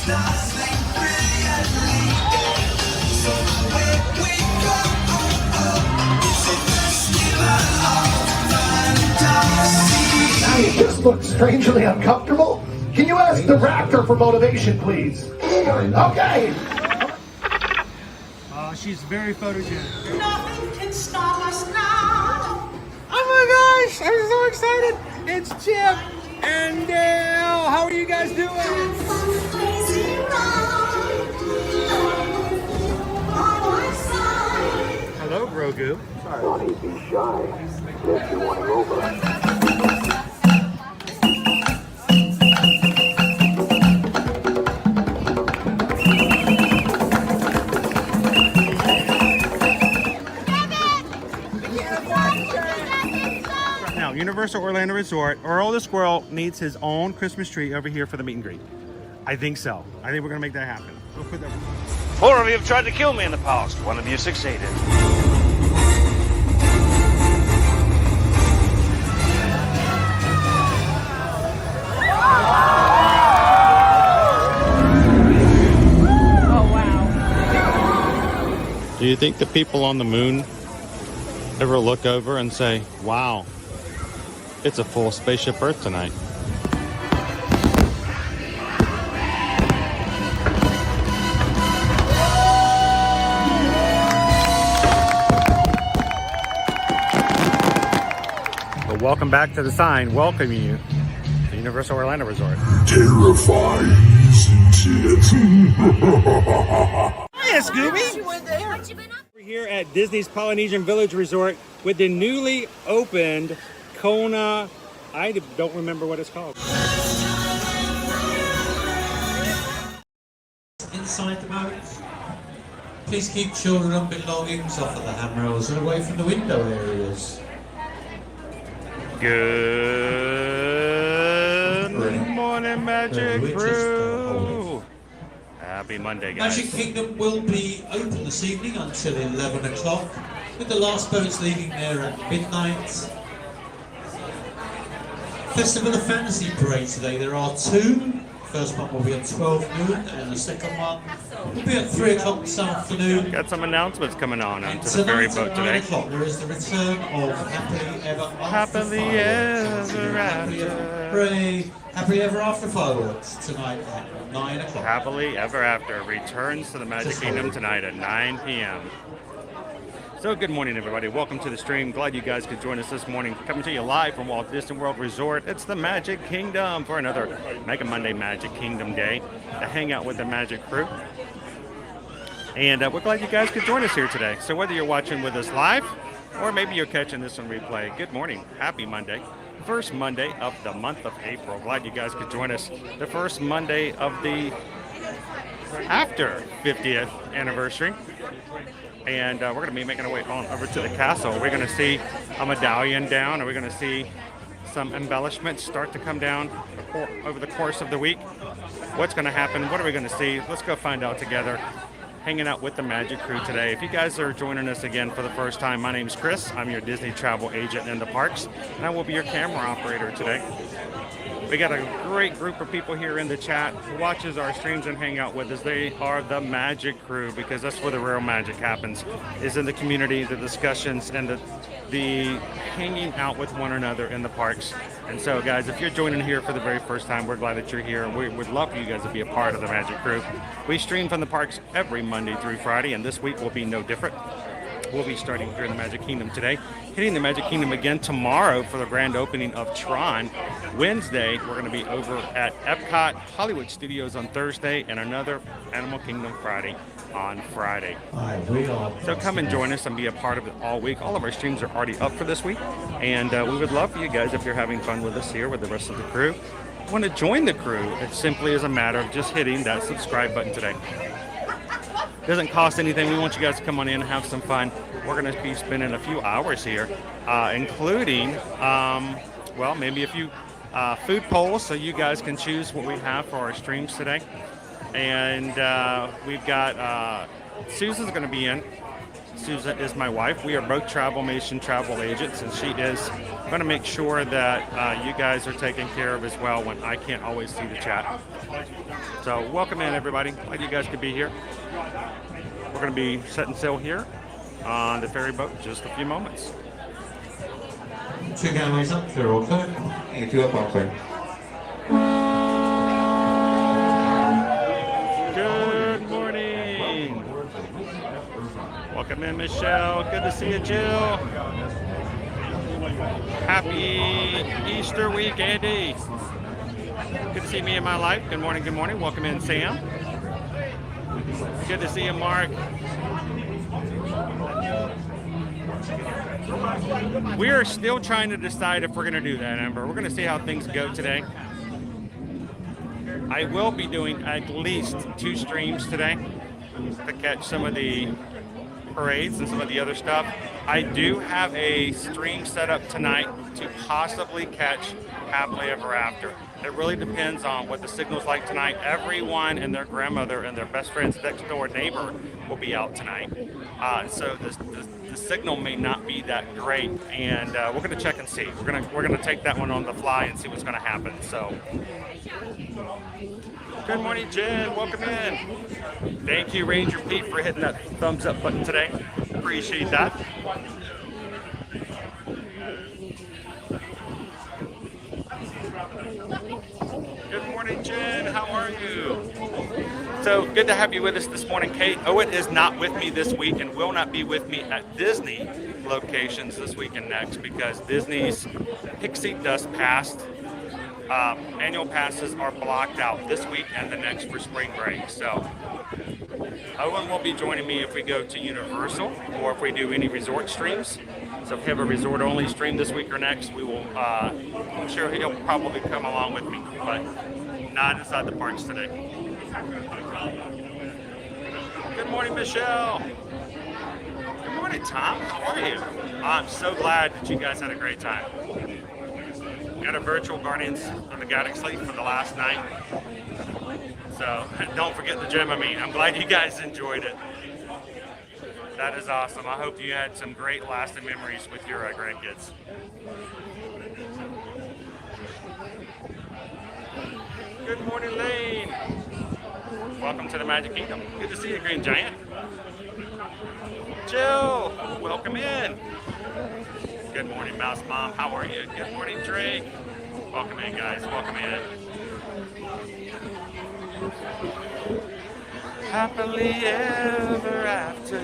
It just looks strangely uncomfortable. Can you ask the raptor for motivation, please? Okay. She's very photogenic. Nothing can stop us now. Oh my gosh, I'm so excited. It's Chip and Dale. How are you guys doing? Hello, Grogu. Sorry. Be shy. If you want to go over. Universal Orlando Resort, Earl the Squirrel needs his own Christmas tree over here for the meet and greet. I think so. I think we're gonna make that happen. We'll put that. 4 of you have tried to kill me in the past. 1 of you succeeded. Oh wow. Do you think the people on the moon ever look over and say, wow, it's a full spaceship Earth tonight? But welcome back to the sign welcoming you to Universal Orlando Resort. Terrifying, isn't it? Hiya, Scooby! We're here at Disney's Polynesian Village Resort with the newly opened Kona, I don't remember what it's called. Inside the boat, please keep children and belongings off of the handrails and away from the window areas. Good morning, Magic Crew. Happy Monday, guys. Magic Kingdom will be open this evening until 11 o'clock, with the last boats leaving there at midnight. Festival of Fantasy Parade today. There are 2. First one will be at 12 noon, and the second one will be at 3 o'clock this afternoon. Got some announcements coming on And onto the ferry tonight boat at 9 today. o'clock there is the return of Happily Ever After Happily Fireworks. Ever After. Hooray! Happily Ever After Fireworks tonight at 9 o'clock. Happily Ever After returns to the Magic Kingdom tonight at 9 p.m. So good morning, everybody. Welcome to the stream. Glad you guys could join us this morning. Coming to you live from Walt Disney World Resort. It's the Magic Kingdom for another Mega Monday Magic Kingdom Day to hang out with the Magic Crew. And we're glad you guys could join us here today. So whether you're watching with us live or maybe you're catching this on replay, good morning. Happy Monday. First Monday of the month of April. Glad you guys could join us. The first Monday of the after 50th anniversary. And we're going to be making our way on over to the castle. We're going to see a medallion down, and we're going to see some embellishments start to come down over the course of the week. What's going to happen? What are we going to see? Let's go find out together. Hanging out with the Magic Crew today. If you guys are joining us again for the first time, my name's Chris. I'm your Disney travel agent in the parks, and I will be your camera operator today. We got a great group of people here in the chat who watches our streams and hang out with us. They are the Magic Crew, because that's where the real magic happens, is in the community, the discussions, and the hanging out with one another in the parks. And so, guys, if you're joining here for the very first time, we're glad that you're here. We would love for you guys to be a part of the Magic Crew. We stream from the parks every Monday through Friday, and this week will be no different. We'll be starting here in the Magic Kingdom today, hitting the Magic Kingdom again tomorrow for the grand opening of Tron. Wednesday, we're going to be over at Epcot Hollywood Studios on Thursday, and another Animal Kingdom Friday on Friday. So come and join us and be a part of it all week. All of our streams are already up for this week, and we would love for you guys, if you're having fun with us here with the rest of the crew, want to join the crew. It simply is a matter of just hitting that subscribe button today. Doesn't cost anything. We want you guys to come on in and have some fun. We're going to be spending a few hours here, including, well, maybe a few food polls, so you guys can choose what we have for our streams today. And we've got Susan's going to be in. Susan is my wife. We are both Travelmation travel agents, and she is going to make sure that you guys are taken care of as well when I can't always see the chat. So welcome in, everybody. Glad you guys could be here. We're going to be setting sail here on the ferry boat in just a few moments. Two gangways up, they're all clear. If you up, clear. Good morning. Welcome in, Michelle. Good to see you, Jill. Happy Easter week, Andy. Good to see me in my life. Good morning, good morning. Welcome in, Sam. Good to see you, Mark. We are still trying to decide if we're going to do that, Amber. We're going to see how things go today. I will be doing at least 2 streams today to catch some of the parades and some of the other stuff. I do have a stream set up tonight to possibly catch Happily Ever After. It really depends on what the signal's like tonight. Everyone and their grandmother and their best friend's next door neighbor will be out tonight. So the signal may not be that great, and we're going to check and see. We're gonna take that one on the fly and see what's going to happen. So, good morning, Jen. Welcome in. Thank you, Ranger Pete, for hitting that thumbs up button today. Appreciate that. Good morning, Jen. How are you? So good to have you with us this morning, Kate. Owen is not with me this week and will not be with me at Disney locations this week and next because Disney's Pixie Dust Pass annual passes are blocked out this week and the next for spring break. So Owen will be joining me if we go to Universal or if we do any resort streams. So if we have a resort only stream this week or next, we will, I'm sure he'll probably come along with me, but not inside the parks today. Good morning, Michelle. Good morning, Tom. How are you? I'm so glad that you guys had a great time. Got a virtual Guardians of the Galaxy for the last night. So don't forget the Gemini. I'm glad you guys enjoyed it. That is awesome. I hope you had some great lasting memories with your grandkids. Good morning, Lane. Welcome to the Magic Kingdom. Good to see you, Green Giant. Jill, welcome in. Good morning, Mouse Mom. How are you? Good morning, Drake. Welcome in, guys. Welcome in. Happily ever after.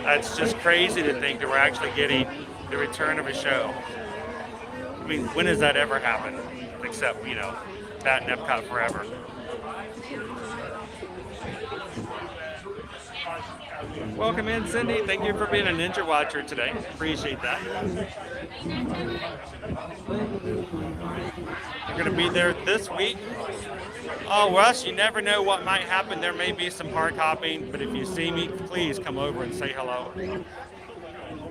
That's just crazy to think that we're actually getting the return of a show. I mean, when has that ever happened? Except, you know, that and Epcot Forever. Welcome in, Cindy. Thank you for being a Ninja Watcher today. Appreciate that. You're going to be there this week. Oh, Russ, you never know what might happen. There may be some hard hopping, but if you see me, please come over and say hello.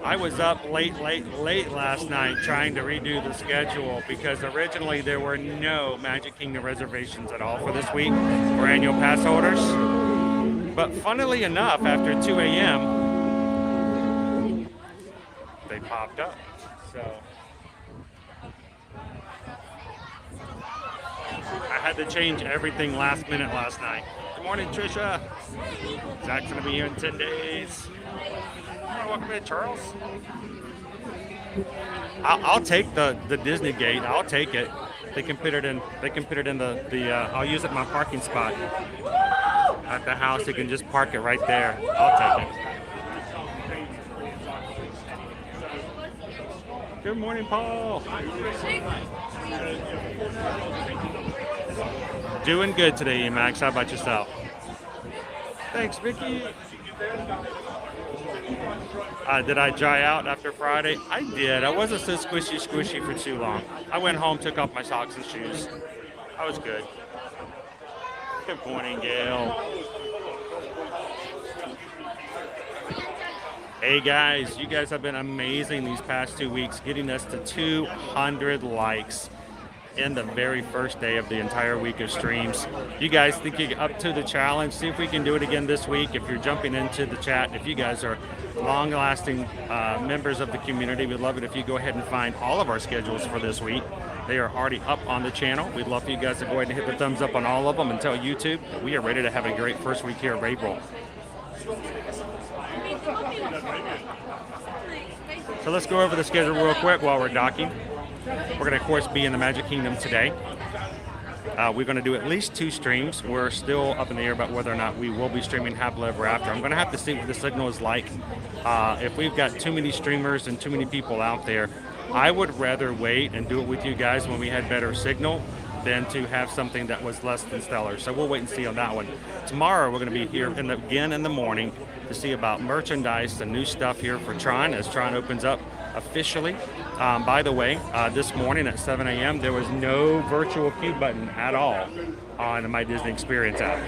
I was up late last night trying to redo the schedule because originally there were no Magic Kingdom reservations at all for this week for annual pass holders. But funnily enough, after 2 a.m., they popped up. So I had to change everything last minute last night. Good morning, Trisha. Zach's going to be here in 10 days. Welcome in, Charles. I'll take the Disney gate. I'll take it. They can put it in. They can put it in the. I'll use it in my parking spot at the house. You can just park it right there. I'll take it. Good morning, Paul. Doing good today, Max. How about yourself? Thanks, Vicky. Did I dry out after Friday? I did. I wasn't so squishy for too long. I went home, took off my socks and shoes. I was good. Good morning, Gail. Hey guys, you guys have been amazing these past 2 weeks, getting us to 200 likes. in the very first day of the entire week of streams. You guys think you're up to the challenge? See if we can do it again this week. If you're jumping into the chat, if you guys are long-lasting members of the community, we'd love it if you go ahead and find all of our schedules for this week. They are already up on the channel. We'd love for you guys to go ahead and hit the thumbs up on all of them and tell YouTube that we are ready to have a great first week here of April. So let's go over the schedule real quick while we're docking. We're going to, of course, be in the Magic Kingdom today. We're going to do at least 2 streams. We're still up in the air about whether or not we will be streaming Happily Ever After. I'm going to have to see what the signal is like. If we've got too many streamers and too many people out there, I would rather wait and do it with you guys when we had better signal than to have something that was less than stellar. So we'll wait and see on that one. Tomorrow we're going to be here again in the morning to see about merchandise and new stuff here for Tron as Tron opens up officially. By the way, this morning at 7 a.m. there was no virtual queue button at all on my Disney Experience app.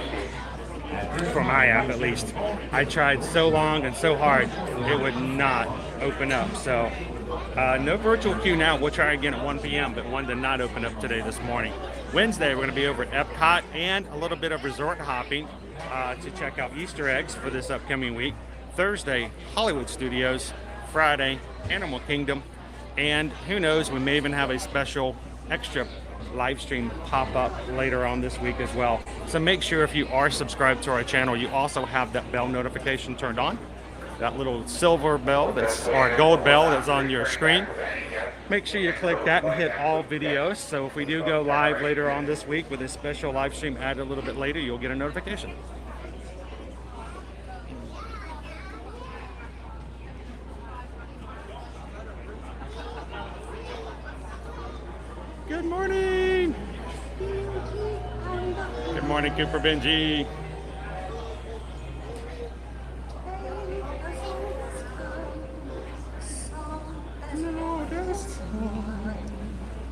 For my app at least. I tried so long and so hard it would not open up. So no virtual queue now. We'll try again at 1 p.m. but one did not open up today this morning. Wednesday we're going to be over at Epcot and a little bit of resort hopping to check out Easter eggs for this upcoming week. Thursday, Hollywood Studios. Friday, Animal Kingdom. And who knows, we may even have a special extra live stream pop up later on this week as well. So make sure if you are subscribed to our channel, you also have that bell notification turned on. That little silver bell or gold bell that's on your screen. Make sure you click that and hit all videos. So if we do go live later on this week with a special live stream added a little bit later, you'll get a notification. Good morning. Good morning, Cooper Benji.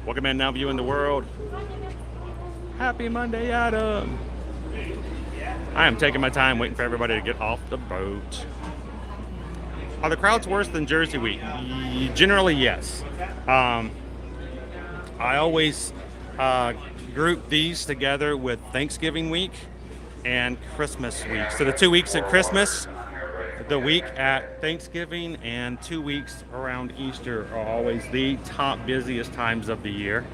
Welcome in, now viewing the world. Happy Monday, Adam. I am taking my time waiting for everybody to get off the boat. Are the crowds worse than Jersey Week? Generally, yes. I always group these together with Thanksgiving week and Christmas week. So the 2 weeks at Christmas, the week at Thanksgiving, and 2 weeks around Easter are always the top busiest times of the year.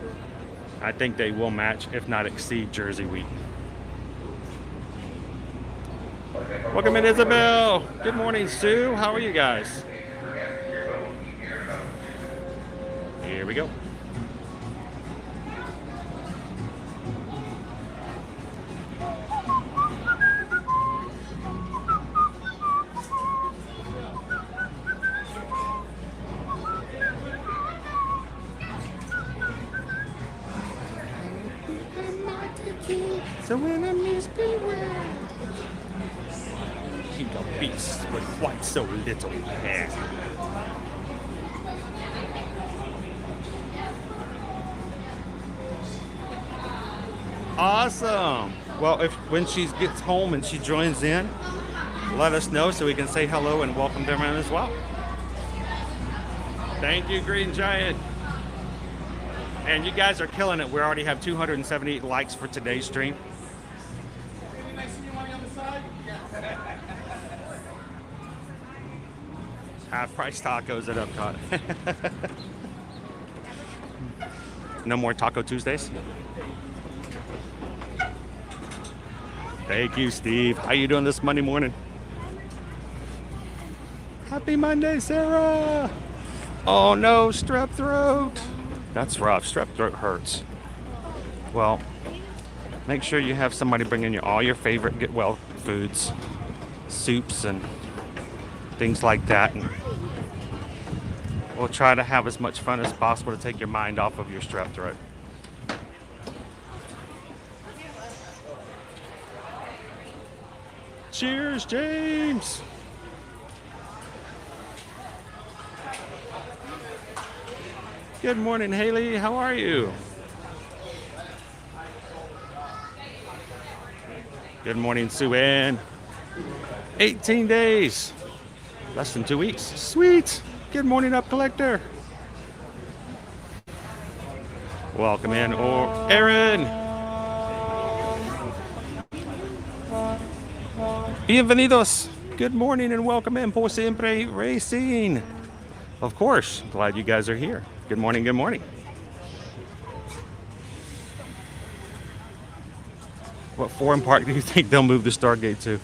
I think they will match, if not exceed, Jersey week. Welcome in, Isabel. Good morning, Sue. How are you guys? Here we go. So enemies beware. King of beasts with white so little hair. Awesome. Well, when she gets home and she joins in, let us know so we can say hello and welcome them in as well. Thank you, Green Giant. And you guys are killing it. We already have 278 likes for today's stream. Half-price tacos at Epcot. No more Taco Tuesdays? Thank you, Steve. How you doing this Monday morning? Happy Monday, Sarah! Oh no, strep throat! That's rough. Strep throat hurts. Well, make sure you have somebody bringing you all your favorite get well foods, soups and things like that. And we'll try to have as much fun as possible to take your mind off of your strep throat. Cheers, James! Good morning, Haley. How are you? Good morning, Sue Ann. 18 days. Less than 2 weeks. Sweet. Good morning, Up Collector. Welcome in, or Aaron. Bienvenidos. Good morning and welcome in. Por siempre racing. Of course, glad you guys are here. Good morning, good morning. What foreign park do you think they'll move the Stargate to?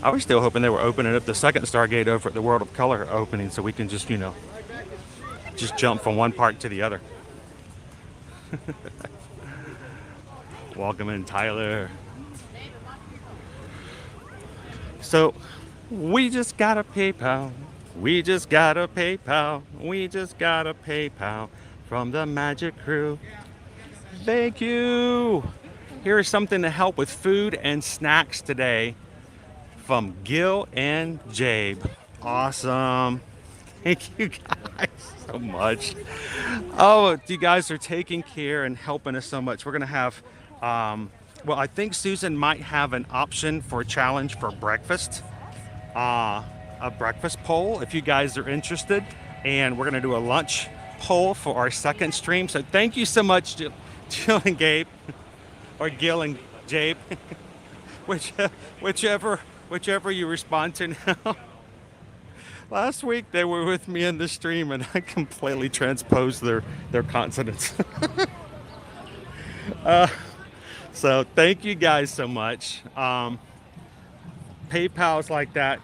I was still hoping they were opening up the second Stargate over at the World of Color opening so we can just, you know, just jump from one park to the other. Welcome in, Tyler. So, we just got a PayPal. We just got a PayPal. We just got a PayPal from the Magic Crew. Thank you. Here is something to help with food and snacks today from Gil and Jabe. Awesome. Thank you guys so much. Oh, you guys are taking care and helping us so much. We're going to have, well, I think Susan might have an option for a challenge for breakfast. A breakfast poll if you guys are interested. And we're going to do a lunch poll for our second stream. So thank you so much, Jill and Gabe. Or Gil and Jabe. Whichever you respond to now. Last week they were with me in the stream and I completely transposed their consonants. So thank you guys so much. PayPals like that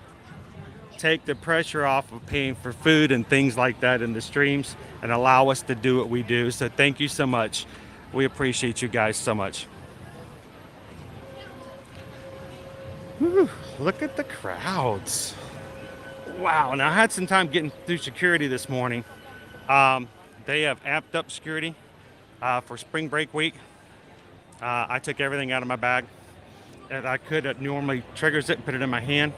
take the pressure off of paying for food and things like that in the streams and allow us to do what we do. So thank you so much. We appreciate you guys so much. Whew, look at the crowds. Wow, now I had some time getting through security this morning. They have amped up security for spring break week. I took everything out of my bag that I could. It normally triggers it and put it in my hand.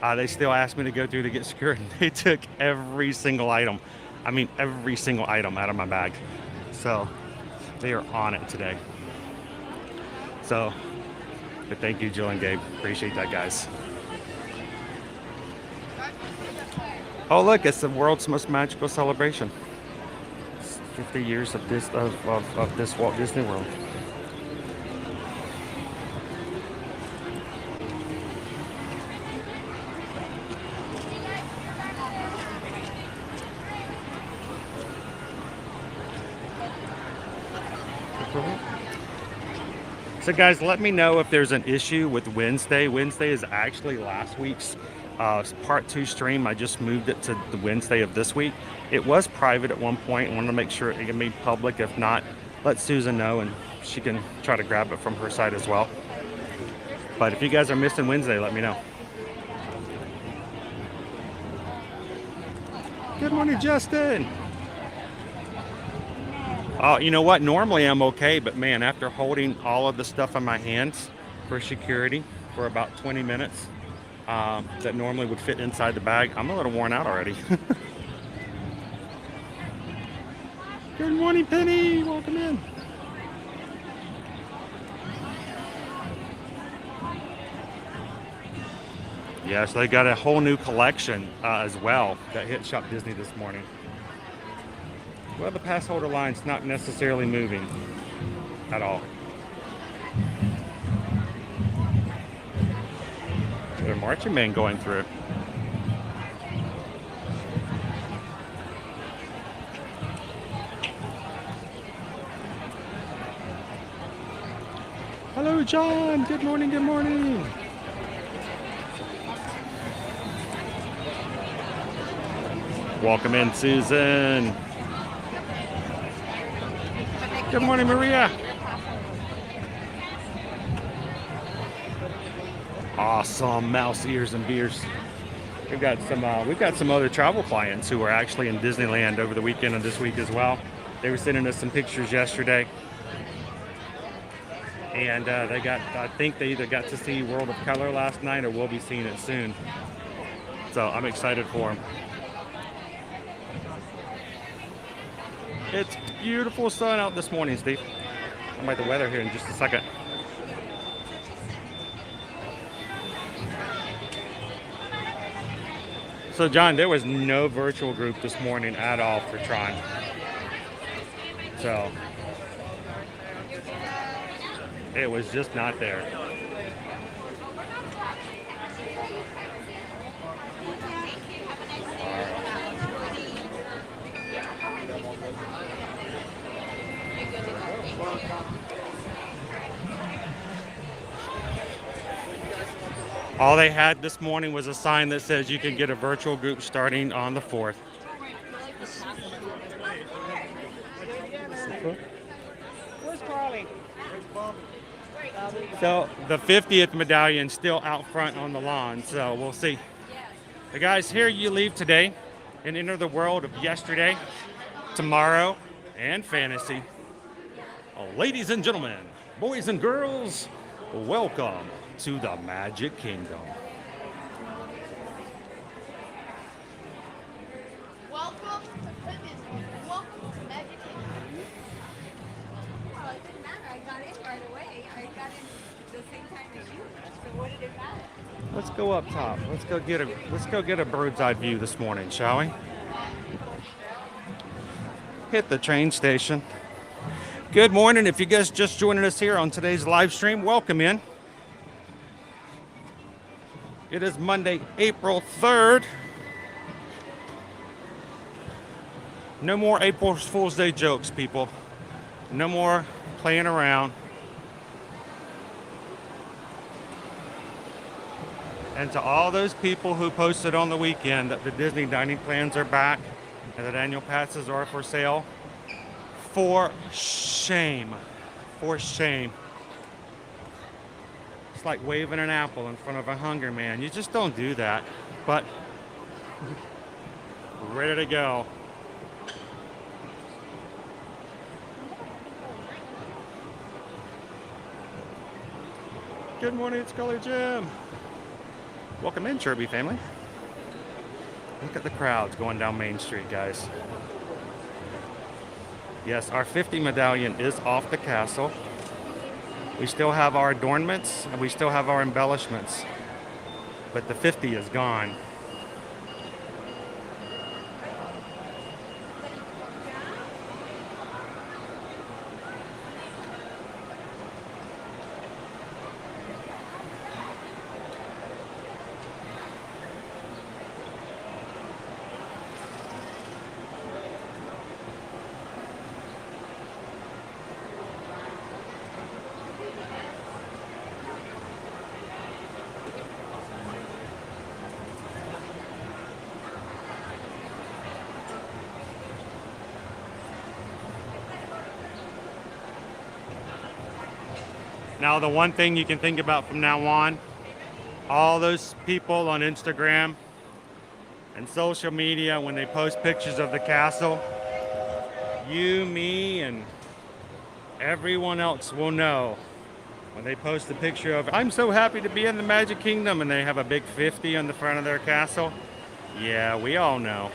They still asked me to go through to get security. They took every single item. I mean, every single item out of my bag. So they are on it today. So, but thank you, Jill and Gabe. Appreciate that, guys. Oh, look, it's the world's most magical celebration. It's 50 years of this of this Walt Disney World. So guys, let me know if there's an issue with Wednesday. Wednesday is actually last week's part 2 stream. I just moved it to the Wednesday of this week. It was private at one point. I wanted to make sure it can be public. If not, let Susan know and she can try to grab it from her side as well. But if you guys are missing Wednesday, let me know. Good morning, Justin. Oh, you know what? Normally I'm okay, but man, after holding all of the stuff in my hands for security for about 20 minutes, that normally would fit inside the bag, I'm a little worn out already. Good morning, Penny. Welcome in. Yes, they got a whole new collection as well that hit Shop Disney this morning. Well, the pass holder line's not necessarily moving at all. There's a marching band going through. Hello, John. Good morning, good morning. Welcome in, Susan. Good morning, Maria. Awesome mouse ears and beers. We've got some other travel clients who are actually in Disneyland over the weekend and this week as well. They were sending us some pictures yesterday, and I think they either got to see World of Color last night or will be seeing it soon. So I'm excited for them. It's beautiful sun out this morning, Steve. I'll about the weather here in just a second. So, John, there was no virtual group this morning at all for Tron. So, It was just not there. All they had this morning was a sign that says you can get a virtual group starting on the 4th. Where's Carly? So the 50th medallion still out front on the lawn, so we'll see. But guys, here you leave today and enter the world of yesterday, tomorrow, and fantasy. Ladies and gentlemen, boys and girls, welcome to the Magic Kingdom. Welcome to Magic Kingdom. Well, it didn't matter. I got in right away. I got in the same time as you. So what did it matter? Let's go up top. Let's go get a bird's eye view this morning, shall we? Hit the train station. Good morning. If you guys just joining us here on today's live stream, welcome in. It is Monday, April 3rd. No more April Fool's Day jokes, people. No more playing around. And to all those people who posted on the weekend that the Disney dining plans are back and that annual passes are for sale, for shame. For shame. It's like waving an apple in front of a hungry man. You just don't do that. But ready to go. Good morning, it's Color Jim. Welcome in, Cherby family. Look at the crowds going down Main Street, guys. Yes, our 50 medallion is off the castle. We still have our adornments and we still have our embellishments, but the 50 is gone. Now, the one thing you can think about from now on, all those people on Instagram and social media, when they post pictures of the castle, you, me, and everyone else will know when they post a picture of, I'm so happy to be in the Magic Kingdom, and they have a big 50 on the front of their castle. Yeah, we all know.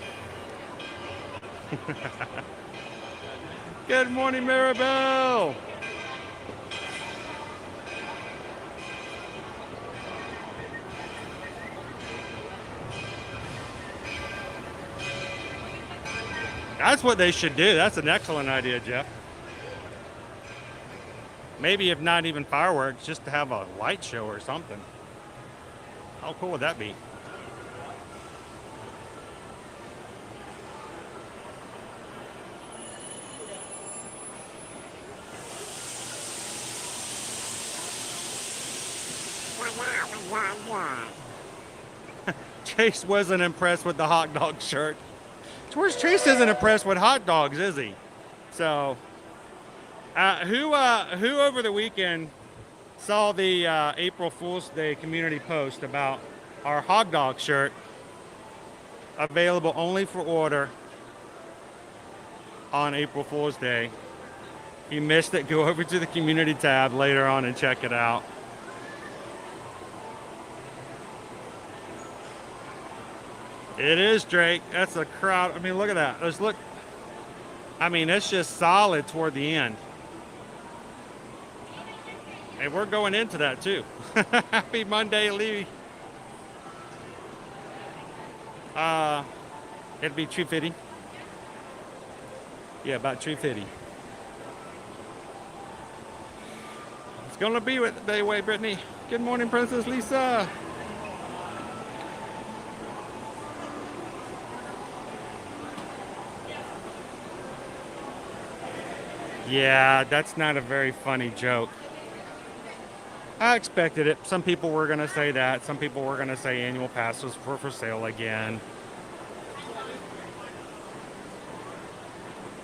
Good morning, Maribel. That's what they should do. That's an excellent idea, Jeff. Maybe if not even fireworks, just to have a light show or something. How cool would that be? Chase wasn't impressed with the hot dog shirt. Where's Chase isn't impressed with hot dogs, is he? So, who over the weekend saw the April Fool's Day community post about our hot dog shirt available only for order on April Fool's Day? If you missed it, go over to the community tab later on and check it out. It is, Drake. That's a crowd. I mean, look at that. Let's look. I mean, it's just solid toward the end. And we're going into that too. Happy Monday, Lee. It'd be 250. Yeah, about 250. It's gonna be with the way, Brittany. Good morning, Princess Lisa. Yeah, that's not a very funny joke. I expected it. Some people were gonna say that. Some people were gonna say annual passes were for sale again.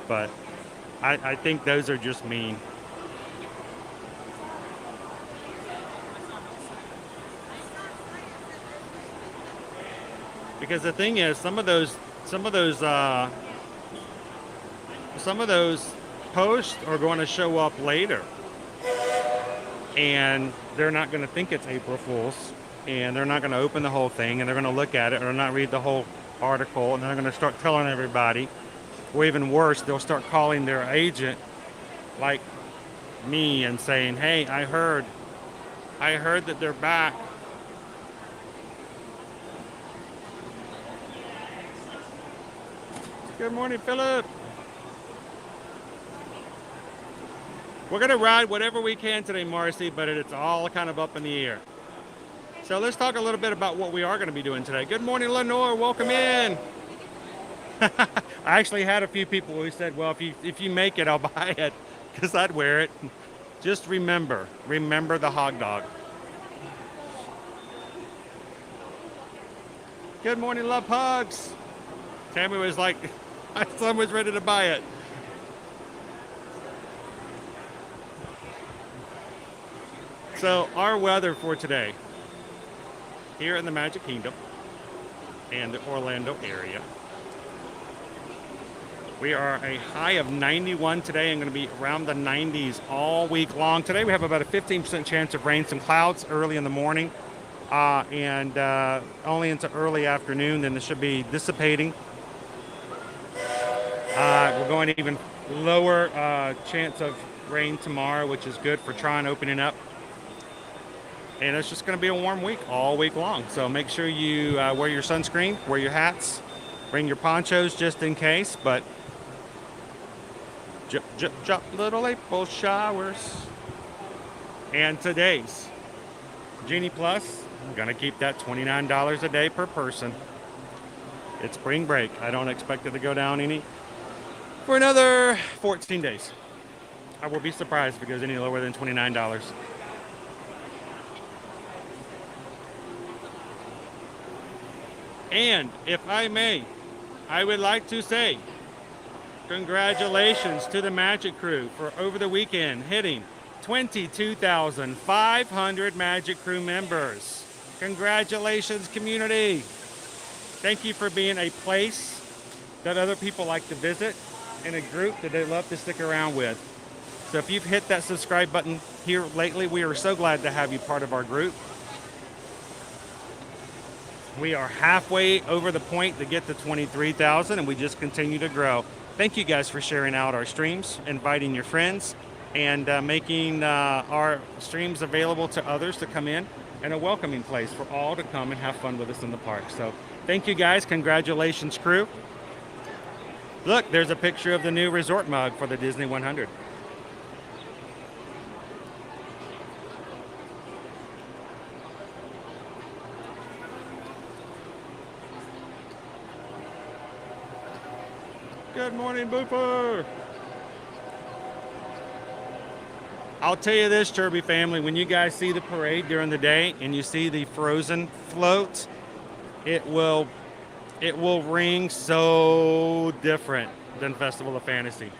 But I think those are just mean. Because the thing is, some of those posts are going to show up later, and they're not going to think it's April Fool's, and they're not going to open the whole thing, and they're going to look at it or not read the whole article, and they're going to start telling everybody, or even worse, they'll start calling their agent, like me, and saying, "Hey, I heard that they're back." Good morning, Philip. We're going to ride whatever we can today, Marcy, but it's all kind of up in the air. So let's talk a little bit about what we are going to be doing today. Good morning, Lenore. Welcome in. I actually had a few people who said, well, if you make it, I'll buy it, because I'd wear it. Just remember the hog dog. Good morning, love hugs. Tammy was like, my son was ready to buy it. So our weather for today here in the Magic Kingdom and the Orlando area. We are a high of 91 today and going to be around the 90s all week long. Today we have about a 15% chance of rain, some clouds early in the morning and only into early afternoon. Then it should be dissipating. We're going to even lower chance of rain tomorrow, which is good for Tron opening up. And it's just going to be a warm week all week long. So make sure you wear your sunscreen, wear your hats, bring your ponchos just in case. But drip, drip, drop, little April showers. And today's Genie Plus, I'm going to keep that $29 a day per person. It's spring break. I don't expect it to go down any for another 14 days. I will be surprised if it goes any lower than $29. And if I may, I would like to say congratulations to the Magic Crew for over the weekend hitting 22,500 Magic Crew members. Congratulations, community. Thank you for being a place that other people like to visit and a group that they love to stick around with. So if you've hit that subscribe button here lately, we are so glad to have you part of our group. We are halfway over the point to get to 23,000, and we just continue to grow. Thank you guys for sharing out our streams, inviting your friends, and making our streams available to others to come in, and a welcoming place for all to come and have fun with us in the park. So thank you guys. Congratulations, crew. Look, there's a picture of the new resort mug for the Disney 100. Good morning, Booper. I'll tell you this, Turby family, when you guys see the parade during the day and you see the Frozen float, it will ring so different than Festival of Fantasy.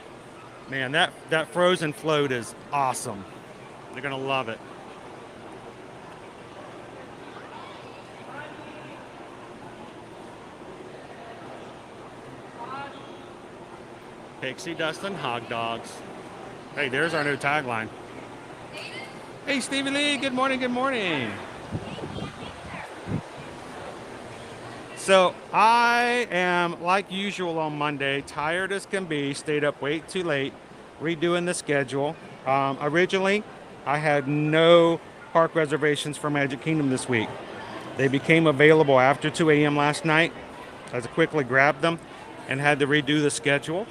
Man, that Frozen float is awesome. They're gonna love it. Pixie dust and hog dogs. Hey, there's our new tagline. Hey, Stevie Lee, good morning, good morning. So I am, like usual on Monday, tired as can be, stayed up way too late, redoing the schedule. Originally, I had no park reservations for Magic Kingdom this week. They became available after 2 a.m. last night. I quickly grabbed them and had to redo the schedule.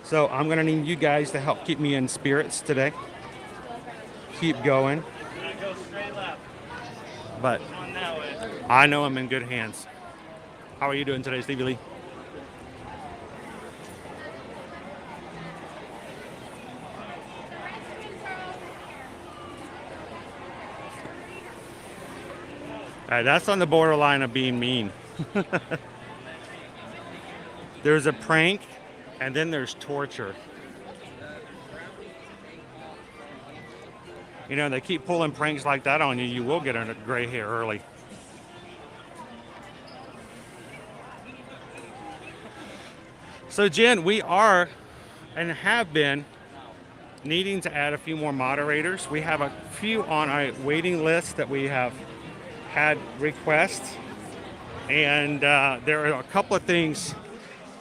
So I'm going to need you guys to help keep me in spirits today. keep going. But I know I'm in good hands. How are you doing today, Stevie Lee? All right, that's on the borderline of being mean. There's a prank, and then there's torture. You know, they keep pulling pranks like that on you, you will get a gray hair early. So Jen, we are and have been needing to add a few more moderators. We have a few on our waiting list that we have had requests, and there are a couple of things.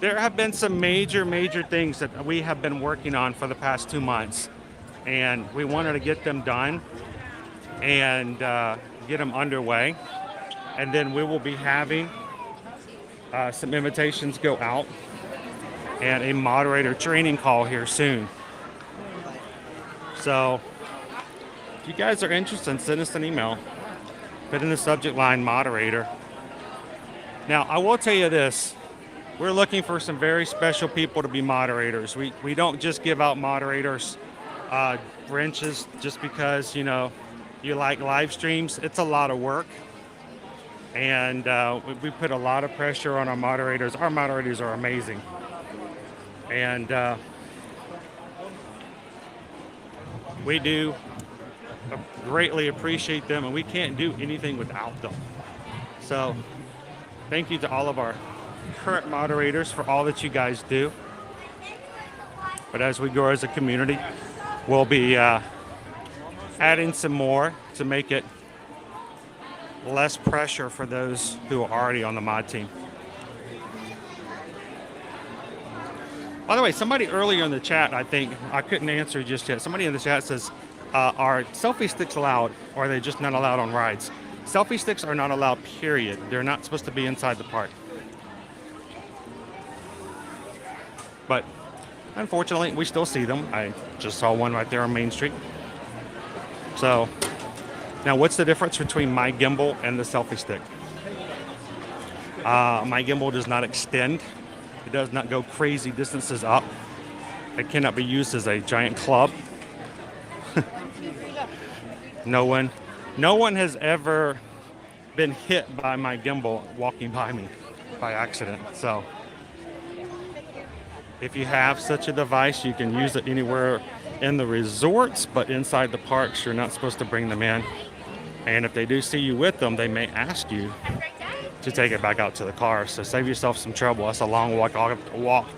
There have been some major things that we have been working on for the past 2 months, and we wanted to get them done and get them underway, and then we will be having some invitations go out and a moderator training call here soon. So if you guys are interested, send us an email. Put in the subject line moderator. Now, I will tell you this. We're looking for some very special people to be moderators. We don't just give out moderators wrenches just because, you know, you like live streams. It's a lot of work. And we put a lot of pressure on our moderators. Our moderators are amazing. And we do greatly appreciate them, and we can't do anything without them. So thank you to all of our current moderators for all that you guys do. But as we grow as a community, we'll be adding some more to make it less pressure for those who are already on the mod team. By the way, somebody earlier in the chat, I think, I couldn't answer just yet. Somebody in the chat says, are selfie sticks allowed, or are they just not allowed on rides? Selfie sticks are not allowed, period. They're not supposed to be inside the park. But unfortunately, we still see them. I just saw one right there on Main Street. So now what's the difference between my gimbal and the selfie stick? My gimbal does not extend. It does not go crazy distances up. It cannot be used as a giant club. No one has ever been hit by my gimbal walking by me by accident. So if you have such a device, you can use it anywhere in the resorts, but inside the parks, you're not supposed to bring them in. And if they do see you with them, they may ask you to take it back out to the car. So save yourself some trouble. That's a long walk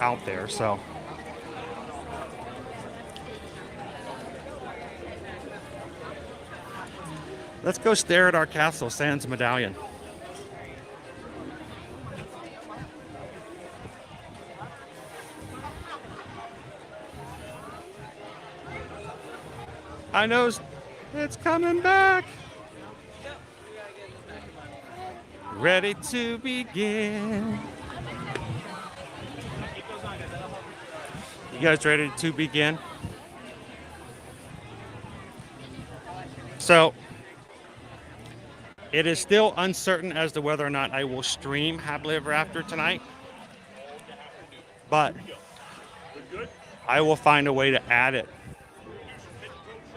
out there. So let's go stare at our castle, Sans Medallion. I know it's coming back. Ready to begin. You guys ready to begin? So it is still uncertain as to whether or not I will stream Happily Ever After tonight, but I will find a way to add it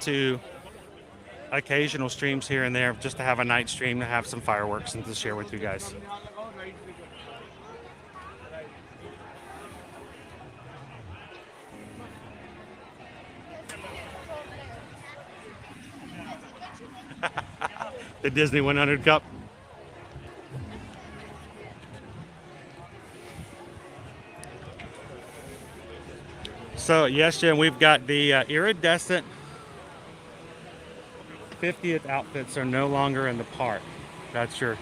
to occasional streams here and there, just to have a night stream, to have some fireworks and to share with you guys. The Disney 100 Cup. So yes, Jen, we've got the iridescent 50th outfits are no longer in the park. That's your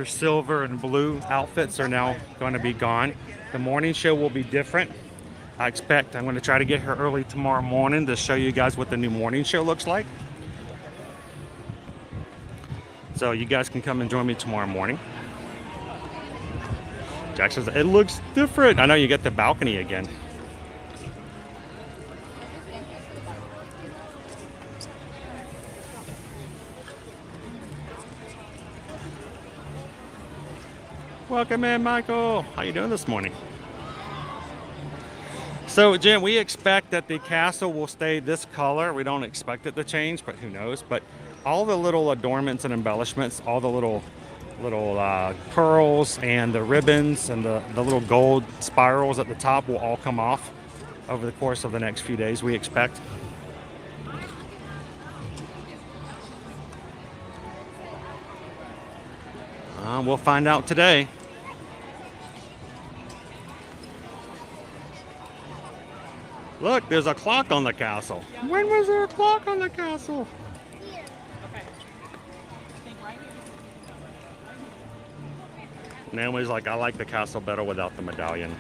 silver and blue outfits are now going to be gone. The morning show will be different. I'm going to try to get here early tomorrow morning to show you guys what the new morning show looks like. So you guys can come and join me tomorrow morning. Jack says, it looks different. I know you get the balcony again. Welcome in, Michael. How you doing this morning? So, Jim, we expect that the castle will stay this color. We don't expect it to change, but who knows? But all the little adornments and embellishments, all the little pearls and the ribbons and the little gold spirals at the top will all come off over the course of the next few days, we expect. We'll find out today. Look, there's a clock on the castle. When was there a clock on the castle? Naomi's like, I like the castle better without the medallion.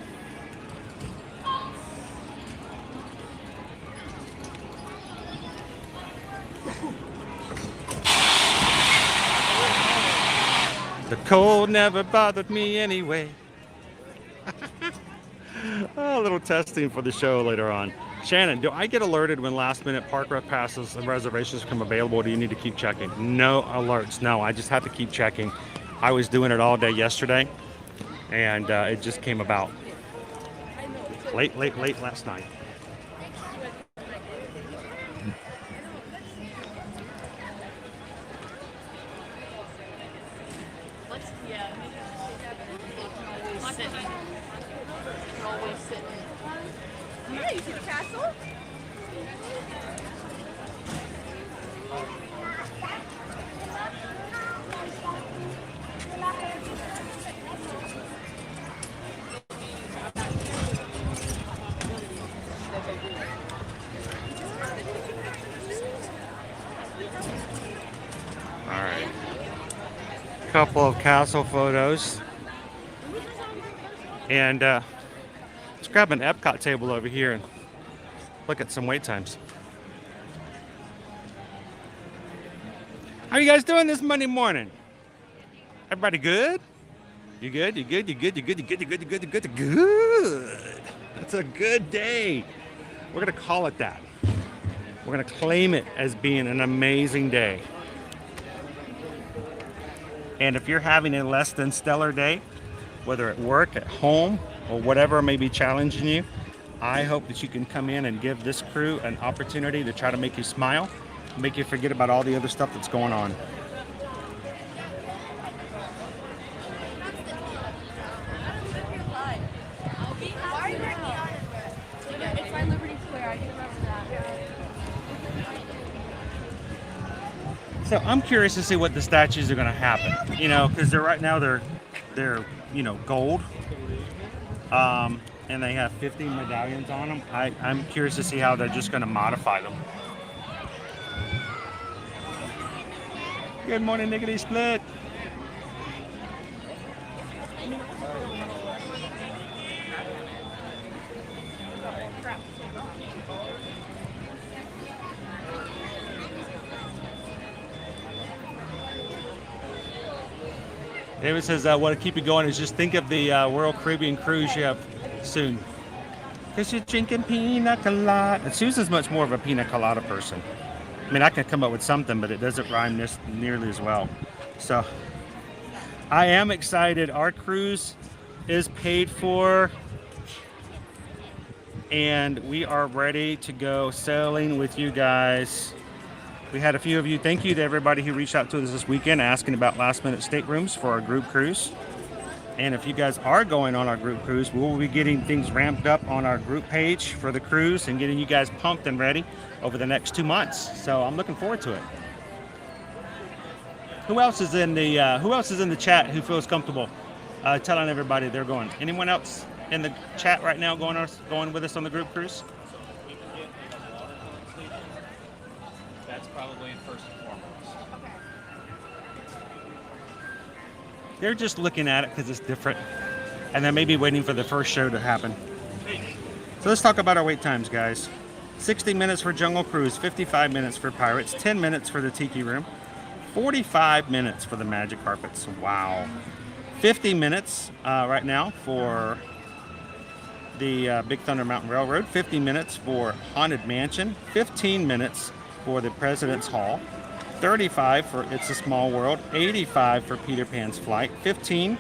The cold never bothered me anyway. A little testing for the show later on. Shannon, do I get alerted when last minute park passes and reservations become available, or do you need to keep checking? No alerts. No, I just have to keep checking. I was doing it all day yesterday, and it just came about late last night. Yeah, you see the castle? All right. Couple of castle photos. And let's grab an Epcot table over here and look at some wait times. How you guys doing this Monday morning? Everybody good? You good? You good? You good? You good? You good? You good? You good? You good? You good? That's a good day. We're gonna call it that. We're gonna claim it as being an amazing day. And if you're having a less than stellar day, whether at work, at home, or whatever may be challenging you, I hope that you can come in and give this crew an opportunity to try to make you smile, make you forget about all the other stuff that's going on. So I'm curious to see what the statues are going to happen, you know, because right now they're you know, gold, and they have 50 medallions on them. I'm curious to see how they're just going to modify them. Good morning, Nickety Split. David says, what to keep you going is just think of the World Caribbean cruise you have soon. Because you're drinking pina colada. And Susan's much more of a pina colada person. I mean, I can come up with something, but it doesn't rhyme nearly as well. So, I am excited. Our cruise is paid for. And we are ready to go sailing with you guys. We had a few of you. Thank you to everybody who reached out to us this weekend asking about last minute staterooms for our group cruise. And if you guys are going on our group cruise, we will be getting things ramped up on our group page for the cruise and getting you guys pumped and ready over the next 2 months. So I'm looking forward to it. Who else is in the chat who feels comfortable telling everybody they're going? Anyone else in the chat right now going with us on the group cruise? Probably first and foremost. Okay. They're just looking at it because it's different, and then maybe waiting for the first show to happen. So let's talk about our wait times, guys. 60 minutes for Jungle Cruise, 55 minutes for Pirates, 10 minutes for the Tiki Room, 45 minutes for the Magic Carpets. Wow. 50 minutes right now for the Big Thunder Mountain Railroad, 50 minutes for Haunted Mansion, 15 minutes for the President's Hall, 35 for It's a Small World, 85 for Peter Pan's Flight, 15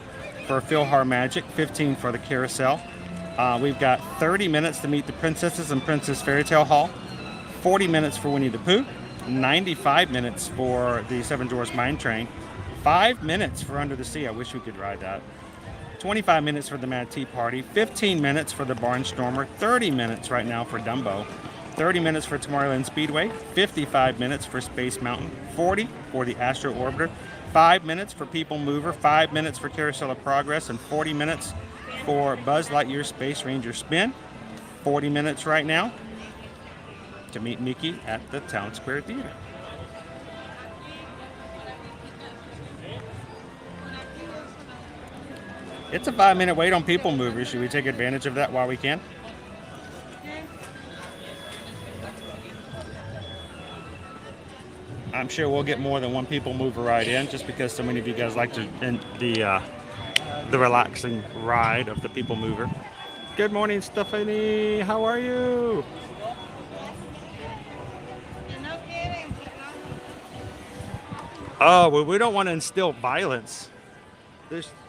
for PhilharMagic, 15 for the carousel. We've got 30 minutes to meet the princesses in Princess Fairy Tale Hall, 40 minutes for Winnie the Pooh, 95 minutes for the Seven Dwarfs Mine Train, 5 minutes for Under the Sea. I wish we could ride that. 25 minutes for the Mad Tea Party, 15 minutes for the Barnstormer, 30 minutes right now for Dumbo, 30 minutes for Tomorrowland Speedway, 55 minutes for Space Mountain, 40 for the Astro Orbiter, 5 minutes for People Mover, 5 minutes for Carousel of Progress, and 40 minutes for Buzz Lightyear Space Ranger Spin. 40 minutes right now to meet Mickey at the Town Square Theater. It's a 5-minute wait on People Mover. Should we take advantage of that while we can? I'm sure we'll get more than one People Mover ride in, just because so many of you guys like the relaxing ride of the People Mover. Good morning, Stephanie. How are you? No kidding. Oh, well, we don't want to instill violence.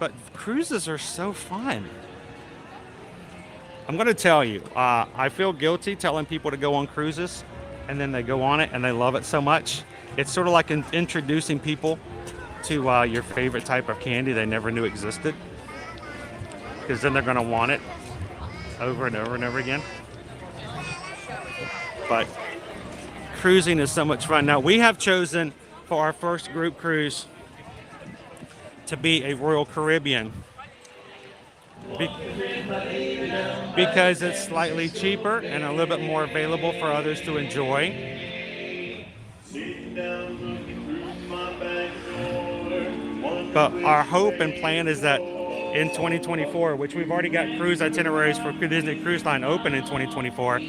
But cruises are so fun. I'm going to tell you, I feel guilty telling people to go on cruises, and then they go on it and they love it so much. It's sort of like introducing people to your favorite type of candy they never knew existed, because then they're going to want it over and over and over again. But cruising is so much fun. Now, we have chosen for our first group cruise to be a Royal Caribbean because it's slightly cheaper and a little bit more available for others to enjoy. But our hope and plan is that in 2024, which we've already got cruise itineraries for Disney Cruise Line open in 2024,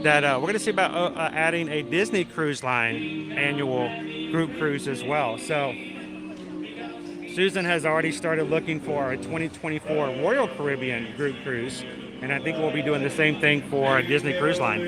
that we're going to see about adding a Disney Cruise Line annual group cruise as well. So Susan has already started looking for a 2024 Royal Caribbean group cruise, and I think we'll be doing the same thing for a Disney Cruise Line.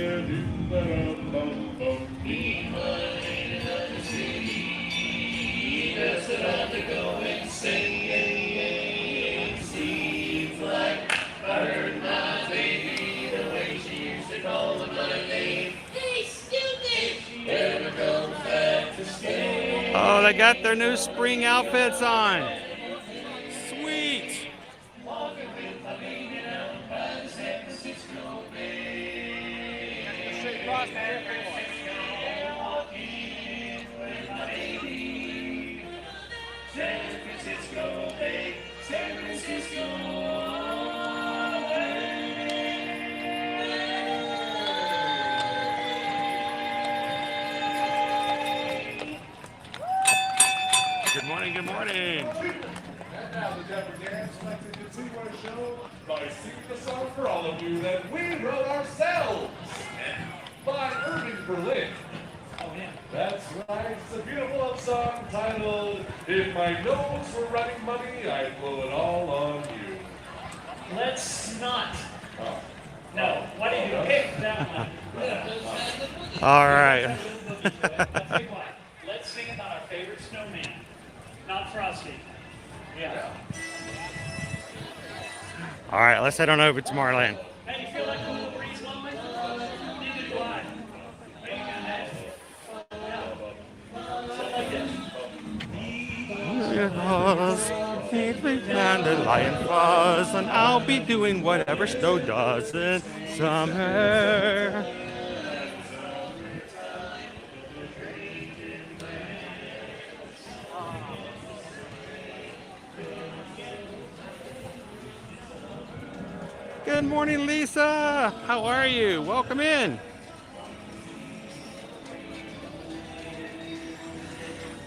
Oh, they got their new spring outfits on. Sweet. Good morning, good morning. And now the Dapper Dance like to continue our show by singing a song for all of you that we wrote ourselves by Irving Berlin. Oh, yeah. That's right. It's a beautiful love song titled, If My Nose Were Running Money, I'd Blow It All on You. Let's not. Oh. No. Why do you pick that one? All right. Let's sing about our favorite snowman. Not Frosty. Yeah. All right, let's head on over to Tomorrowland. Hey, you feel like a little breeze lonely? Neither do I. Keep me dandelion fuzz, and I'll be doing whatever Stowe does in summer. Good morning, Lisa. How are you? Welcome in.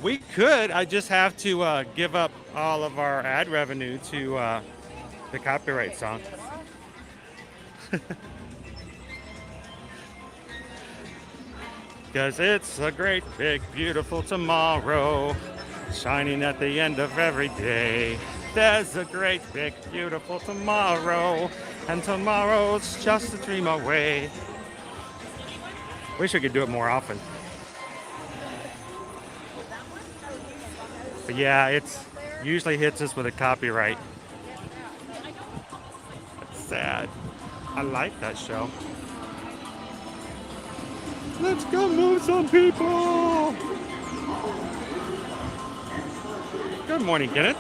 We could. I just have to give up all of our ad revenue to the copyright song. Because it's a great, big, beautiful tomorrow, shining at the end of every day. There's a great, big, beautiful tomorrow, and tomorrow's just a dream away. Wish we could do it more often. But yeah, it's usually hits us with a copyright I like that show. Let's go move some people. Good morning, Kenneth.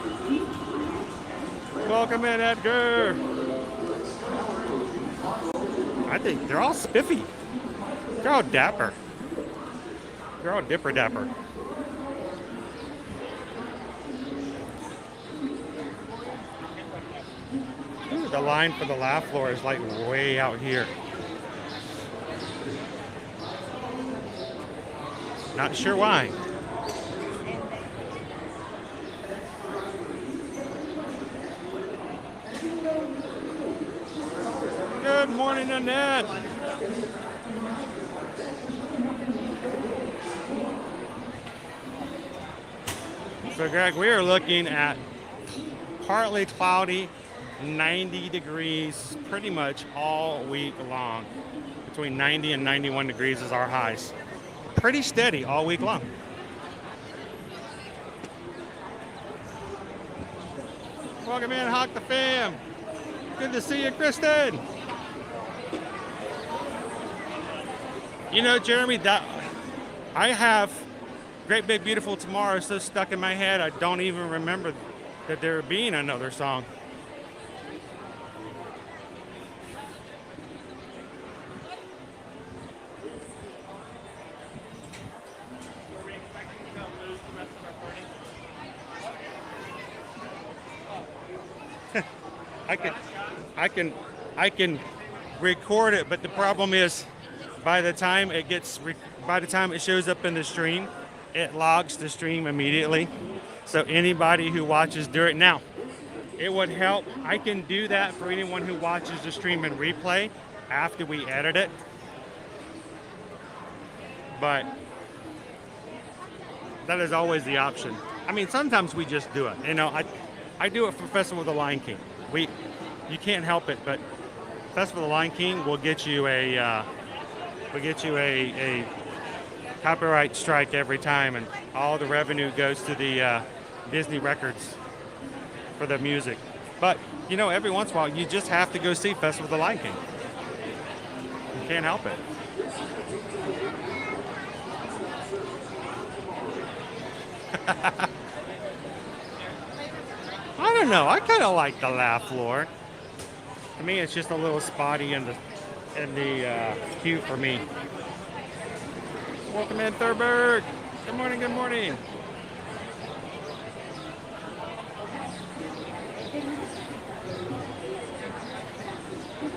Welcome in, Edgar. I think they're all spiffy. They're all dapper. They're all dipper dapper. Ooh, the line for the laugh floor is like way out here. Not sure why. Good morning, Annette. So, Greg, we are looking at partly cloudy, 90 degrees pretty much all week long. Between 90 and 91 degrees is our highs. Pretty steady all week long. Welcome in, Hawk the Fam. Good to see you, Kristen. You know, Jeremy, that I have Great Big Beautiful Tomorrow so stuck in my head, I don't even remember that there being another song. I can record it, but the problem is by the time it shows up in the stream, it logs the stream immediately. So anybody who watches during now, it would help. I can do that for anyone who watches the stream in replay after we edit it. But that is always the option. I mean, sometimes we just do it. You know, I do it for Festival of the Lion King. You can't help it, but Festival of the Lion King will get you a copyright strike every time, and all the revenue goes to the Disney Records for the music. But you know, every once in a while, you just have to go see Festival of the Lion King. You can't help it. I don't know. I kind of like the laugh floor. To me, it's just a little spotty in the queue for me. Welcome in, Thurberg. Good morning. Good morning.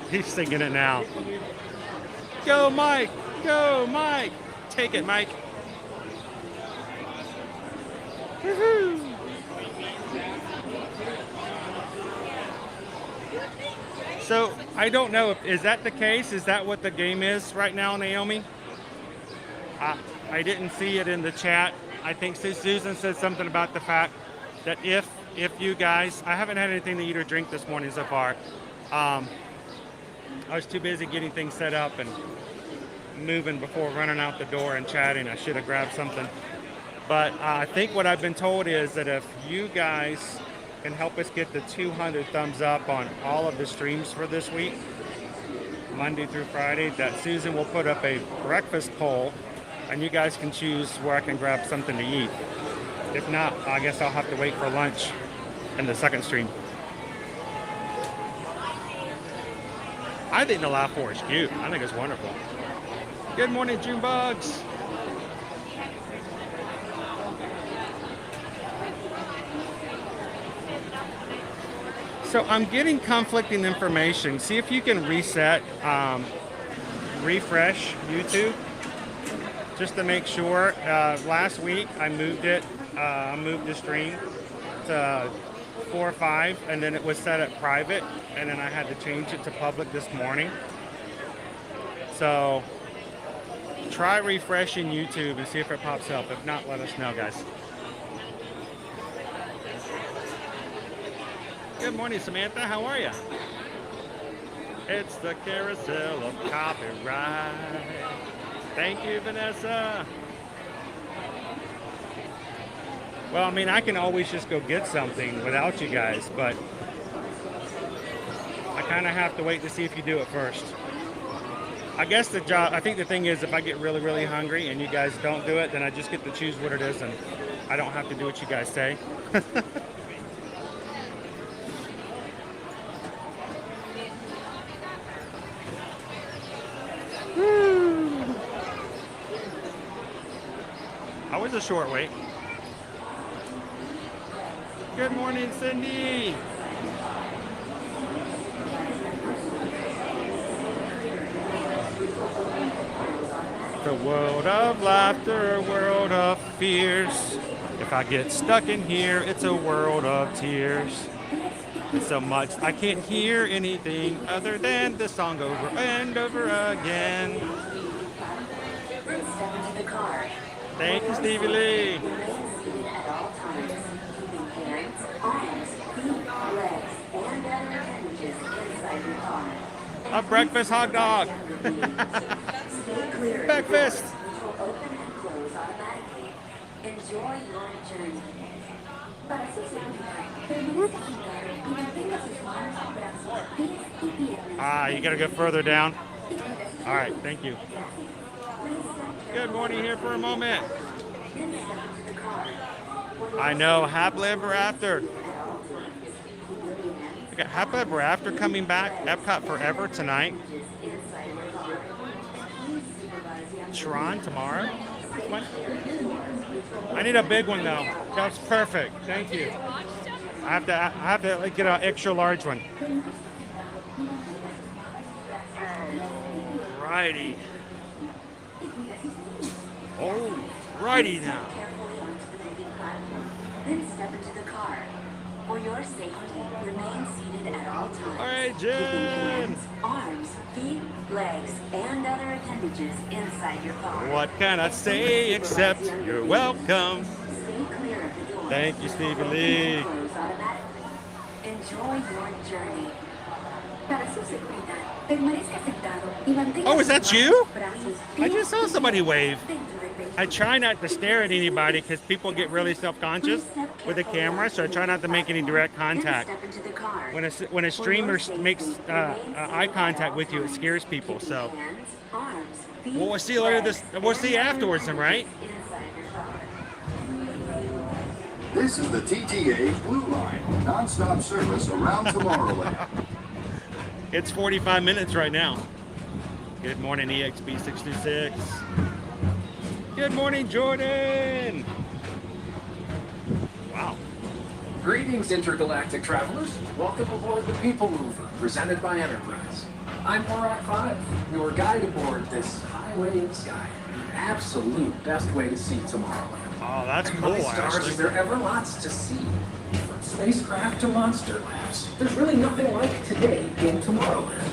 He's singing it now. Go, Mike. Go, Mike. Take it, Mike. Woohoo. So I don't know is that the case? Is that what the game is right now, Naomi? I didn't see it in the chat. I think Susan said something about the fact that if you guys, I haven't had anything to eat or drink this morning so far. I was too busy getting things set up and moving before running out the door and chatting. I should have grabbed something. But I think what I've been told is that if you guys can help us get the 200 thumbs up on all of the streams for this week, Monday through Friday, that Susan will put up a breakfast poll, and you guys can choose where I can grab something to eat. If not, I guess I'll have to wait for lunch in the second stream. I think the Laugh 4 is cute. I think it's wonderful. Good morning, June Bugs. So I'm getting conflicting information. See if you can refresh YouTube, just to make sure. Last week I moved the stream to 4 or 5, and then it was set at private, and then I had to change it to public this morning. So try refreshing YouTube and see if it pops up. If not, let us know, guys. Good morning, Samantha. How are you? It's the carousel of copyright. Thank you, Vanessa. Well, I mean, I can always just go get something without you guys, but I kind of have to wait to see if you do it first. I guess I think the thing is, if I get really, really hungry and you guys don't do it, then I just get to choose what it is, and I don't have to do what you guys say. That was a short wait. Good morning, Cindy. The world of laughter, a world of fears. If I get stuck in here, it's a world of tears. It's so much I can't hear anything other than the song over and over again. Thank you, Stevie Lee. A breakfast hot dog. Breakfast. Enjoy your journey. You gotta go further down. All right, thank you. Good morning here for a moment. I know, happily ever after. We got happily ever after coming back. Epcot Forever tonight. Tron tomorrow. What? I need a big one though. That's perfect. Thank you. I have to like, get an extra large one. Alrighty. Alrighty now. Then step into the car. For your safety, remain seated at all times. All right, Jen. Hands, arms, feet, legs, and other appendages inside your car. What can I say except you're welcome? Stay clear of the door. Thank you, Stevie Lee. Enjoy your journey. Para su seguridad, permanezca sentado y mantenga Oh, is that you? brazos, I just saw somebody wave. dentro del vehículo. I try not to stare at anybody because people get really self-conscious with the camera, so I try not to make any direct contact. Then step into the car. When a streamer makes eye contact with you, it scares people. So, Hands, arms, feet, well, we'll see later. We'll see afterwards, then, right? inside your car. This is the TTA Blue Line, non-stop service around Tomorrowland. It's 45 minutes right now. Good morning, EXB626. Good morning, Jordan. Wow. Greetings, intergalactic travelers. Welcome aboard the People Mover, presented by Enterprise. I'm Morak 5, your guide aboard this highway in the sky. The absolute best way to see Tomorrowland. Oh, that's And cool, my stars, actually. is there ever lots to see? From spacecraft to monster labs, there's really nothing like today in Tomorrowland.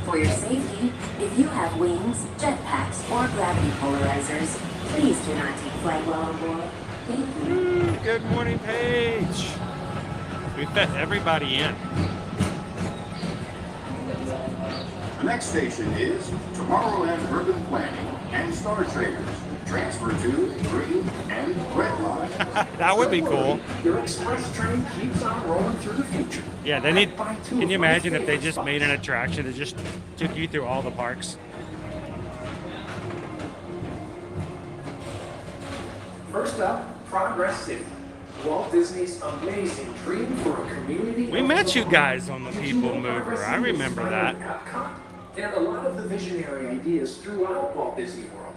For your safety, if you have wings, jetpacks, or gravity polarizers, please do not take flight while on board. Thank you. Good morning, Paige. We fit everybody in. The next station is Tomorrowland Urban Planning and Star Traders. Transfer to Green and Red Line. That would be cool. Your express train keeps on rolling through the future. Yeah, they need. Can you imagine if they just made an attraction that just took you through all the parks? First up, Progress City. Walt Disney's amazing dream for a community. We met you guys on the People Mover. I remember that. And a lot of the visionary ideas throughout Walt Disney World.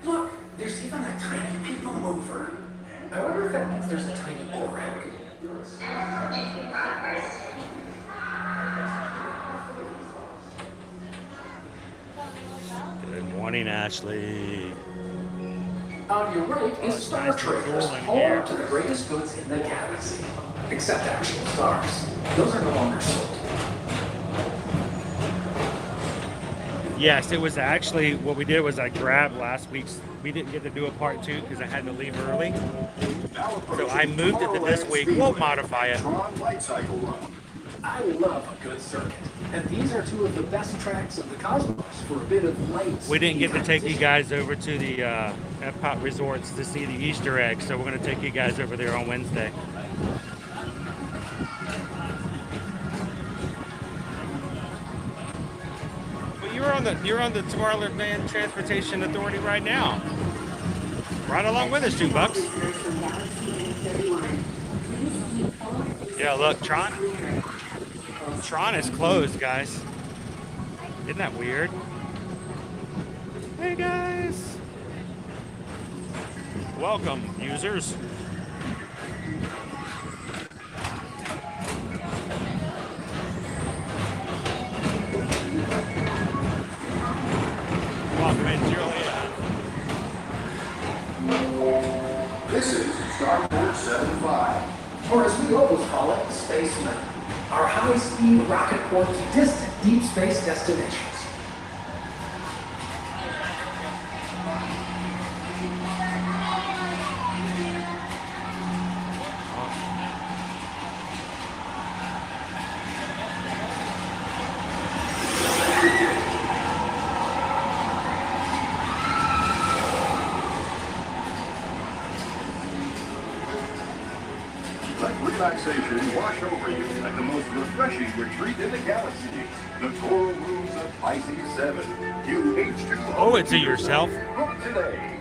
Look, there's even a tiny People Mover. I wonder if that means there's a tiny Borak. Good morning, Ashley. On your right is Star Traders, home to the greatest goods in the galaxy. Except actual stars. Those are no longer sold. Yes, it was actually what we did was I grabbed last week's. We didn't get to do a part 2 because I had to leave early. So I moved it to this week. We'll modify it. Tron Light Cycle Run. I love a good circuit. And these are two of the best tracks of the cosmos for a bit of light. We didn't get to take you guys over to the Epcot resorts to see the Easter egg, so we're going to take you guys over there on Wednesday. on the Tomorrowland Transportation Authority right now. Right along with us, $2. Yeah, look, Tron is closed, guys. Isn't that weird? Hey guys, welcome users. Welcome in, Julia. This is Starport 75. Or as we always call it, Space Mountain. Our high-speed rocket port to distant deep space destinations. Let relaxation wash over you at the most refreshing retreat in the galaxy. The coral rooms of Pisces 7. UH2. Owe it to yourself. Book today.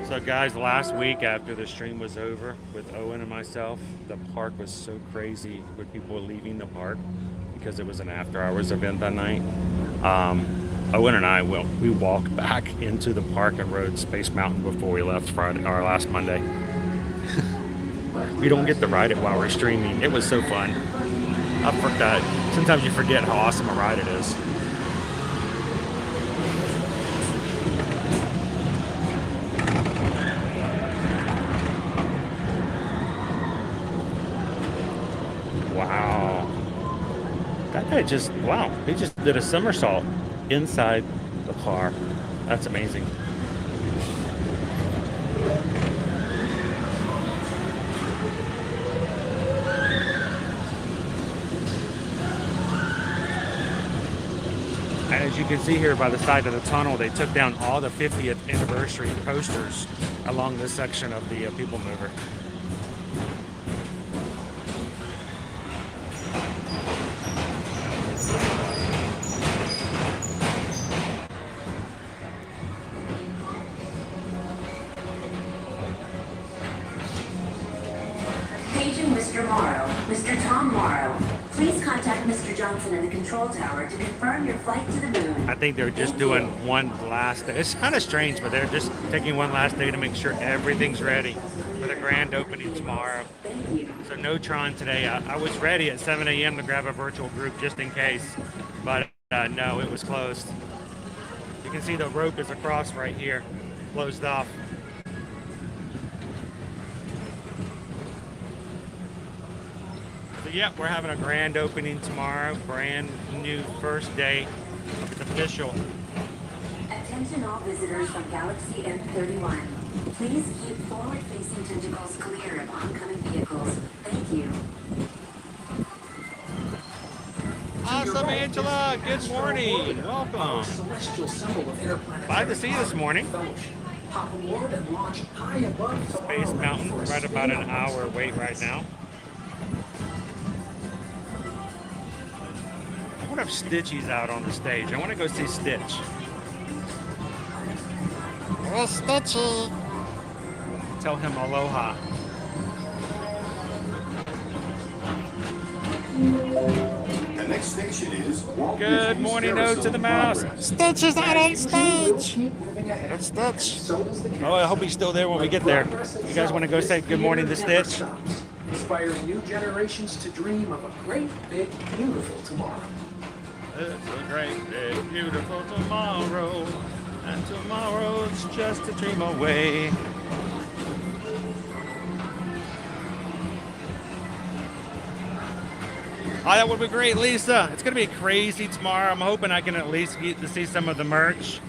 So guys, last week after the stream was over with Owen and myself, the park was so crazy with people leaving the park because it was an after hours event that night. Owen and I we walked back into the park and rode Space Mountain before we left Friday or last Monday. We don't get to ride it while we're streaming. It was so fun. I forgot. Sometimes you forget how awesome a ride it is. Wow. That guy he just did a somersault inside the car. That's amazing. And as you can see here by the side of the tunnel, they took down all the 50th anniversary posters along this section of the People Mover. Paging Mr. Morrow, Mr. Tom Morrow. Please contact Mr. Johnson in the control tower to confirm your flight to the moon. I think they're just doing one last day. It's kind of strange, but they're just taking one last day to make sure everything's ready for the grand opening tomorrow. Thank you. So no Tron today. I was ready at 7 a.m. to grab a virtual group just in case, but no, it was closed. You can see the rope is across right here, closed off. So yeah, we're having a grand opening tomorrow. Brand new first day. It's official. Attention all visitors from Galaxy M31. Please keep forward-facing tentacles clear of oncoming vehicles. Thank you. Awesome, Angela. Good morning. Welcome. Glad to see you this morning. Space Mountain, right about an hour wait right now. I wonder if Stitchy's out on the stage. I want to go see Stitch. Where's Stitchy? Tell him aloha. The next station is Good morning, Ode to the Mouse. Stitch is out on stage. It's Stitch. Oh, I hope he's still there when we get there. You guys want to go say good morning to Stitch? Inspiring new generations to dream of a great, big, beautiful tomorrow. It's a great, big, beautiful tomorrow. And tomorrow's just a dream away. Oh, that would be great, Lisa. It's going to be crazy tomorrow. I'm hoping I can at least get to see some of the merch.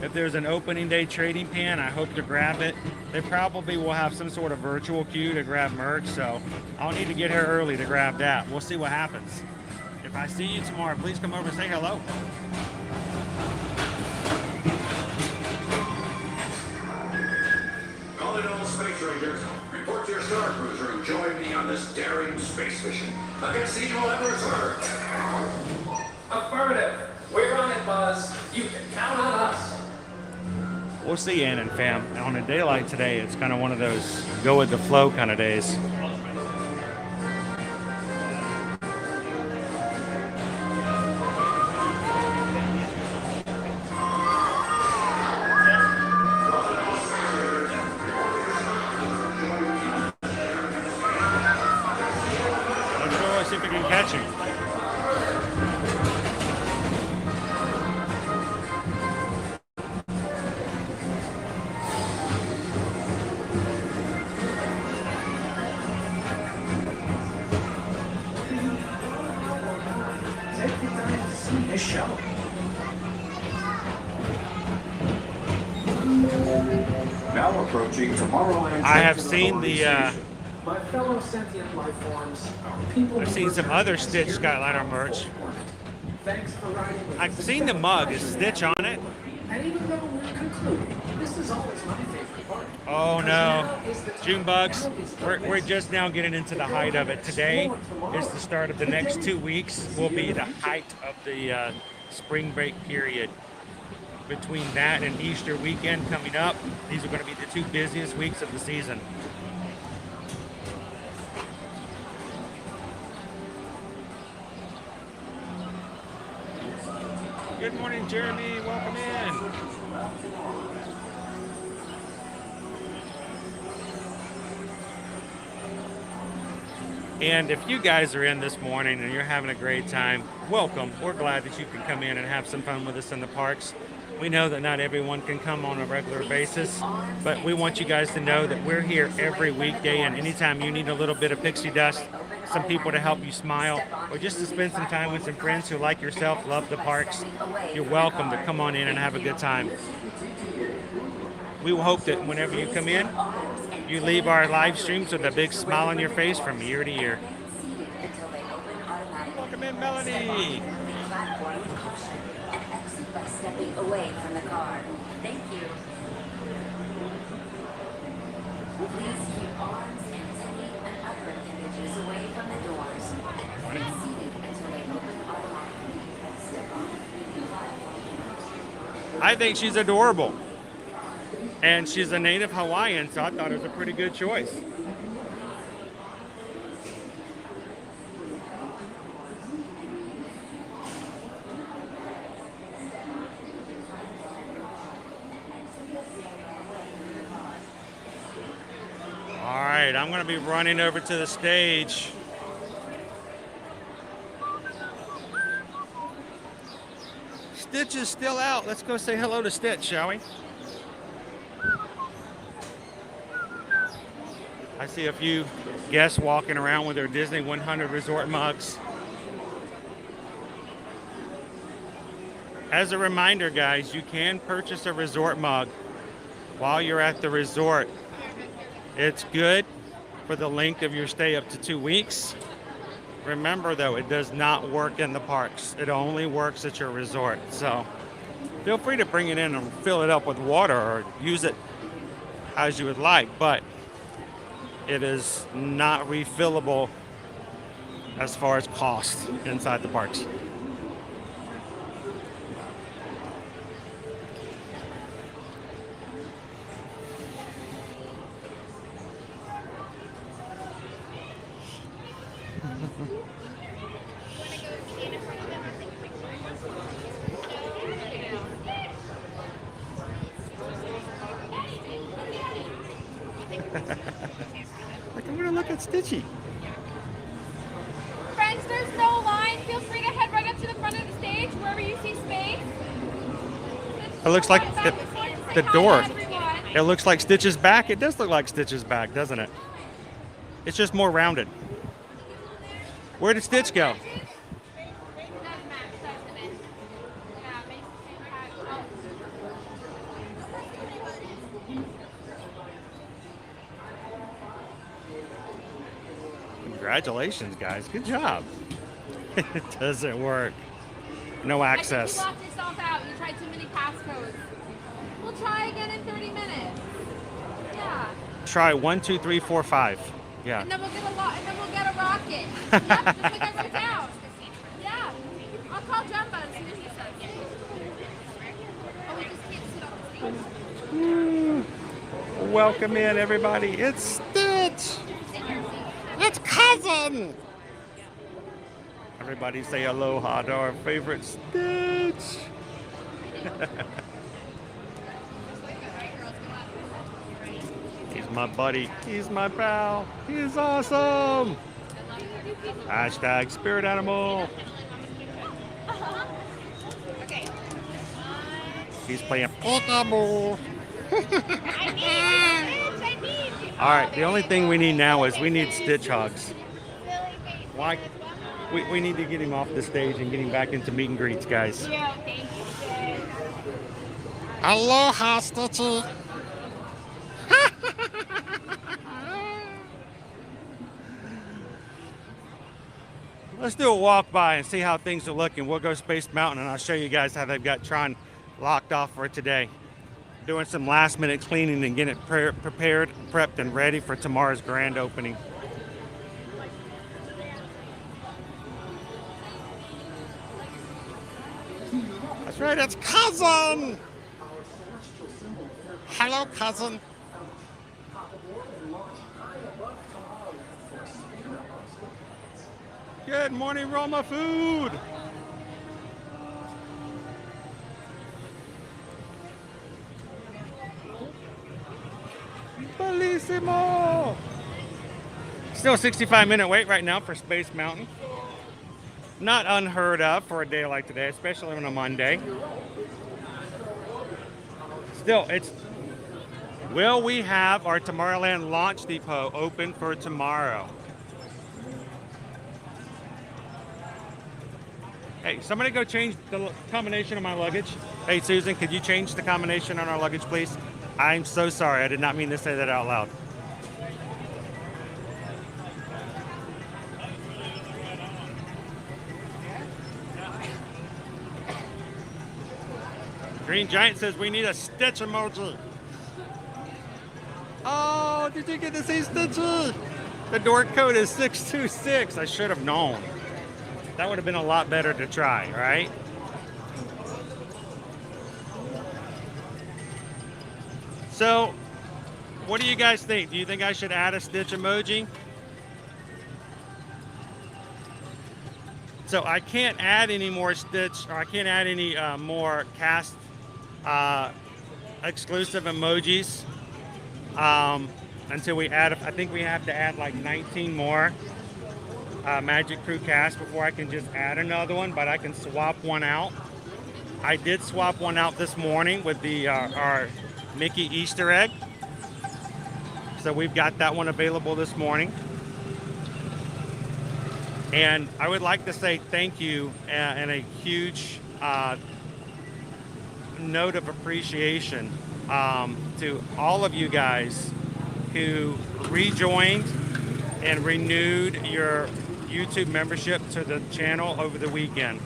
If there's an opening day trading pan, I hope to grab it. They probably will have some sort of virtual queue to grab merch, so I'll need to get here early to grab that. We'll see what happens. If I see you tomorrow, please come over and say hello. All in all, Space Rangers, report to your star cruiser and join me on this daring space mission against the evil Emperor's Earth. Affirmative. We're on it. buzz, you can count on us. We'll see, Ann and fam. And on a day like today, it's kind of one of those go with the flow kind of days. Let's see if we can catch him. Now approaching Tomorrowland. I have seen the My fellow sentient life forms, people. I've seen some other Stitch Skyliner merch. Thanks for riding with I've us. seen the mug. Is Stitch on it? And even though we're concluding, this is always my favorite part. Oh no. June bugs, we're just now getting into the height of it. Today is the start of the next 2 weeks. Will be the height of the spring break period. Between that and Easter weekend coming up, these are going to be the 2 busiest weeks of the season. Good morning, Jeremy. Welcome in. And if you guys are in this morning and you're having a great time, welcome. We're glad that you can come in and have some fun with us in the parks. We know that not everyone can come on a regular basis, but we want you guys to know that we're here every weekday, and anytime you need a little bit of pixie dust, some people to help you smile, or just to spend some time with some friends who, like yourself, love the parks, you're welcome to come on in and have a good time. We will hope that whenever you come in, you leave our live streams with a big smile on your face from year to year. Welcome in, Melanie. By stepping away from the car. Thank you. Please keep arms, antennae, and other appendages away from the doors. Remain seated until they open automatically. Step on the platform. I think she's adorable. And she's a native Hawaiian, so I thought it was a pretty good choice. All right, I'm going to be running over to the stage. Stitch is still out. Let's go say hello to Stitch, shall we? I see a few guests walking around with their Disney 100 Resort mugs. As a reminder, guys, you can purchase a resort mug while you're at the resort. It's good for the length of your stay up to 2 weeks. Remember, though, it does not work in the parks. It only works at your resort. So feel free to bring it in and fill it up with water or use it as you would like. But it is not refillable as far as cost inside the parks. Like, I'm gonna look at Stitchy. Friends, there's no line. Feel free to head right up to the front of the stage, wherever you see space. It looks like the door. It looks like Stitch's back. It does look like Stitch's back, doesn't it? It's just more rounded. Where did Stitch go? Congratulations, guys. Good job. It doesn't work. No access. You locked yourself out. You tried too many passcodes. We'll try again in 30 minutes. Yeah. Try 1, 2, 3, 4, 5. Yeah. And then we'll get a rocket. Yep, just like I wrote down. Yeah. I'll call Jumbo and see what he says. welcome in, everybody. It's Stitch. It's cousin. Everybody say aloha to our favorite Stitch. He's my buddy. He's my pal. He's awesome. Hashtag spirit animal. He's playing peekaboo. All right, the only thing we need now is we need Stitch hugs. Why? We need to get him off the stage and get him back into meet and greets, guys. Aloha, Stitchy. Let's do a walk by and see how things are looking. We'll go Space Mountain and I'll show you guys how they've got Tron locked off for today. Doing some last minute cleaning and getting it prepared, prepped, and ready for tomorrow's grand opening. That's right, it's cousin. Hello, cousin. Good morning, Roma Food. Bellissimo. Still 65-minute wait right now for Space Mountain. Not unheard of for a day like today, especially on a Monday. Still, will we have our Tomorrowland launch depot open for tomorrow? Hey, somebody go change the combination of my luggage. Hey, Susan, could you change the combination on our luggage, please? I'm so sorry. I did not mean to say that out loud. Green Giant says we need a Stitch emoji. Oh, did you get to see Stitchy? The door code is 626. I should have known. That would have been a lot better to try, right? So, what do you guys think? Do you think I should add a Stitch emoji? So I can't add any more Stitch, or I can't add any more cast exclusive emojis until we add, I think we have to add like 19 more Magic Crew cast before I can just add another one, but I can swap one out. I did swap one out this morning with the our Mickey Easter egg. So we've got that one available this morning. And I would like to say thank you and a huge note of appreciation to all of you guys who rejoined and renewed your YouTube membership to the channel over the weekend.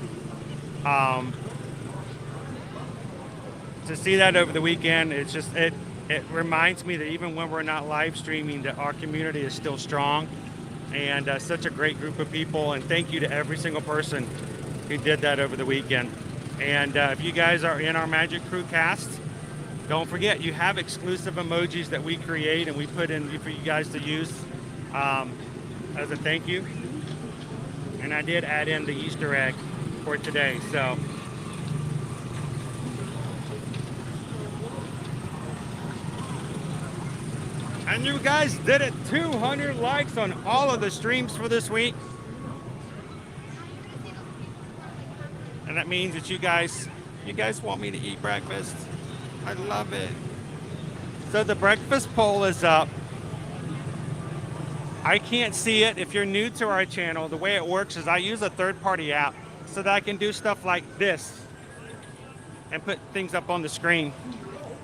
To see that over the weekend, it's just it reminds me that even when we're not live streaming, that our community is still strong, and such a great group of people. And thank you to every single person who did that over the weekend. And if you guys are in our Magic Crew cast, don't forget you have exclusive emojis that we create and we put in for you guys to use as a thank you. And I did add in the Easter egg for today. So and you guys did it. 200 likes on all of the streams for this week. And that means that you guys want me to eat breakfast. I love it. So the breakfast poll is up. I can't see it. If you're new to our channel, the way it works is I use a third-party app so that I can do stuff like this and put things up on the screen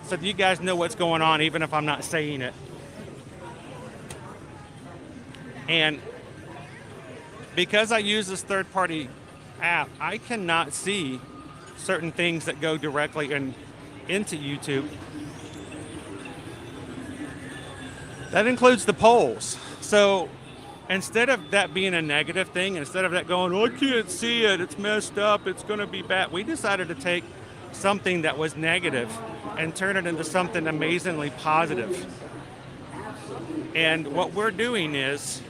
so that you guys know what's going on even if I'm not saying it. And because I use this third-party app, I cannot see certain things that go directly into YouTube. That includes the polls. So instead of that being a negative thing, instead of that going, oh, I can't see it, it's messed up, it's going to be bad, we decided to take something that was negative and turn it into something amazingly positive. And what we're doing is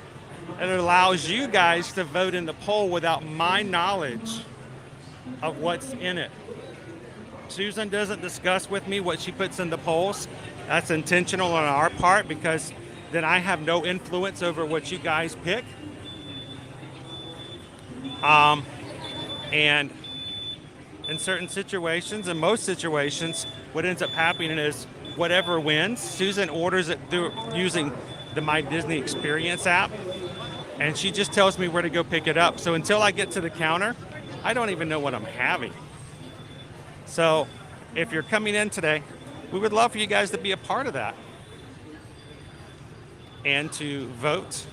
it allows you guys to vote in the poll without my knowledge of what's in it. Susan doesn't discuss with me what she puts in the polls. That's intentional on our part because then I have no influence over what you guys pick. And in certain situations, in most situations, what ends up happening is whatever wins, Susan orders it through using the My Disney Experience app, and she just tells me where to go pick it up. So until I get to the counter, I don't even know what I'm having. So if you're coming in today, we would love for you guys to be a part of that and to vote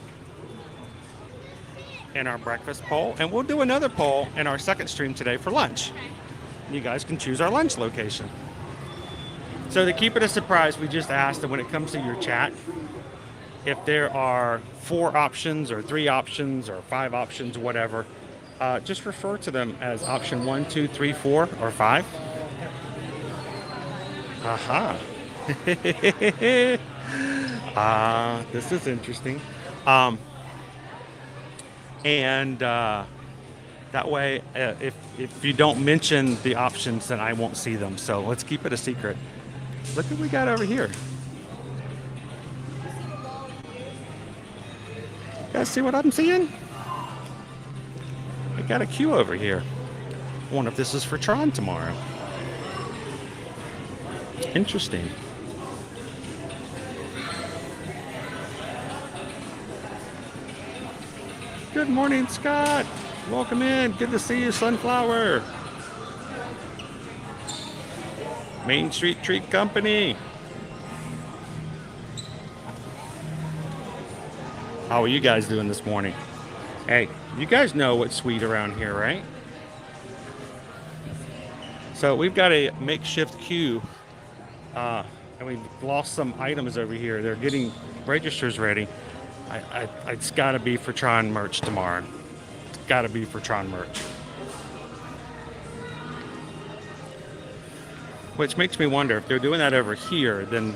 in our breakfast poll. And we'll do another poll in our second stream today for lunch. You guys can choose our lunch location. So to keep it a surprise, we just asked that when it comes to your chat, if there are 4 options or 3 options or 5 options, whatever, just refer to them as option 1, 2, 3, 4, or 5. Aha. This is interesting. And that way, if you don't mention the options, then I won't see them. So let's keep it a secret. Look what we got over here. You guys see what I'm seeing? I got a queue over here. I wonder if this is for Tron tomorrow. Interesting. Good morning, Scott. Welcome in. Good to see you, Sunflower. Main Street Treat Company. How are you guys doing this morning? Hey, you guys know what's sweet around here, right? So we've got a makeshift queue, and we've lost some items over here. They're getting registers ready. It's got to be for Tron merch tomorrow. It's got to be for Tron merch. Which makes me wonder, if they're doing that over here, then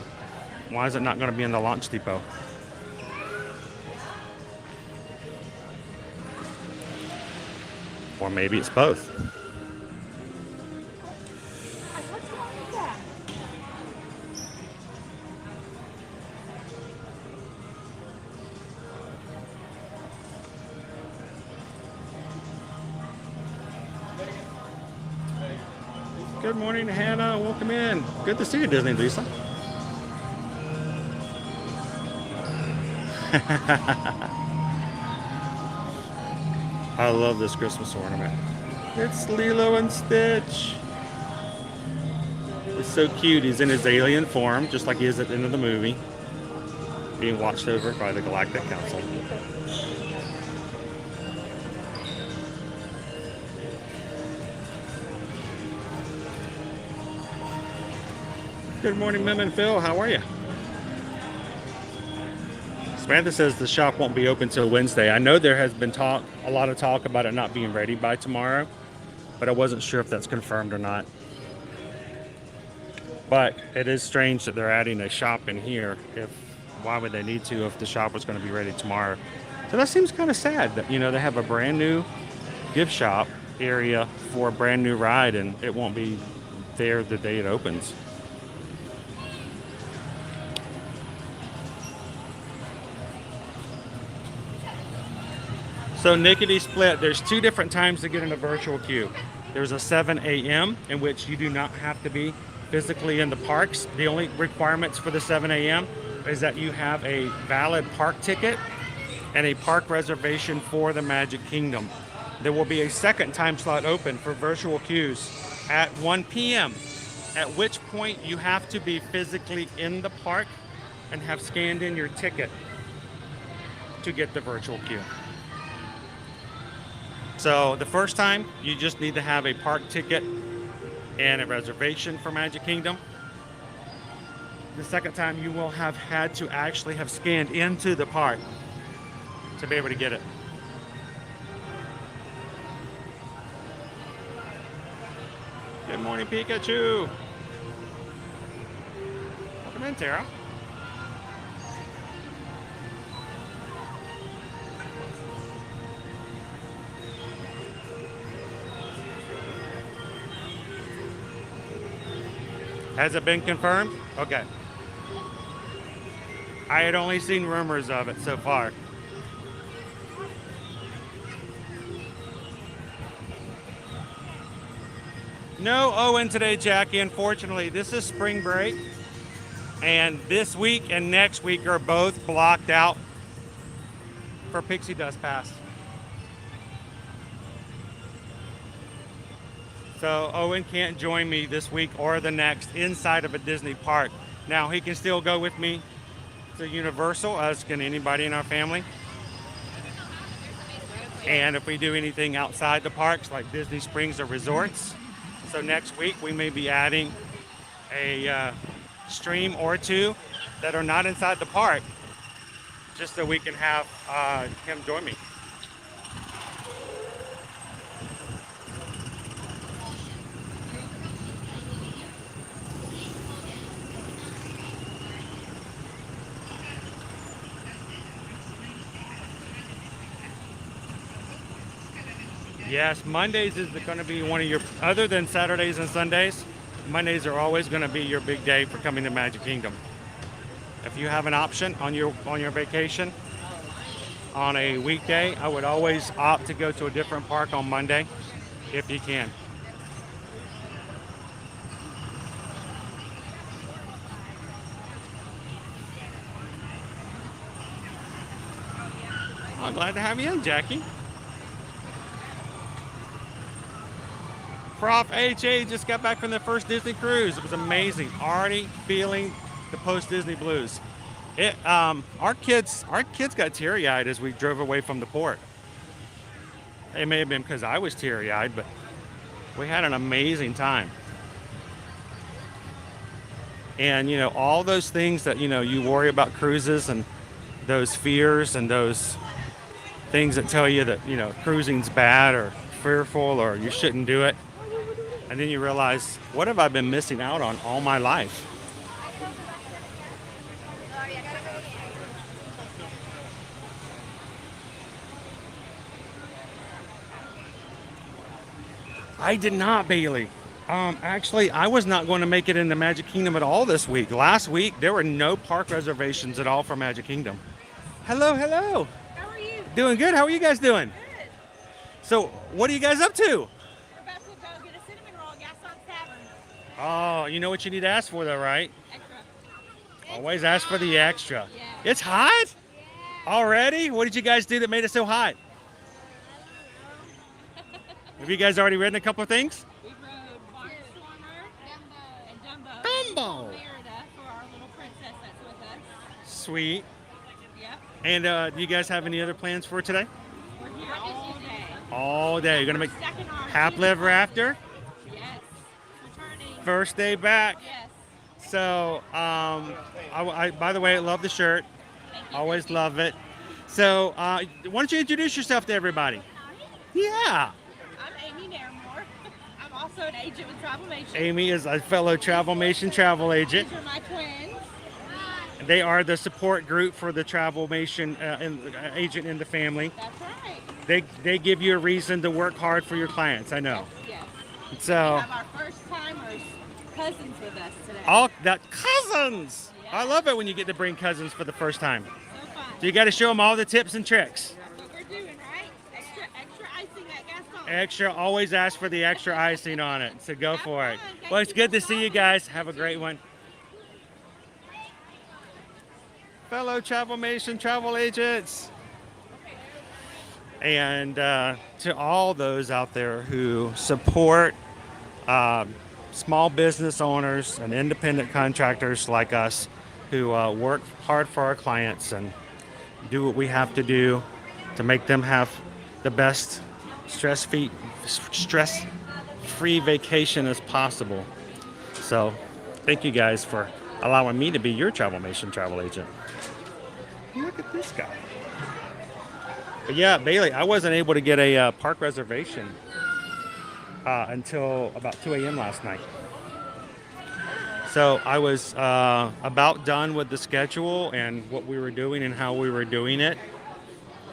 why is it not going to be in the launch depot? Or maybe it's both. Good morning, Hannah. Welcome in. Good to see you, Disney Lisa. I love this Christmas ornament. It's Lilo and Stitch. He's so cute. He's in his alien form, just like he is at the end of the movie, being watched over by the Galactic Council. Good morning, Mim and Phil. How are you? Samantha says the shop won't be open till Wednesday. I know there has been a lot of talk about it not being ready by tomorrow, but I wasn't sure if that's confirmed or not. But it is strange that they're adding a shop in here. Why would they need to if the shop was going to be ready tomorrow? So that seems kind of sad that, you know, they have a brand new gift shop area for a brand new ride and it won't be there the day it opens. So Nickety Split, there's 2 different times to get in a virtual queue. There's a 7 a.m. in which you do not have to be physically in the parks. The only requirements for the 7 a.m. is that you have a valid park ticket and a park reservation for the Magic Kingdom. There will be a second time slot open for virtual queues at 1 p.m., at which point you have to be physically in the park and have scanned in your ticket to get the virtual queue. So the first time, you just need to have a park ticket and a reservation for Magic Kingdom. The second time, you will have had to actually have scanned into the park to be able to get it. Good morning, Pikachu. Welcome in, Tara. Has it been confirmed? Okay. I had only seen rumors of it so far. No Owen today, Jackie. Unfortunately, this is spring break. And this week and next week are both blocked out for Pixie Dust Pass. So Owen can't join me this week or the next inside of a Disney park. Now, he can still go with me to Universal, as can anybody in our family. And if we do anything outside the parks, like Disney Springs or resorts. So next week, we may be adding a stream or two that are not inside the park, just so we can have him join me. Yes, Mondays is going to be one of your, other than Saturdays and Sundays, Mondays are always going to be your big day for coming to Magic Kingdom. If you have an option on your vacation on a weekday, I would always opt to go to a different park on Monday if you can. I'm glad to have you in, Jackie. Prof HA just got back from their first Disney cruise. It was amazing. Already feeling the post-Disney blues. Our kids got teary-eyed as we drove away from the port. It may have been because I was teary-eyed, but we had an amazing time. And, you know, all those things that, you know, you worry about cruises and those fears and those things that tell you that, you know, cruising's bad or fearful or you shouldn't do it. And then you realize, what have I been missing out on all my life? I did not, Bailey. Actually, I was not going to make it into Magic Kingdom at all this week. Last week, there were no park reservations at all for Magic Kingdom. Hello, hello. How are you? Doing good. How are you guys doing? Good. So, what are you guys up to? We're about to go get a cinnamon roll at Gaston's Tavern. Oh, you know what you need to ask for, though, right? Extra. Always ask for the extra. Yeah. It's hot? Yeah. Already? What did you guys do that made it so hot? Have you guys already written a couple of things? We rode Barnstormer and Dumbo. Dumbo. And Merida for our little princess that's with us. Sweet. Yep. And do you guys have any other plans for today? We're here all day. All day. You're going to make Stacking our happily ever after? Yes. Returning. First day back. Yes. So, I by the way, I love the shirt. Always love it. So, why don't you introduce yourself to everybody? Yeah. I'm Amy Nairmore. I'm also an agent with Travelmation. Amy is a fellow Travelmation travel agent. These are my twins. They are the support group for the Travelmation agent in the family. That's right. They give you a reason to work hard for your clients. I know. Yes. So. We have our first timers, cousins with us today. All that cousins. Yeah. I love it when you get to bring cousins for the first time. So fun. So you got to show them all the tips and tricks. That's what we're doing, right? Extra icing at Gaston. Extra, always ask for the extra icing on it. So go for it. Well, it's good to see you guys. Have a great one. Fellow Travelmation travel agents. And to all those out there who support small business owners and independent contractors like us who work hard for our clients and do what we have to do to make them have the best stress-free vacation as possible. So thank you guys for allowing me to be your Travelmation travel agent. Look at this guy. But yeah, Bailey, I wasn't able to get a park reservation until about 2 a.m. last night. So I was about done with the schedule and what we were doing and how we were doing it.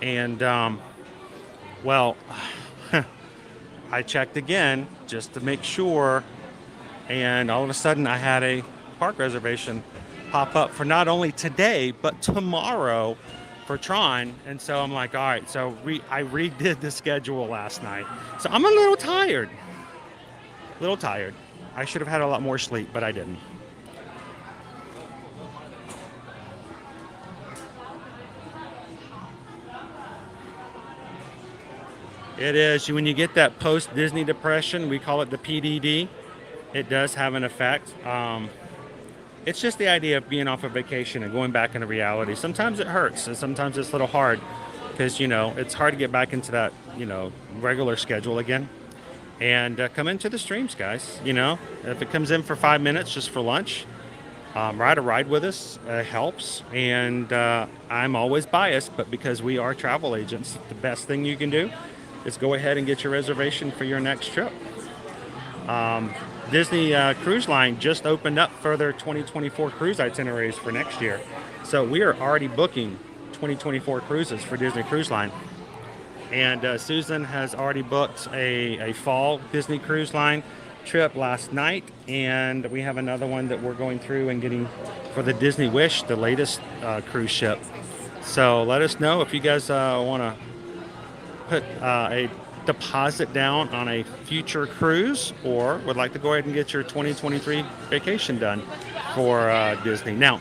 And, well, I checked again just to make sure and all of a sudden I had a park reservation pop up for not only today but tomorrow for Tron. And so I'm like, all right, so I redid the schedule last night, so I'm a little tired. I should have had a lot more sleep, but I didn't. It is, when you get that post-Disney depression, we call it the PDD, it does have an effect. It's just the idea of being off a vacation and going back into reality. Sometimes it hurts, and sometimes it's a little hard because, it's hard to get back into that, regular schedule again. And come into the streams, guys. If it comes in for 5 minutes just for lunch, ride a ride with us. Helps. And I'm always biased, but because we are travel agents, the best thing you can do is go ahead and get your reservation for your next trip. Disney Cruise Line just opened up for their 2024 cruise itineraries for next year. So we are already booking 2024 cruises for Disney Cruise Line. And Susan has already booked a fall Disney Cruise Line trip last night. And we have another one that we're going through and getting for the Disney Wish, the latest cruise ship. So let us know if you guys want to put a deposit down on a future cruise or would like to go ahead and get your 2023 vacation done for Disney. Now,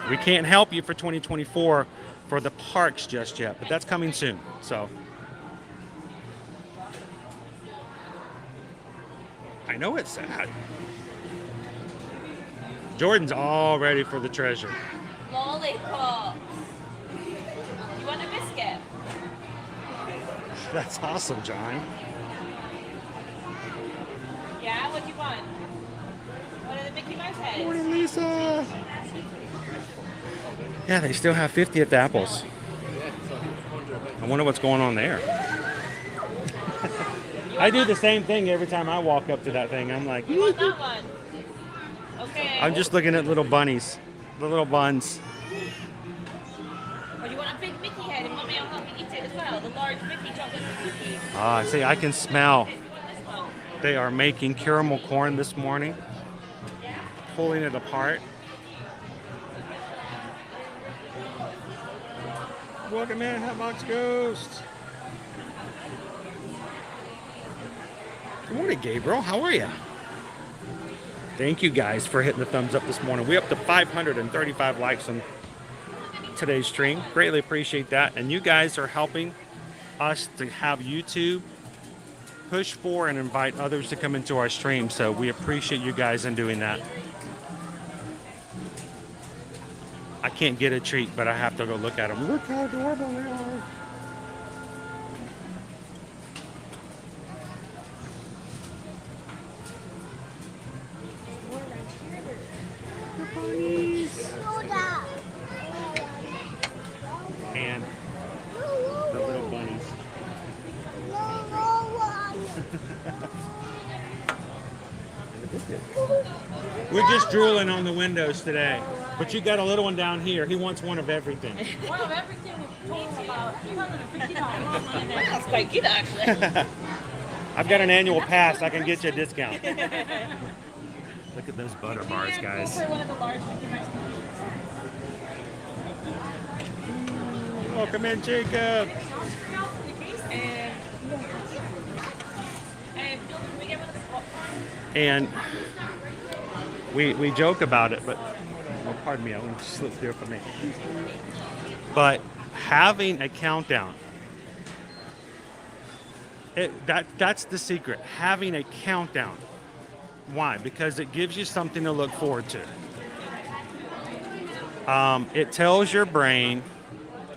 we can't help you for 2024 for the parks just yet, but that's coming soon. So I know it's sad. Jordan's all ready for the treasure. Lollipop. You want a biscuit? That's awesome, John. Yeah, what do you want? One of the Mickey Mouse heads? Morning, Lisa. Yeah, they still have 50th apples. I wonder what's going on there. I do the same thing every time I walk up to that thing. I'm like, you want that one? Okay. I'm just looking at little bunnies, the little buns. Or do you want a big Mickey head and Mommy will help you eat it as well? The large Mickey chocolate cookie. Ah, see, I can smell. They are making caramel corn this morning, pulling it apart. Welcome in, Hotbox Ghost. Good morning, Gabriel. How are you? Thank you guys for hitting the thumbs up this morning. We're up to 535 likes on today's stream. Greatly appreciate that. And you guys are helping us to have YouTube push for and invite others to come into our stream. So we appreciate you guys in doing that. I can't get a treat, but I have to go look at them. Look how adorable they are. And the little bunnies. We're just drooling on the windows today. But you got a little one down here. He wants one of everything. One of everything is about $250. That's quite good, actually. I've got an annual pass. I can get you a discount. Look at those butter bars, guys. One of the large Mickey Mouse cookies. Welcome in, Jacob. And we joke about it, but pardon me, I want to slip through for me. But having a countdown, that's the secret. Having a countdown. Why? Because it gives you something to look forward to. It tells your brain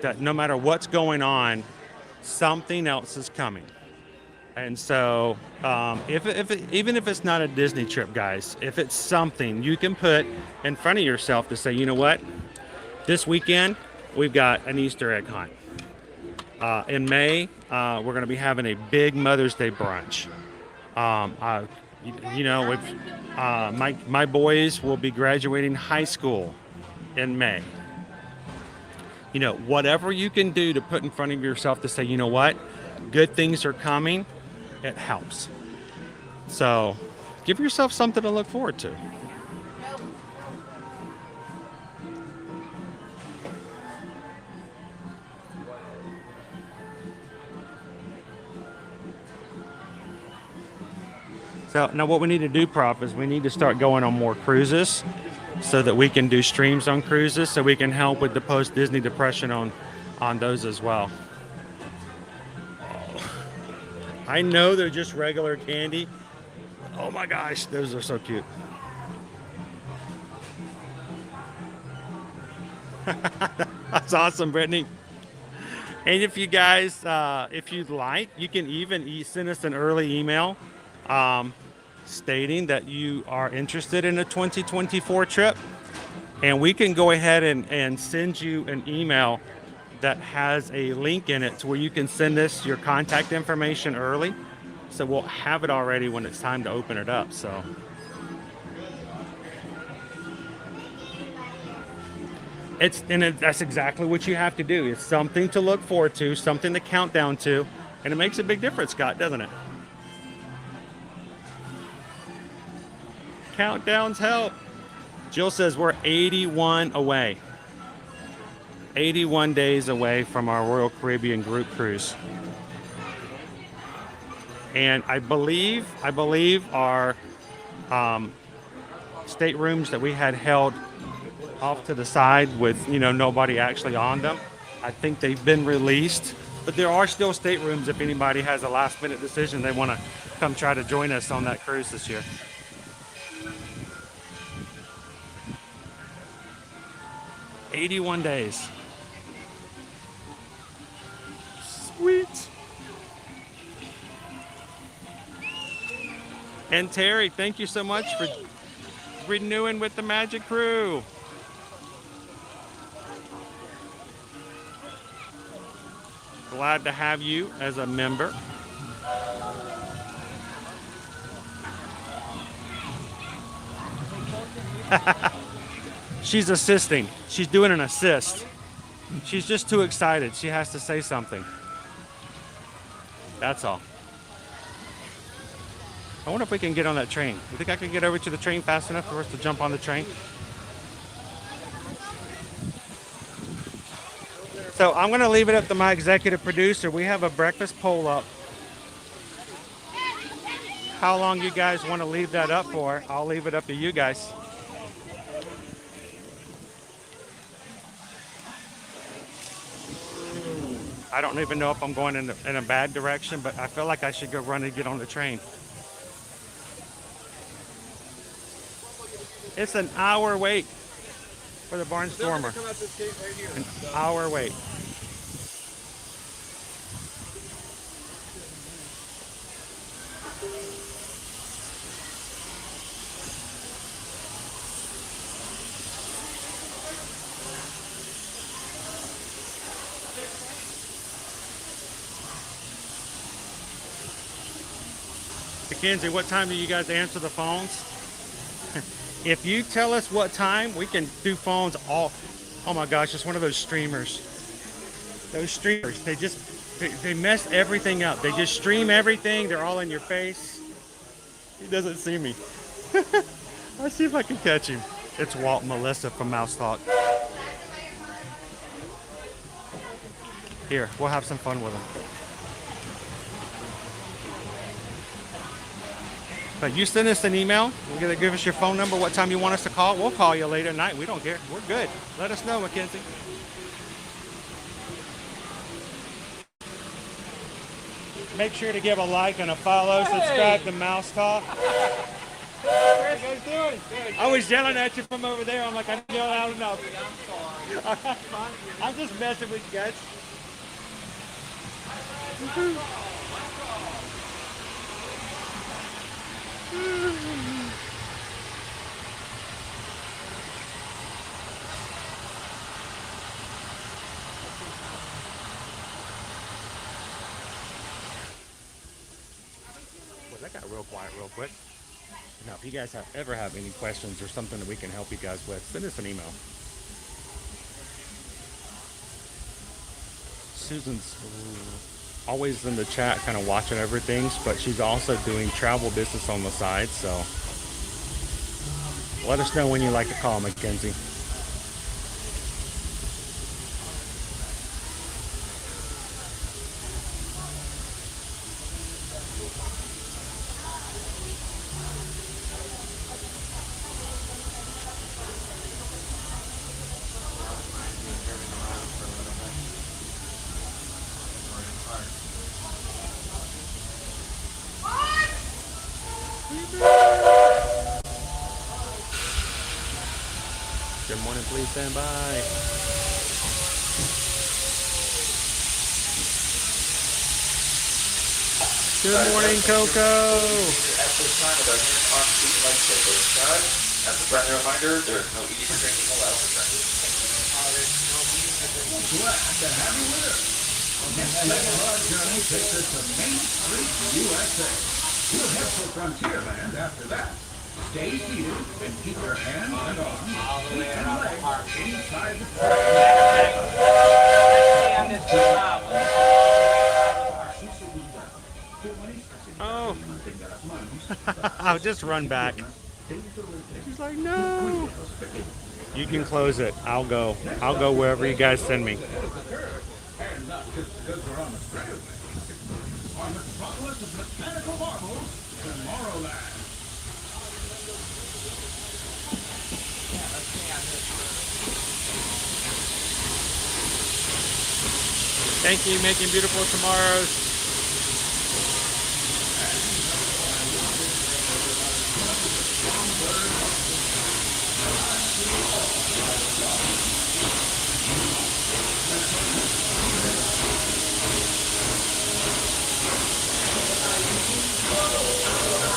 that no matter what's going on, something else is coming. And so even if it's not a Disney trip, guys, if it's something you can put in front of yourself to say, you know what, this weekend we've got an Easter egg hunt. In May, we're going to be having a big Mother's Day brunch. My boys will be graduating high school in May. You know, whatever you can do to put in front of yourself to say, you know what, good things are coming, it helps. So Give yourself something to look forward to. So now what we need to do, Prop, is we need to start going on more cruises so that we can do streams on cruises so we can help with the post-Disney depression on those as well. I know they're just regular candy. Oh my gosh, those are so cute. That's awesome, Brittany. And if you guys, if you'd like, you can even send us an early email stating that you are interested in a 2024 trip. And we can go ahead and send you an email that has a link in it to where you can send us your contact information early. So we'll have it already when it's time to open it up. So that's exactly what you have to do. It's something to look forward to, something to count down to, and it makes a big difference, Scott, doesn't it? Countdowns help. Jill says we're 81 away. 81 days away from our Royal Caribbean group cruise. And I believe our staterooms that we had held off to the side with, nobody actually on them, I think they've been released. But there are still staterooms if anybody has a last minute decision they want to come try to join us on that cruise this year. "81 days. Sweet. And Terry, thank you so much for renewing with the Magic Crew. Glad to have you as a member. She's assisting. She's doing an assist. She's just too excited. She has to say something. That's all. I wonder if we can get on that train. You think I can get over to the train fast enough for us to jump on the train? So I'm going to leave it up to my executive producer. We have a breakfast poll up. How long you guys want to leave that up for? I'll leave it up to you guys. I don't even know if I'm going in a bad direction, but I feel like I should go run and get on the train. It's an hour wait for the Barnstormer. An hour wait. Mackenzie, what time do you guys answer the phones? If you tell us what time, we can do phones all. Oh my gosh, it's one of those streamers. Those streamers, they mess everything up. They just stream everything. They're all in your face. He doesn't see me. Let's see if I can catch him. It's Walt and Melissa from Mouse Talk. Here, we'll have some fun with him. But you send us an email. You're going to give us your phone number, what time you want us to call. We'll call you later at night. We don't care. We're good. Let us know, Mackenzie. Make sure to give a like and a follow. Hey. Subscribe to Mouse Talk. How are you guys doing? I was yelling at you from over there. I'm like, I yelled out enough. All right, fine. I'm just messing with you guys. Well, that got real quiet real quick. Now, if you guys ever have any questions or something that we can help you guys with, send us an email. Susan's. always in the chat kind of watching everything, but she's also doing travel business on the side, so let us know when you like to call, Mackenzie. Good morning, please stand by. Good morning, Coco. At this time, with our hands on feet like so inside. As a friendly reminder, there is no eating or drinking allowed on the train. Glad to have you with us. This leg of our journey takes us to Main Street, USA. We'll head for Frontierland after that. Stay seated and keep your hands and arms, feet and legs inside the Oh, I'll just run back. She's like, no. You can close it. I'll go. I'll go wherever you guys send me. And not just because we're on the Treehouse. On the metropolis of mechanical marvels, Tomorrowland. Thank you, making beautiful tomorrows.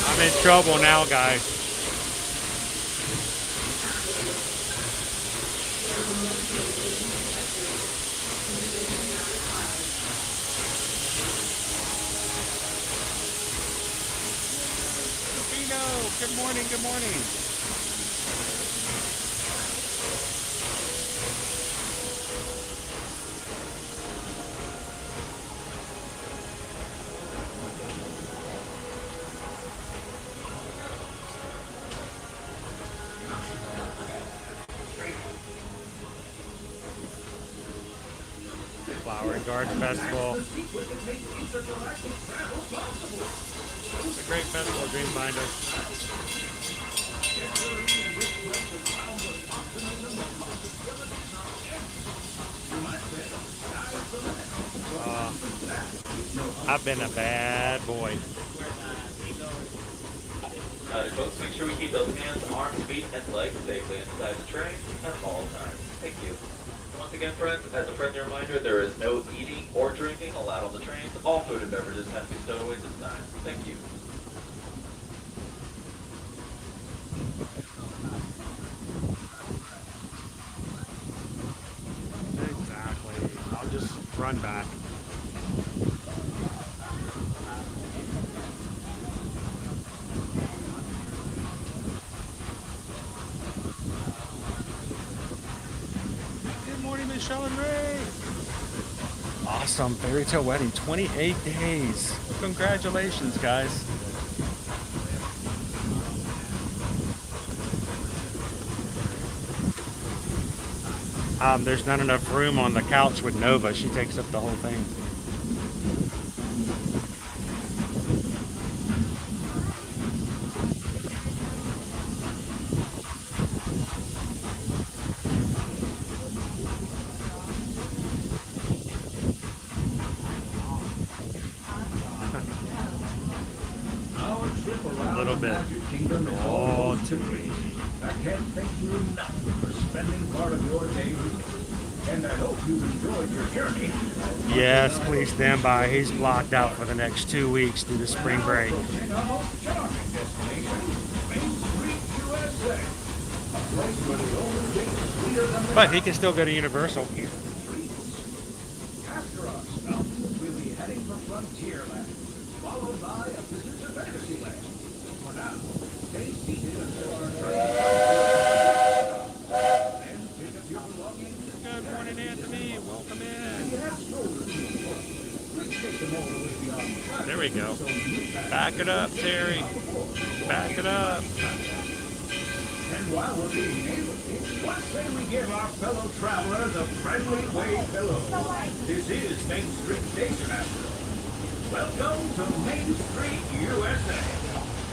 I'm in trouble now, guys. Good morning, good morning. Flower and Garden Festival. It's a great festival, Dreamfinder. I've been a bad boy. Folks, make sure we keep those hands, arms, feet, and legs safely inside the train at all times. Thank you. Once again, friends, as a friendly reminder, there is no eating or drinking allowed on the trains. All food and beverages have to be stowed away this time. Thank you. Exactly. I'll just run back. Good morning, Michelle and Ray. Awesome fairy tale wedding, 28 days. Congratulations, guys. There's not enough room on the couch with Nova. She takes up the whole thing. A little bit. Oh, too easy. I can't thank you enough for spending part of your day with me. And I hope you enjoyed your journey. Yes, please stand by. He's blocked out for the next 2 weeks due to spring break. But he can still go to Universal. After our stop, we'll be heading for Frontierland, followed by a visit to Fantasyland. For now, stay seated until our train. Then pick up your belongings. Good morning, Anthony. Welcome in. We have stolen There we go. Back it up, Terry. Back it up. And while we're being able, what say we give our fellow travelers a friendly wave hello? This is Main Street Station after all. Welcome to Main Street, USA.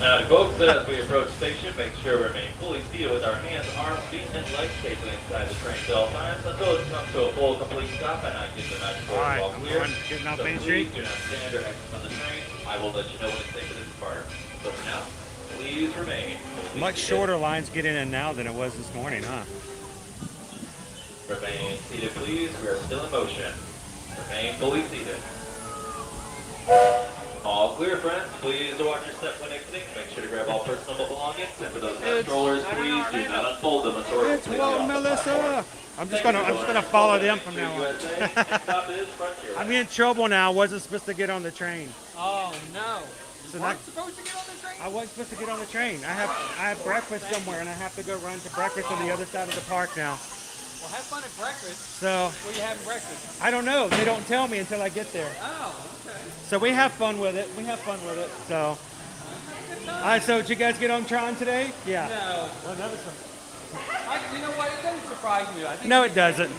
Now, folks, as we approach station, make sure we remain fully seated with our hands, arms, feet, and legs safely inside the train at all times until it comes to a full, complete stop and I give the magic word all clear. Getting off So Main please Street. do not stand or exit on the train. I will let you know when it's safe to depart. So for now, please remain fully Much seated. shorter lines getting in now than it was this morning, huh? Remain seated, please. We are still in motion. Remain fully seated. All clear, friends. Please watch your step when exiting. Make sure to grab all personal belongings. And for those in strollers, please do not unfold them until It's Walt Melissa. I'm just gonna follow them from now on. I'm in trouble now. I wasn't supposed to get on the train. Oh no. So You weren't supposed to get on the train? I wasn't supposed to get on the train. I have breakfast somewhere, and I have to go run to breakfast on the other side of the park now. Well, have fun at breakfast. So Where you having breakfast? I don't know. They don't tell me until I get there. Oh, okay. So we have fun with it. So. All right. So did you guys get on Tron today? Yeah. No. Well, that was You know what? It doesn't surprise me. I think No, it doesn't.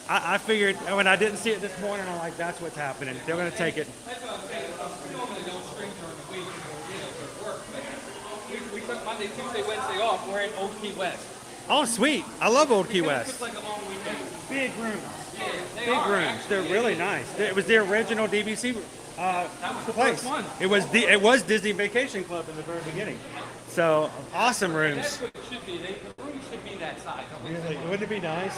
I figured when I didn't see it this morning, I'm like, that's what's happening. They're going to take it. That's what I'm saying. We normally don't stream during the week for work. But we took Monday, Tuesday, Wednesday off. We're in Old Key West. Oh, sweet. I love Old Key West. It's like a long weekend. Big rooms. Yeah, they Big are, rooms. actually. They're really nice. It was the original DVC That was the place. first one. It was Disney Vacation Club in the very beginning. So awesome rooms. That's what it should be. The room should be that size. Really, wouldn't it be nice?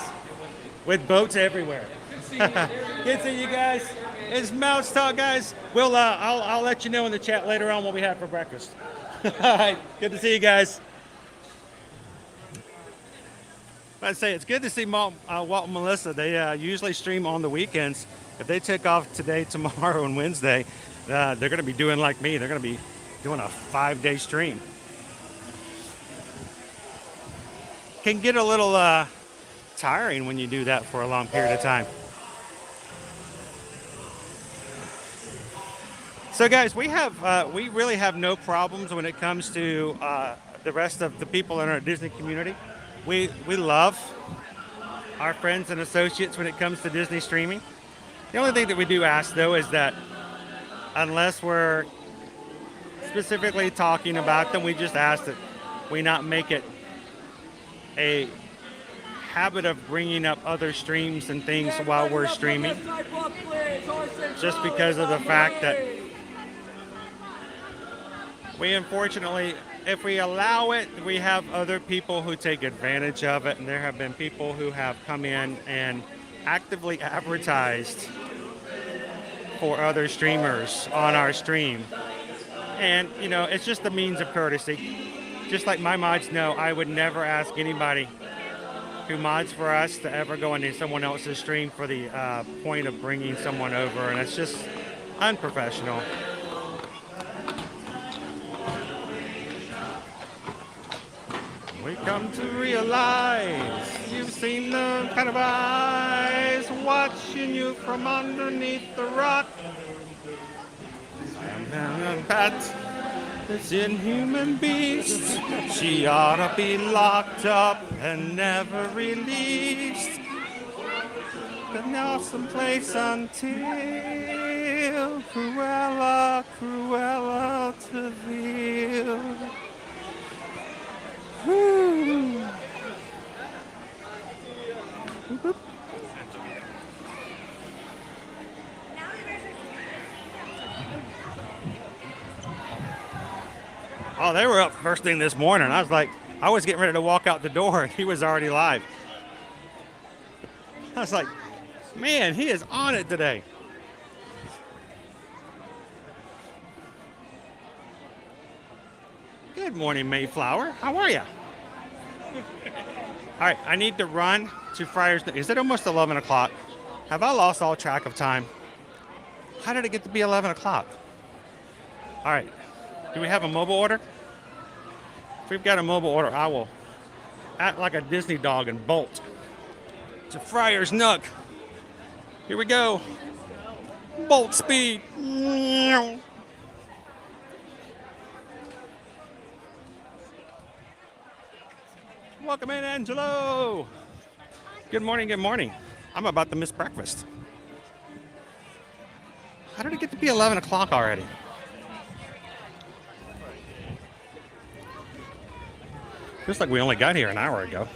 With boats everywhere. Good to see you guys. It's Mouse Talk, guys. We'll I'll let you know in the chat later on what we have for breakfast. All right. Good to see you guys. I'd say it's good to see Walt and Melissa. They usually stream on the weekends. If they take off today, tomorrow, and Wednesday, they're going to be doing like me. They're going to be doing a 5-day stream. Can get a little tiring when you do that for a long period of time. So, guys, we really have no problems when it comes to the rest of the people in our Disney community. We love our friends and associates when it comes to Disney streaming. The only thing that we do ask, though, is that unless we're specifically talking about them, we just ask that we not make it a habit of bringing up other streams and things while we're streaming. Just because of the fact that we unfortunately, if we allow it, we have other people who take advantage of it, and there have been people who have come in and actively advertised for other streamers on our stream. And, you know, it's just a means of courtesy. Just like my mods know, I would never ask anybody who mods for us to ever go into someone else's stream for the point of bringing someone over, and it's just unprofessional. We come to realize you've seen the kind of eyes watching you from underneath the rock. And that this inhuman beast, she ought to be locked up and never released. But now someplace until Cruella, Cruella to veil. Oh, they were up first thing this morning. I was getting ready to walk out the door, and he was already live. I was like, man, he is on it today. Good morning, Mayflower. How are you? All right, I need to run to Friar's. Is it almost 11 o'clock? Have I lost all track of time? How did it get to be 11 o'clock? All right, do we have a mobile order? If we've got a mobile order, I will act like a Disney dog and bolt to Friar's Nook. Here we go. Bolt speed. Welcome in, Angelo. Good morning, good morning. I'm about to miss breakfast. How did it get to be 11 o'clock already? Feels like we only got here an hour ago.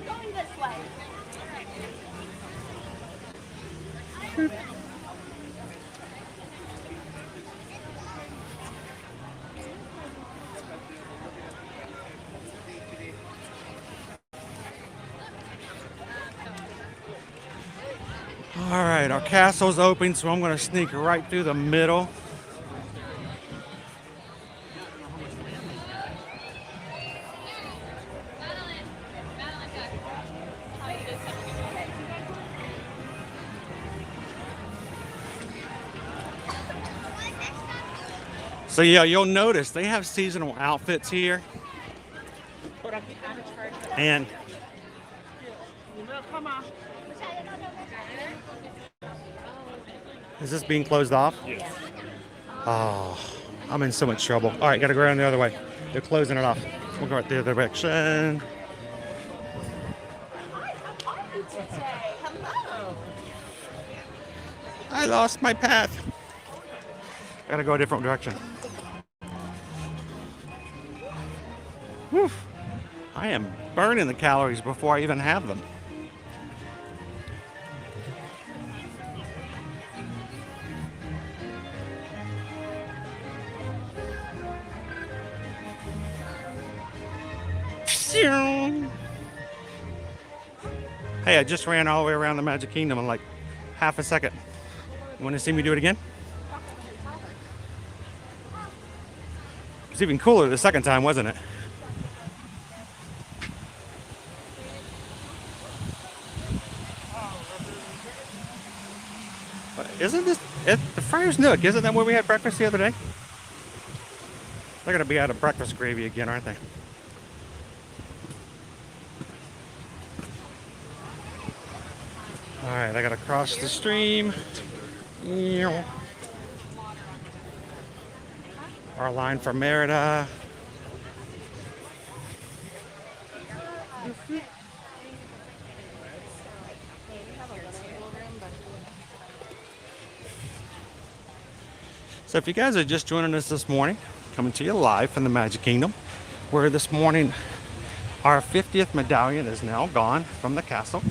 Going this way. All right, our castle's open, so I'm going to sneak right through the middle. So yeah, you'll notice they have seasonal outfits here. And is this being closed off? Yes. Oh, I'm in so much trouble. All right, gotta go around the other way. They're closing it off. We'll go right the other direction. I lost my path. Gotta go a different direction. Whew. I am burning the calories before I even have them. Hey, I just ran all the way around the Magic Kingdom in like half a second. You want to see me do it again? It was even cooler the second time, wasn't it? Isn't this the Friar's Nook? Isn't that where we had breakfast the other day? They're gonna be out of breakfast gravy again, aren't they? All right, I gotta cross the stream. Our line for Merida. So if you guys are just joining us this morning, coming to you live from the Magic Kingdom, where this morning our 50th medallion is now gone from the castle.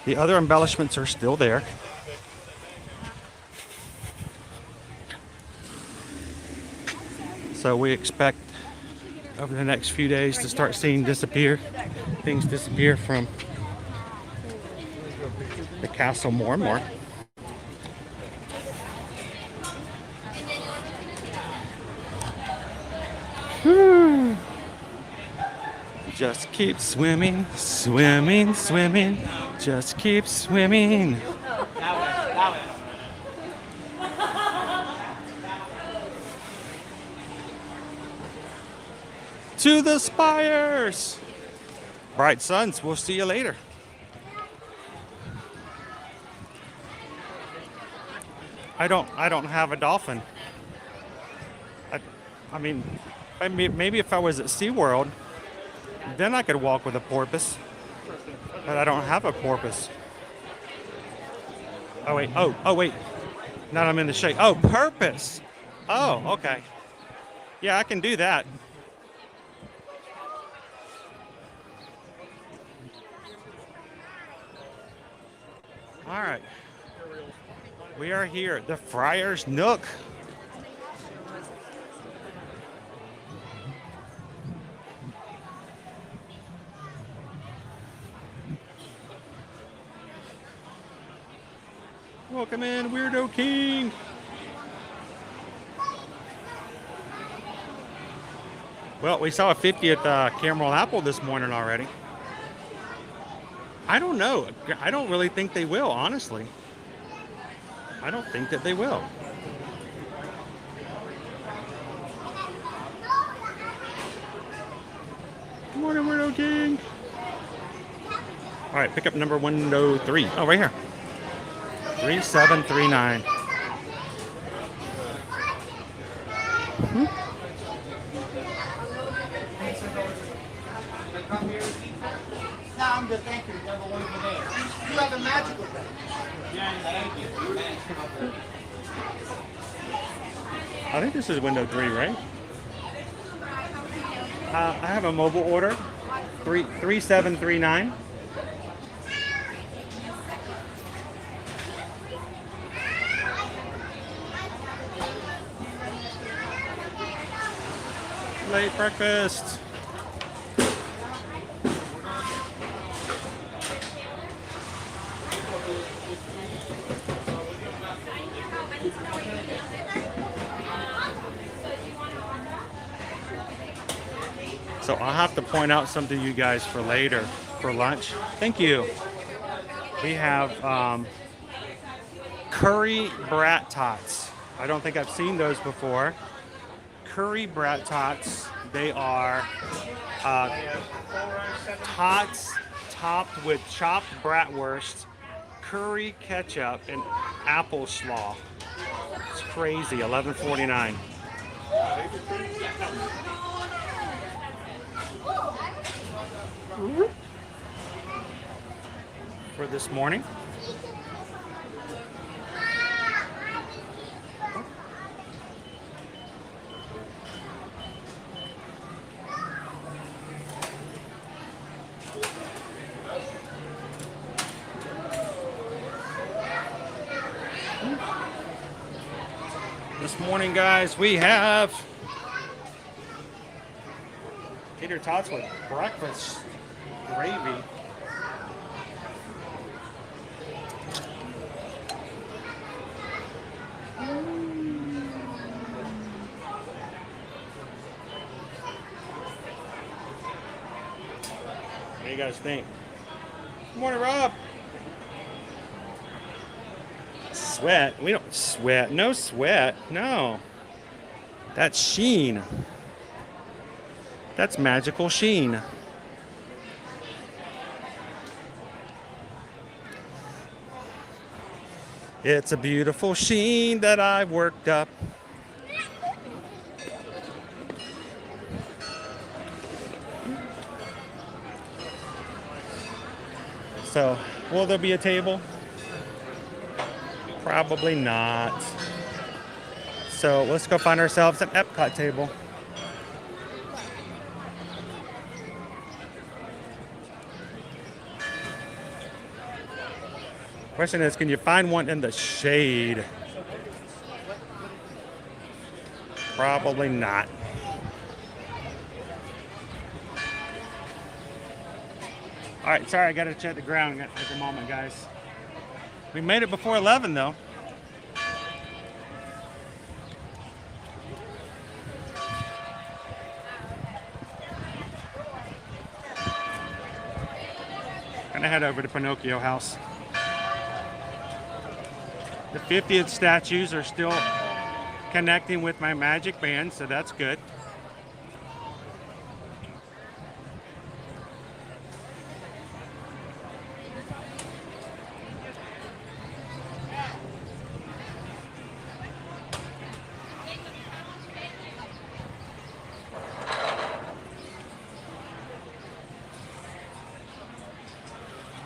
The other embellishments are still there. So we expect over the next few days to start seeing things disappear from the castle more and more. Just keep swimming, swimming, swimming. Just keep swimming. To the spires. Bright suns, we'll see you later. I don't have a dolphin. I mean, maybe if I was at SeaWorld, then I could walk with a porpoise. But I don't have a porpoise. Oh wait, oh wait. Now I'm in the shade. Oh, purpose. Oh, okay. Yeah, I can do that. All right. We are here at the Friar's Nook. Welcome in, Weirdo King. Well, we saw a 50th Caramel Apple this morning already. I don't know. I don't really think they will, honestly. I don't think that they will. Morning, Weirdo King. All right, pick up number 103. Oh, right here. 3739. No, I'm good, thank you. Number one for there. You have a magical thing. Yeah, thank you. I think this is window 3, right? I have a mobile order. 3739. Late breakfast. So I'll have to point out something to you guys for later, for lunch. Thank you. We have curry brat tots. I don't think I've seen those before. Curry brat tots. They are tots topped with chopped bratwurst, curry ketchup, and apple slaw. It's crazy. $11.49. For this morning. This morning, guys, we have tater tots with breakfast gravy. What do you guys think? Good morning, Rob. Sweat? We don't sweat. No sweat. No. That's sheen. That's magical sheen. It's a beautiful sheen that I've worked up. So, will there be a table? Probably not. So let's go find ourselves an Epcot table. Question is, can you find one in the shade? Probably not. All right, sorry, I got to check the ground at the moment, guys. We made it before 11, though. Gonna head over to Pinocchio House. The 50th statues are still connecting with my magic band, so that's good.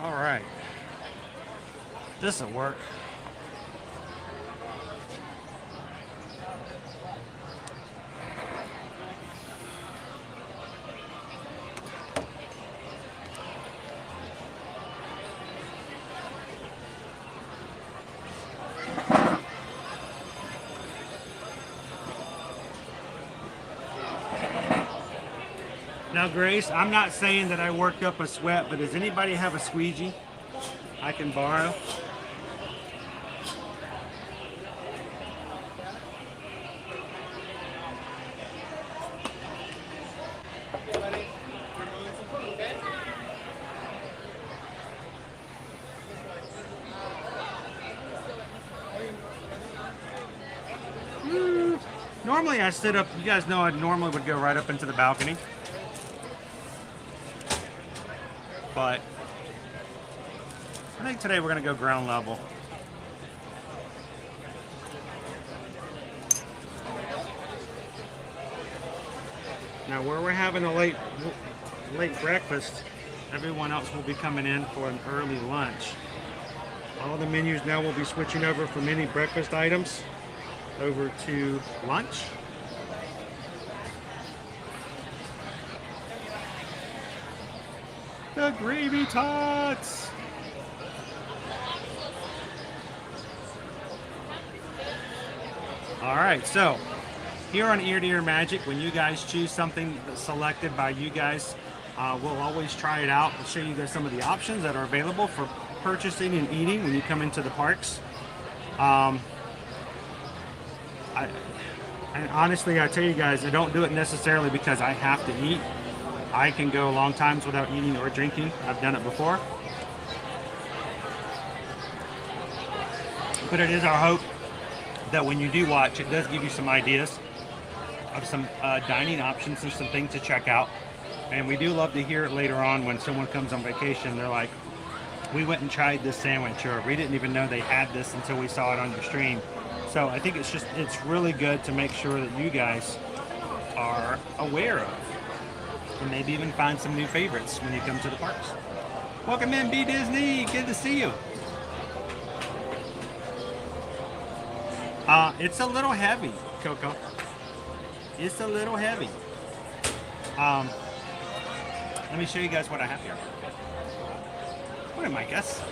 All right. This'll work. Now, Grace, I'm not saying that I worked up a sweat, but does anybody have a squeegee I can borrow? Normally I sit up, you guys know I normally would go right up into the balcony. but I think today we're going to go ground level. Now, where we're having a late breakfast, everyone else will be coming in for an early lunch. All the menus now will be switching over from any breakfast items over to lunch. The gravy tots! All right, so here on Ear to Ear Magic, when you guys choose something that's selected by you guys, we'll always try it out and show you guys some of the options that are available for purchasing and eating when you come into the parks. And honestly, I tell you guys, I don't do it necessarily because I have to eat. I can go long times without eating or drinking. I've done it before. But it is our hope that when you do watch, it does give you some ideas of some dining options and some things to check out. And we do love to hear it later on when someone comes on vacation. They're like, we went and tried this sandwich, or we didn't even know they had this until we saw it on your stream. So I think it's really good to make sure that you guys are aware of, and maybe even find some new favorites when you come to the parks. Welcome in, B Disney. Good to see you. It's a little heavy, Coco. It's a little heavy. Let me show you guys what I have here. What am I guess?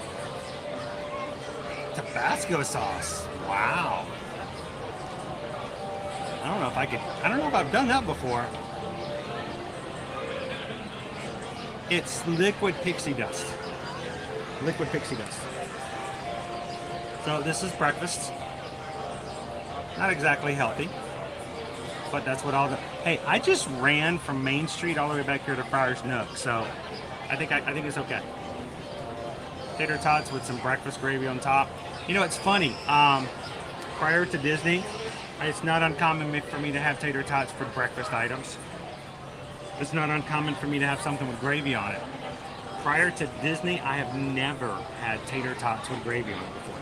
Tabasco sauce. Wow. I don't know if I've done that before. It's liquid pixie dust. Liquid pixie dust. So this is breakfast. Not exactly healthy, but that's what all the... Hey, I just ran from Main Street all the way back here to Friar's Nook, so I think it's okay. Tater tots with some breakfast gravy on top. You know, it's funny. Prior to Disney, it's not uncommon for me to have tater tots for breakfast items. It's not uncommon for me to have something with gravy on it. Prior to Disney, I have never had tater tots with gravy on it before.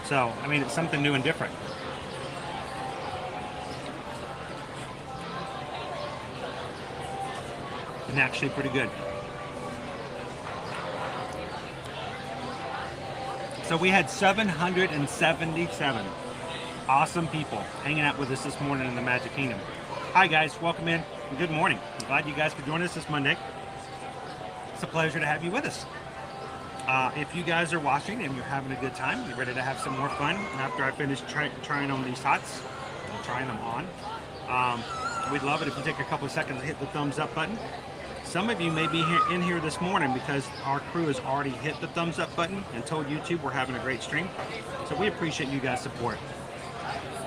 So, I mean, it's something new and different. And actually pretty good. So we had 777 awesome people hanging out with us this morning in the Magic Kingdom. Hi guys, welcome in and good morning. I'm glad you guys could join us this Monday. It's a pleasure to have you with us. If you guys are watching and you're having a good time, you're ready to have some more fun after I finish trying on these tots and trying them on, we'd love it if you take a couple of seconds to hit the thumbs up button. Some of you may be in here this morning because our crew has already hit the thumbs up button and told YouTube we're having a great stream. So we appreciate you guys' support.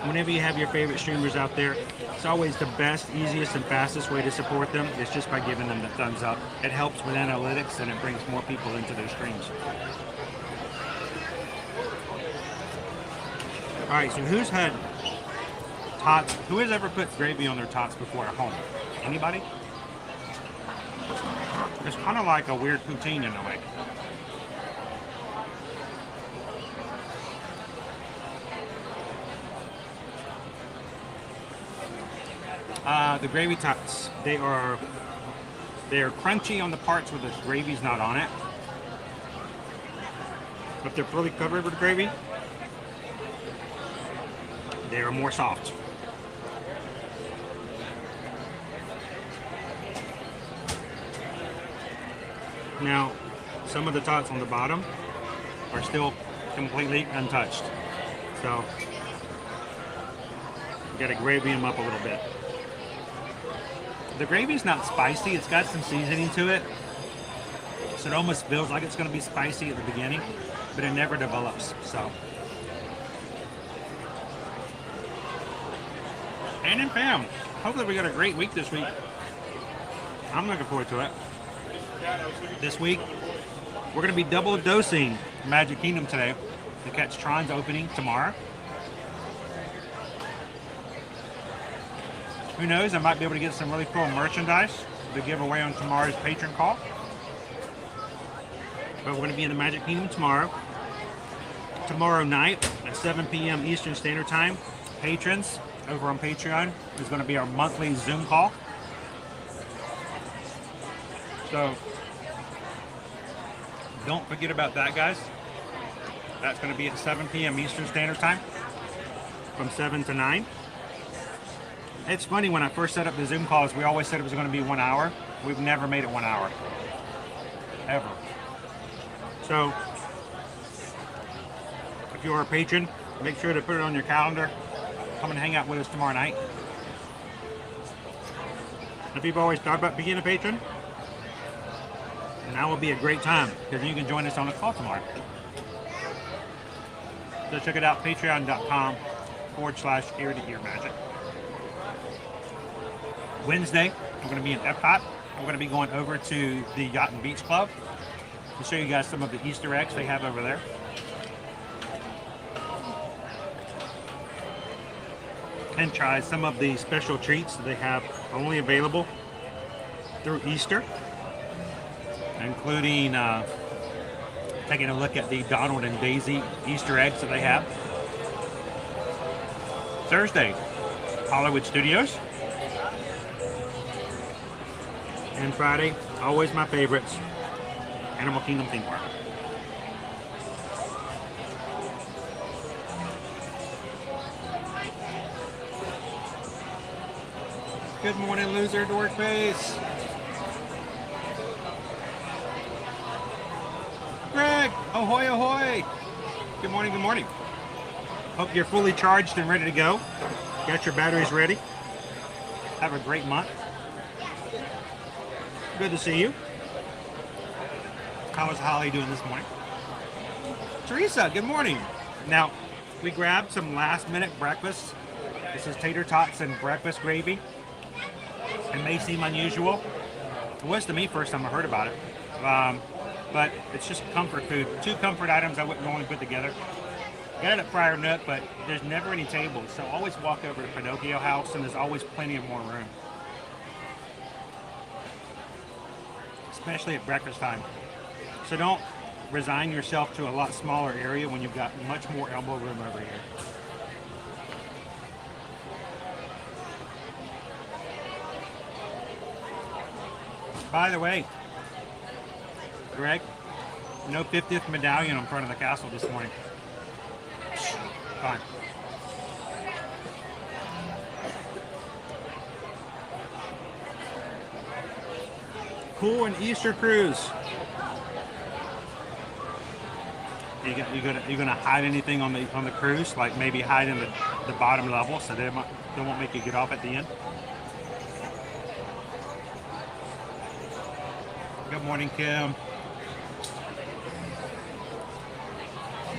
Whenever you have your favorite streamers out there, it's always the best, easiest, and fastest way to support them is just by giving them the thumbs up. It helps with analytics and it brings more people into their streams. All right, so who's had tots? Who has ever put gravy on their tots before at home? Anybody? It's kind of like a weird poutine in a way. The gravy tots, they are crunchy on the parts where the gravy's not on it. If they're fully covered with gravy, they are more soft. Now, some of the tots on the bottom are still completely untouched. So, you gotta gravy them up a little bit. The gravy's not spicy, it's got some seasoning to it. So it almost feels like it's gonna be spicy at the beginning, but it never develops, so. And in fam, hopefully we got a great week this week. I'm looking forward to it. This week, we're going to be double dosing Magic Kingdom today to catch Tron's opening tomorrow. Who knows, I might be able to get some really cool merchandise to give away on tomorrow's patron call. But we're going to be in the Magic Kingdom tomorrow. Tomorrow night at 7 p.m. Eastern Standard Time, patrons over on Patreon is going to be our monthly Zoom call. So don't forget about that, guys. That's going to be at 7 p.m. Eastern Standard Time from 7 to 9. It's funny, when I first set up the Zoom calls, we always said it was going to be 1 hour. We've never made it 1 hour. Ever. So if you're a patron, make sure to put it on your calendar. Come and hang out with us tomorrow night. If you've always thought about being a patron, now will be a great time, because you can join us on a call tomorrow. So check it out, patreon.com/ear-to-ear magic. Wednesday, we're going to be in Epcot. We're going to be going over to the Yacht and Beach Club to show you guys some of the Easter eggs they have over there. And try some of the special treats that they have only available through Easter, including taking a look at the Donald and Daisy Easter eggs that they have. Thursday, Hollywood Studios. And Friday, always my favorites, Animal Kingdom theme park. Good morning, loser dork face. Greg, ahoy, ahoy. Good morning, good morning. Hope you're fully charged and ready to go. Got your batteries ready. Have a great month. Good to see you. How was Holly doing this morning? Teresa, good morning. Now, we grabbed some last minute breakfast. This is tater tots and breakfast gravy. It may seem unusual. It was to me first time I heard about it. But it's just comfort food. 2 comfort items I wouldn't normally put together. Got it at Friar Nook, but there's never any tables. So always walk over to Pinocchio House, and there's always plenty of more room. Especially at breakfast time. So don't resign yourself to a lot smaller area when you've got much more elbow room over here. By the way, Greg, no 50th medallion in front of the castle this morning. Fine. Cool and Easter cruise. You gonna hide anything on the cruise? Like maybe hide in the bottom level so they won't make you get off at the end. Good morning, Kim.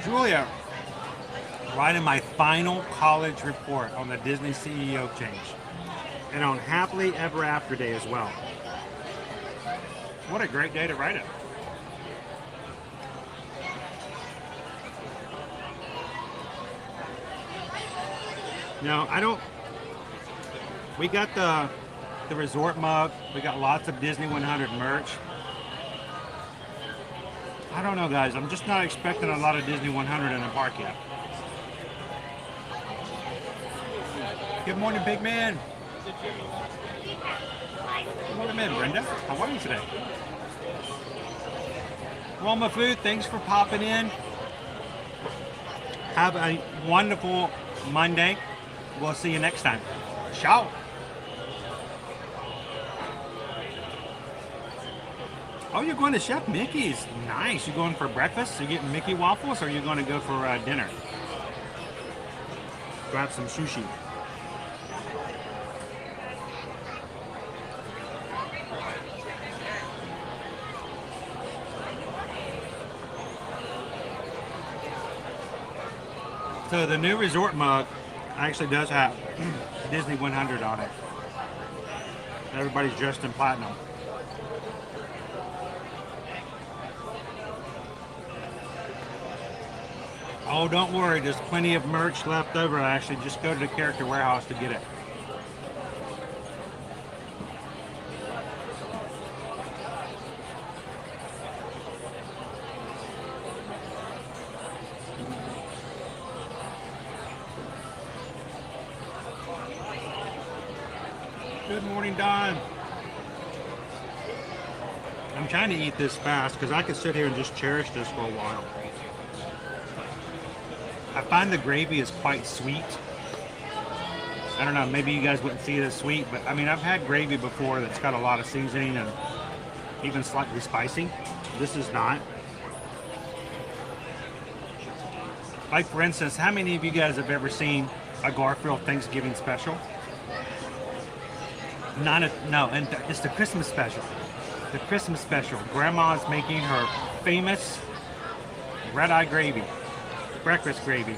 Julia, writing my final college report on the Disney CEO change, and on Happily Ever After Day as well. What a great day to write it. No, we got the resort mug. We got lots of Disney 100 merch. I don't know, guys. I'm just not expecting a lot of Disney 100 in the park yet. Good morning, big man. Welcome in, Brenda. How are you today? Roma Food, thanks for popping in. Have a wonderful Monday. We'll see you next time. Ciao. Oh, you're going to Chef Mickey's. Nice. You going for breakfast? You getting Mickey waffles, or are you going to go for dinner? Grab some sushi. So the new resort mug actually does have Disney 100 on it. Everybody's dressed in platinum. Oh, don't worry, there's plenty of merch left over. Actually, just go to the Character Warehouse to get it. Good morning, Don. I'm trying to eat this fast because I could sit here and just cherish this for a while. I find the gravy is quite sweet. I don't know, maybe you guys wouldn't see it as sweet, but I mean, I've had gravy before that's got a lot of seasoning and even slightly spicy. This is not. Like, for instance, how many of you guys have ever seen a Garfield Thanksgiving special? No, and it's the Christmas special. The Christmas special. Grandma's making her famous red-eye gravy, breakfast gravy.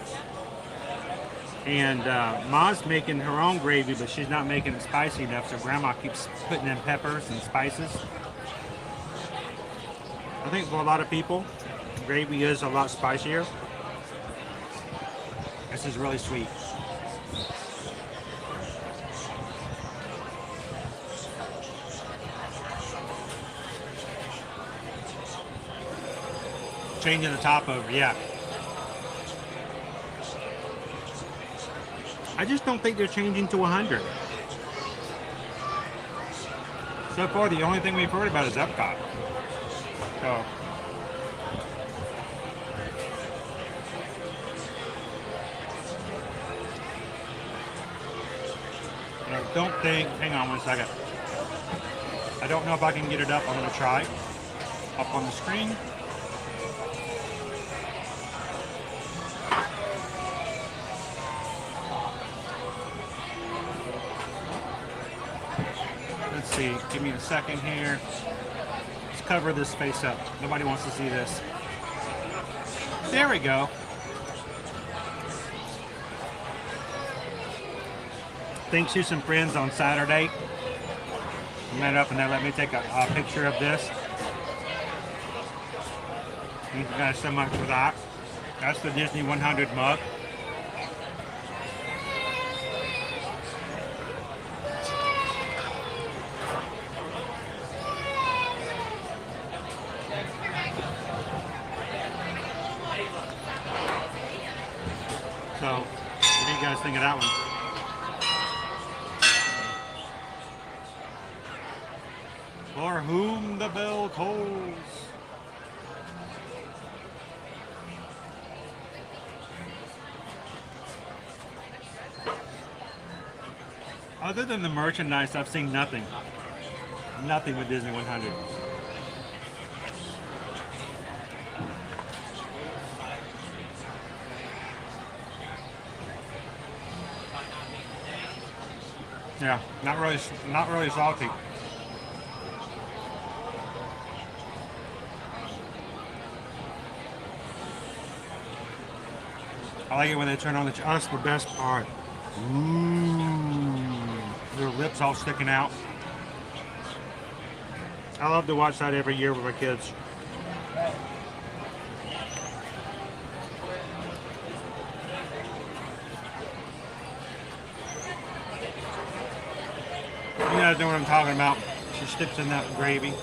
And Ma's making her own gravy, but she's not making it spicy enough, so Grandma keeps putting in peppers and spices. I think for a lot of people, gravy is a lot spicier. This is really sweet. Changing the top over, yeah. I just don't think they're changing to 100. So far, the only thing we've heard about is Epcot. So, and I don't think, hang on one second. I don't know if I can get it up. I'm going to try. Up on the screen. Let's see, give me a second here. Let's cover this face up. Nobody wants to see this. There we go. Thanks to some friends on Saturday. I met up and they let me take a picture of this. Thank you guys so much for that. That's the Disney 100 mug. So, what do you guys think of that one? For whom the bell tolls. Other than the merchandise, I've seen nothing. Nothing with Disney 100. Yeah, not really salty. I like it when they turn on the. Oh, that's the best part. Their lips all sticking out. I love to watch that every year with my kids. You guys know what I'm talking about. She sticks in that gravy.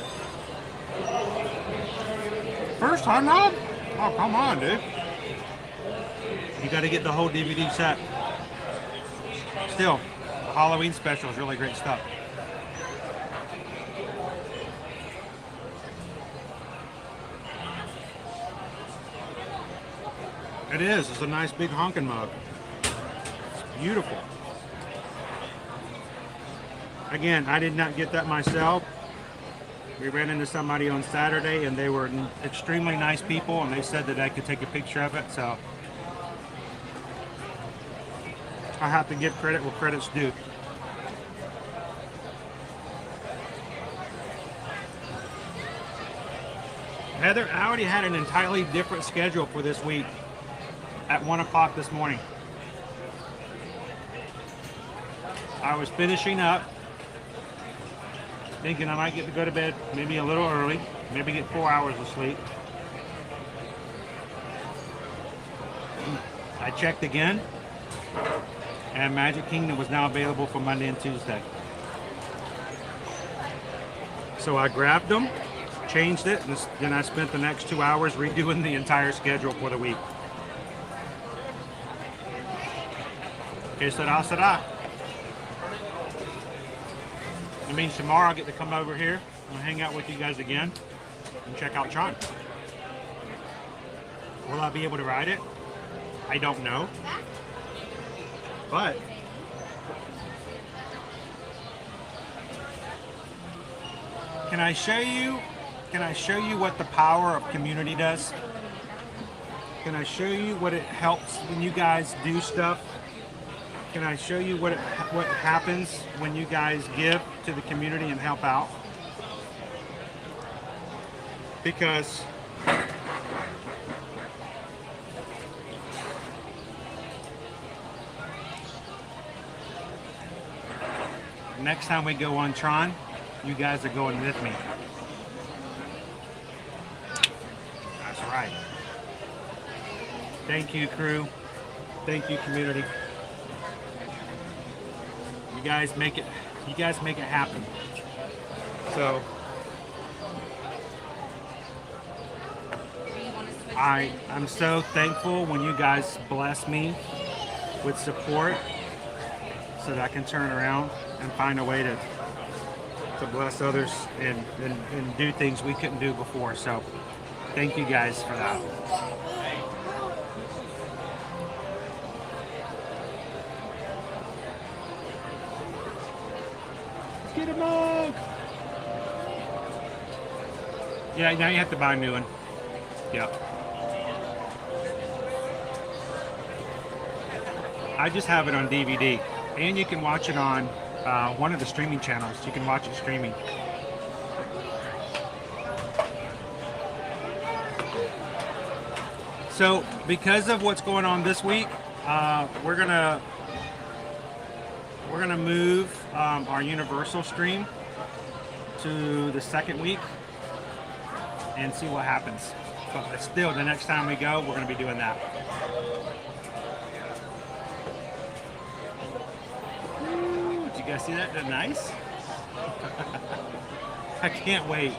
First hot dog? Oh, come on, dude. You got to get the whole DVD set. Still, the Halloween special is really great stuff. It is. It's a nice big honkin' mug. It's beautiful. Again, I did not get that myself. We ran into somebody on Saturday and they were extremely nice people and they said that I could take a picture of it, so I have to give credit where credit's due. Heather, I already had an entirely different schedule for this week at 1 o'clock this morning. I was finishing up, thinking I might get to go to bed maybe a little early, maybe get 4 hours of sleep. I checked again, and Magic Kingdom was now available for Monday and Tuesday. So I grabbed them, changed it, and then I spent the next 2 hours redoing the entire schedule for the week. Que será, será. It means tomorrow I'll get to come over here and hang out with you guys again and check out Tron. Will I be able to ride it? I don't know. But can I show you what the power of community does? Can I show you what it helps when you guys do stuff? Can I show you what happens when you guys give to the community and help out? Because next time we go on Tron, you guys are going with me. That's right. Thank you, crew. Thank you, community. You guys make it happen. So I'm so thankful when you guys bless me with support so that I can turn around and find a way to bless others and do things we couldn't do before. So thank you guys for that. Get a mug! Yeah, now you have to buy a new one. Yeah. I just have it on DVD. And you can watch it on one of the streaming channels. You can watch it streaming. So, because of what's going on this week, we're gonna move our Universal stream to the second week and see what happens. But still, the next time we go, we're gonna be doing that. Did you guys see that? Isn't that nice? I can't wait.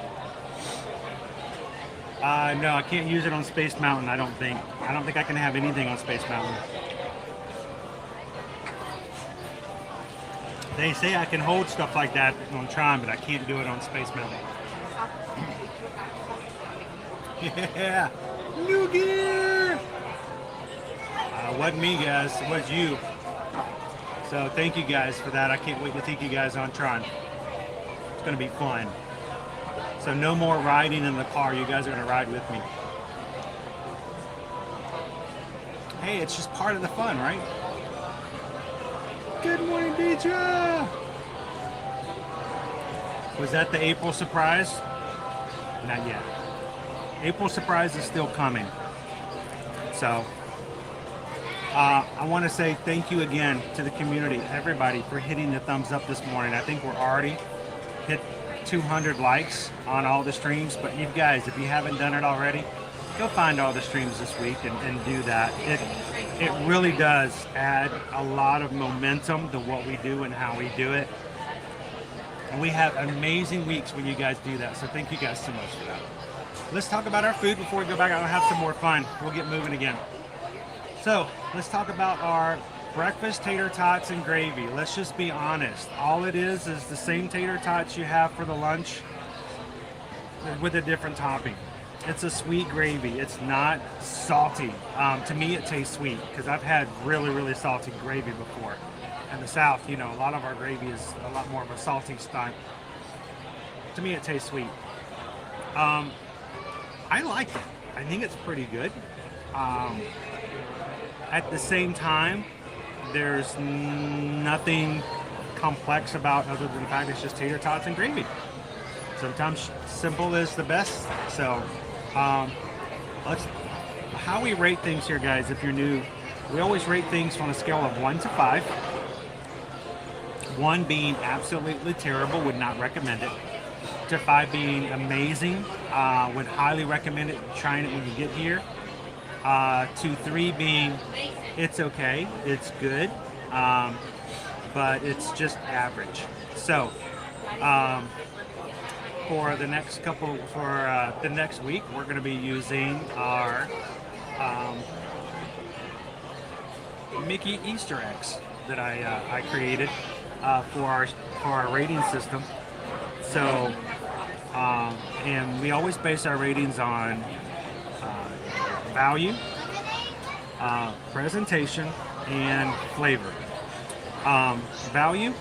No, I can't use it on Space Mountain, I don't think. I don't think I can have anything on Space Mountain. They say I can hold stuff like that on Tron, but I can't do it on Space Mountain. Yeah! New gear! Wasn't me, guys. It was you. So thank you guys for that. I can't wait to take you guys on Tron. It's going to be fun. So no more riding in the car. You guys are going to ride with me. Hey, it's just part of the fun, right? Good morning, Deidre! Was that the April surprise? Not yet. April surprise is still coming. So, I want to say thank you again to the community, everybody, for hitting the thumbs up this morning. I think we're already hit 200 likes on all the streams, but you guys, if you haven't done it already, go find all the streams this week and do that. It really does add a lot of momentum to what we do and how we do it. And we have amazing weeks when you guys do that, so thank you guys so much for that. Let's talk about our food before we go back out and have some more fun. We'll get moving again. So let's talk about our breakfast tater tots and gravy. Let's just be honest. All it is the same tater tots you have for the lunch with a different topping. It's a sweet gravy. It's not salty. To me, it tastes sweet because I've had really, really salty gravy before. In the South, you know, a lot of our gravy is a lot more of a salty stunt. To me, it tastes sweet. I like it. I think it's pretty good. At the same time, there's nothing complex about other than the fact it's just tater tots and gravy. Sometimes simple is the best. So how we rate things here, guys, if you're new, we always rate things on a scale of 1 to 5. 1 being absolutely terrible, would not recommend it, to 5 being amazing, would highly recommend it, trying it when you get here, to 3 being it's okay, it's good, but it's just average. So for the next the next week, we're going to be using our Mickey Easter eggs that I created for our rating system. So, and we always base our ratings on value, presentation, and flavor. Value,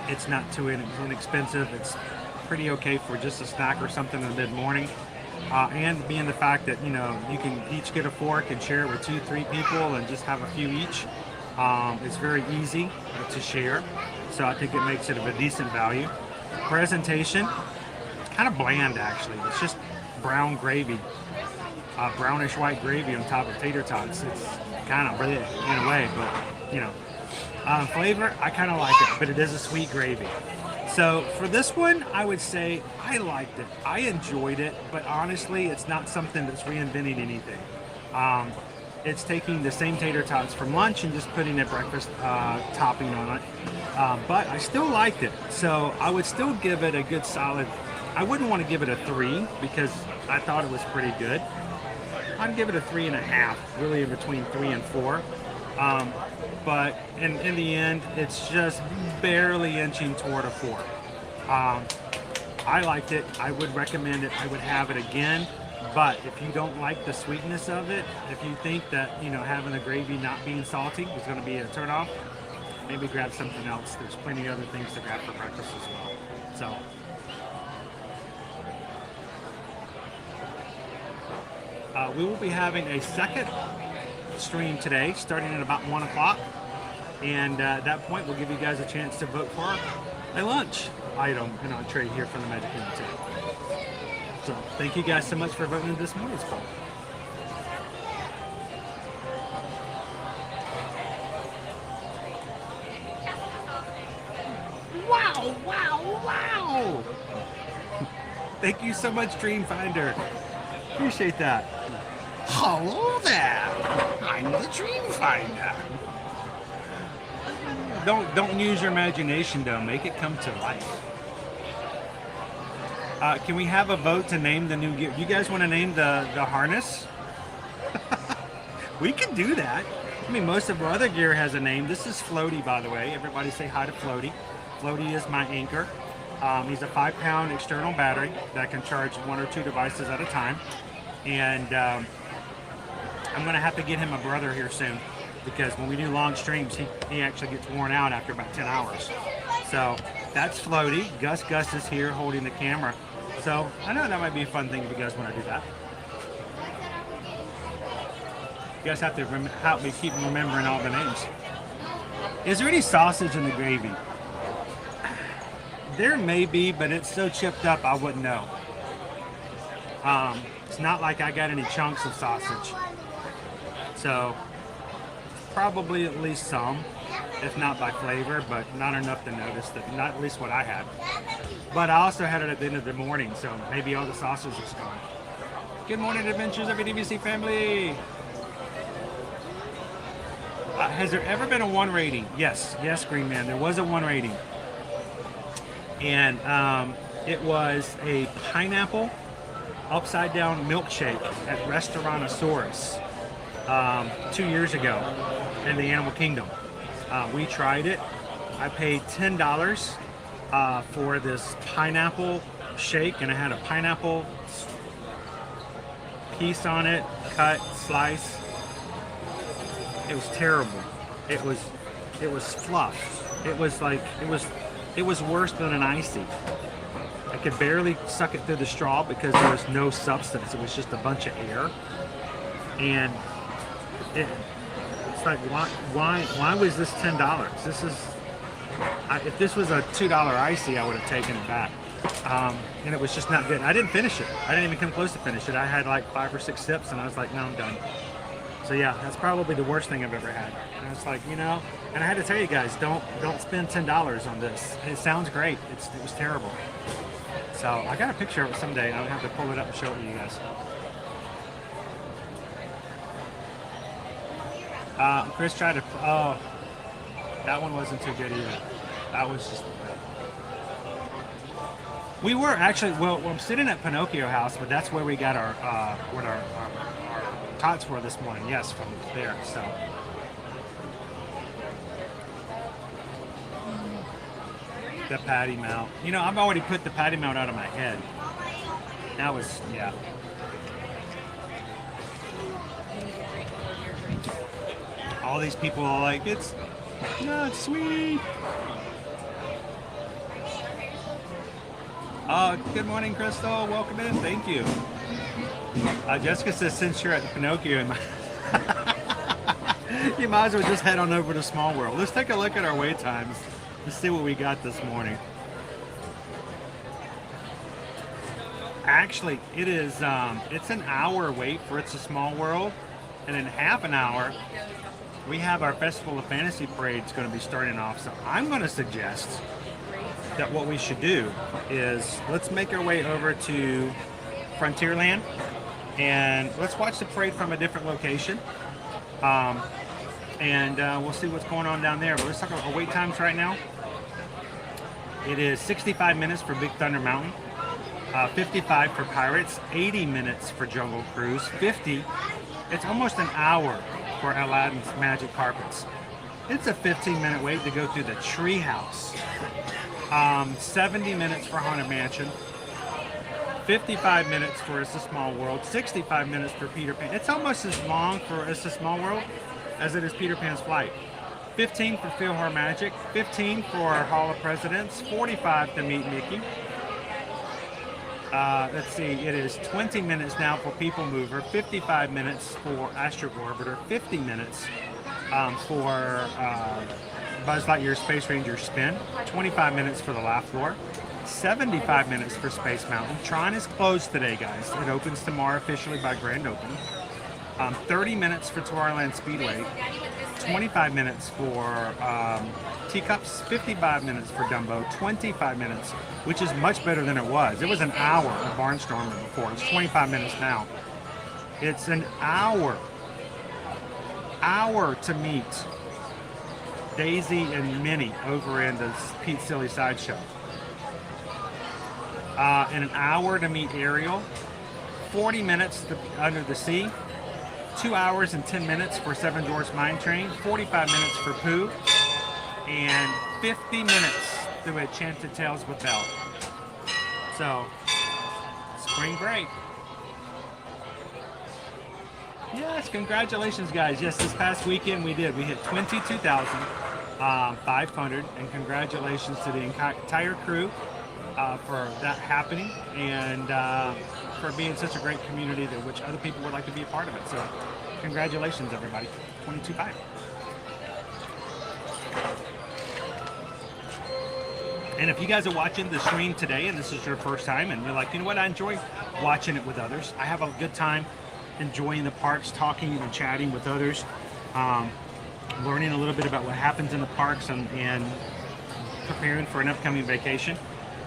it's not too inexpensive. It's pretty okay for just a snack or something in the mid-morning. And being the fact that, you know, you can each get a fork and share it with 2-3 people and just have a few each. It's very easy to share. So I think it makes it of a decent value. Presentation, it's kind of bland actually. It's just brown gravy, brownish white gravy on top of tater tots. It's kind of bleh in a way, but you know. Flavor, I kind of like it, but it is a sweet gravy. So for this one, I would say I liked it. I enjoyed it, but honestly, it's not something that's reinventing anything. It's taking the same tater tots from lunch and just putting a breakfast topping on it. But I still liked it. So I would still give it a good solid, I wouldn't want to give it a 3 because I thought it was pretty good. I'd give it a 3.5, really in between 3 and 4. But in the end, it's just barely inching toward a 4. I liked it. I would recommend it. I would have it again. But if you don't like the sweetness of it, if you think that, you know, having the gravy not being salty is going to be a turnoff, maybe grab something else. There's plenty of other things to grab for breakfast as well. So we will be having a second stream today, starting at about 1 o'clock. And at that point, we'll give you guys a chance to vote for a lunch item and entree here from the Magic Kingdom today. So thank you guys so much for voting in this morning's poll. Wow, wow, wow! Thank you so much, Dreamfinder. Appreciate that. Hello there. I'm the Dreamfinder. Don't use your imagination though. Make it come to life. Can we have a vote to name the new gear? You guys want to name the harness? We can do that. I mean, most of our other gear has a name. This is Floaty, by the way. Everybody say hi to Floaty. Floaty is my anchor. He's a 5-pound external battery that can charge 1 or 2 devices at a time. And I'm going to have to get him a brother here soon, because when we do long streams, he actually gets worn out after about 10 hours. So that's Floaty. Gus is here holding the camera. So I know that might be a fun thing if you guys want to do that. You guys have to help me keep remembering all the names. Is there any sausage in the gravy? There may be, but it's so chipped up I wouldn't know. It's not like I got any chunks of sausage. So probably at least some, if not by flavor, but not enough to notice that, not at least what I had. But I also had it at the end of the morning, so maybe all the sausage is gone. Good morning, Adventures of EDVC family. Has there ever been a 1 rating? Yes, Green Man, there was a 1 rating. And it was a pineapple upside down milkshake at Restaurantosaurus 2 years ago in the Animal Kingdom. We tried it. I paid $10 for this pineapple shake, and it had a pineapple piece on it, cut, slice. It was terrible. It was fluff. It was worse than an icy. I could barely suck it through the straw because there was no substance. It was just a bunch of air. And it's like, why was this $10? This is, if this was a $2 icy, I would have taken it back. And it was just not good. I didn't finish it. I didn't even come close to finish it. I had like 5 or 6 sips, and I was like, no, I'm done. So yeah, that's probably the worst thing I've ever had. And it's like, you know, and I had to tell you guys, don't spend $10 on this. It sounds great. It was terrible. So I got a picture of it someday. I'll have to pull it up and show it to you guys. Chris tried to, oh, that one wasn't too good either. That was just, we were actually, well, I'm sitting at Pinocchio House, but that's where we got our tots were this morning. Yes, from there, so. the patty mount. You know, I've already put the patty mount out of my head. That was, yeah. All these people are like, it's not sweet. Good morning, Crystal. Welcome in. Thank you. Jessica says, since you're at the Pinocchio, you might as well just head on over to Small World. Let's take a look at our wait times. Let's see what we got this morning. Actually, it is it's an hour wait for It's a Small World, and in half an hour we have our Festival of Fantasy Parade going to be starting off. So I'm going to suggest that what we should do is let's make our way over to Frontierland and let's watch the parade from a different location. And we'll see what's going on down there. But let's talk about our wait times right now. It is 65 minutes for Big Thunder Mountain, 55 for Pirates, 80 minutes for Jungle Cruise, 50. It's almost an hour for Aladdin's Magic Carpets. It's a 15-minute wait to go through the Treehouse. 70 minutes for Haunted Mansion, 55 minutes for It's a Small World, 65 minutes for Peter Pan. It's almost as long for It's a Small World as it is Peter Pan's Flight. 15 for PhilharMagic, 15 for Hall of Presidents, 45 to Meet Mickey. Let's see, it is 20 minutes now for People Mover, 55 minutes for Astro Orbiter, 50 minutes for Buzz Lightyear Space Ranger Spin, 25 minutes for the Laugh Floor, 75 minutes for Space Mountain. Tron is closed today, guys. It opens tomorrow officially by grand opening. 30 minutes for Tomorrowland Speedway, 25 minutes for Teacups, 55 minutes for Dumbo, 25 minutes, which is much better than it was. It was an hour of Barnstormer before. It's 25 minutes now. It's an hour to meet Daisy and Minnie over in the Pete Silly Sideshow. And an hour to meet Ariel. 40 minutes to Under the Sea. 2 hours and 10 minutes for Seven Dwarfs Mine Train. 45 minutes for Pooh. And 50 minutes through Enchanted Tales with Belle. So, spring break. Yes, congratulations, guys. Yes, this past weekend we did. We hit 22,500, and congratulations to the entire crew for that happening and for being such a great community that which other people would like to be a part of it. So, congratulations, everybody. 22,500. And if you guys are watching the stream today and this is your first time and you're like, you know what, I enjoy watching it with others. I have a good time enjoying the parks, talking and chatting with others, learning a little bit about what happens in the parks and preparing for an upcoming vacation.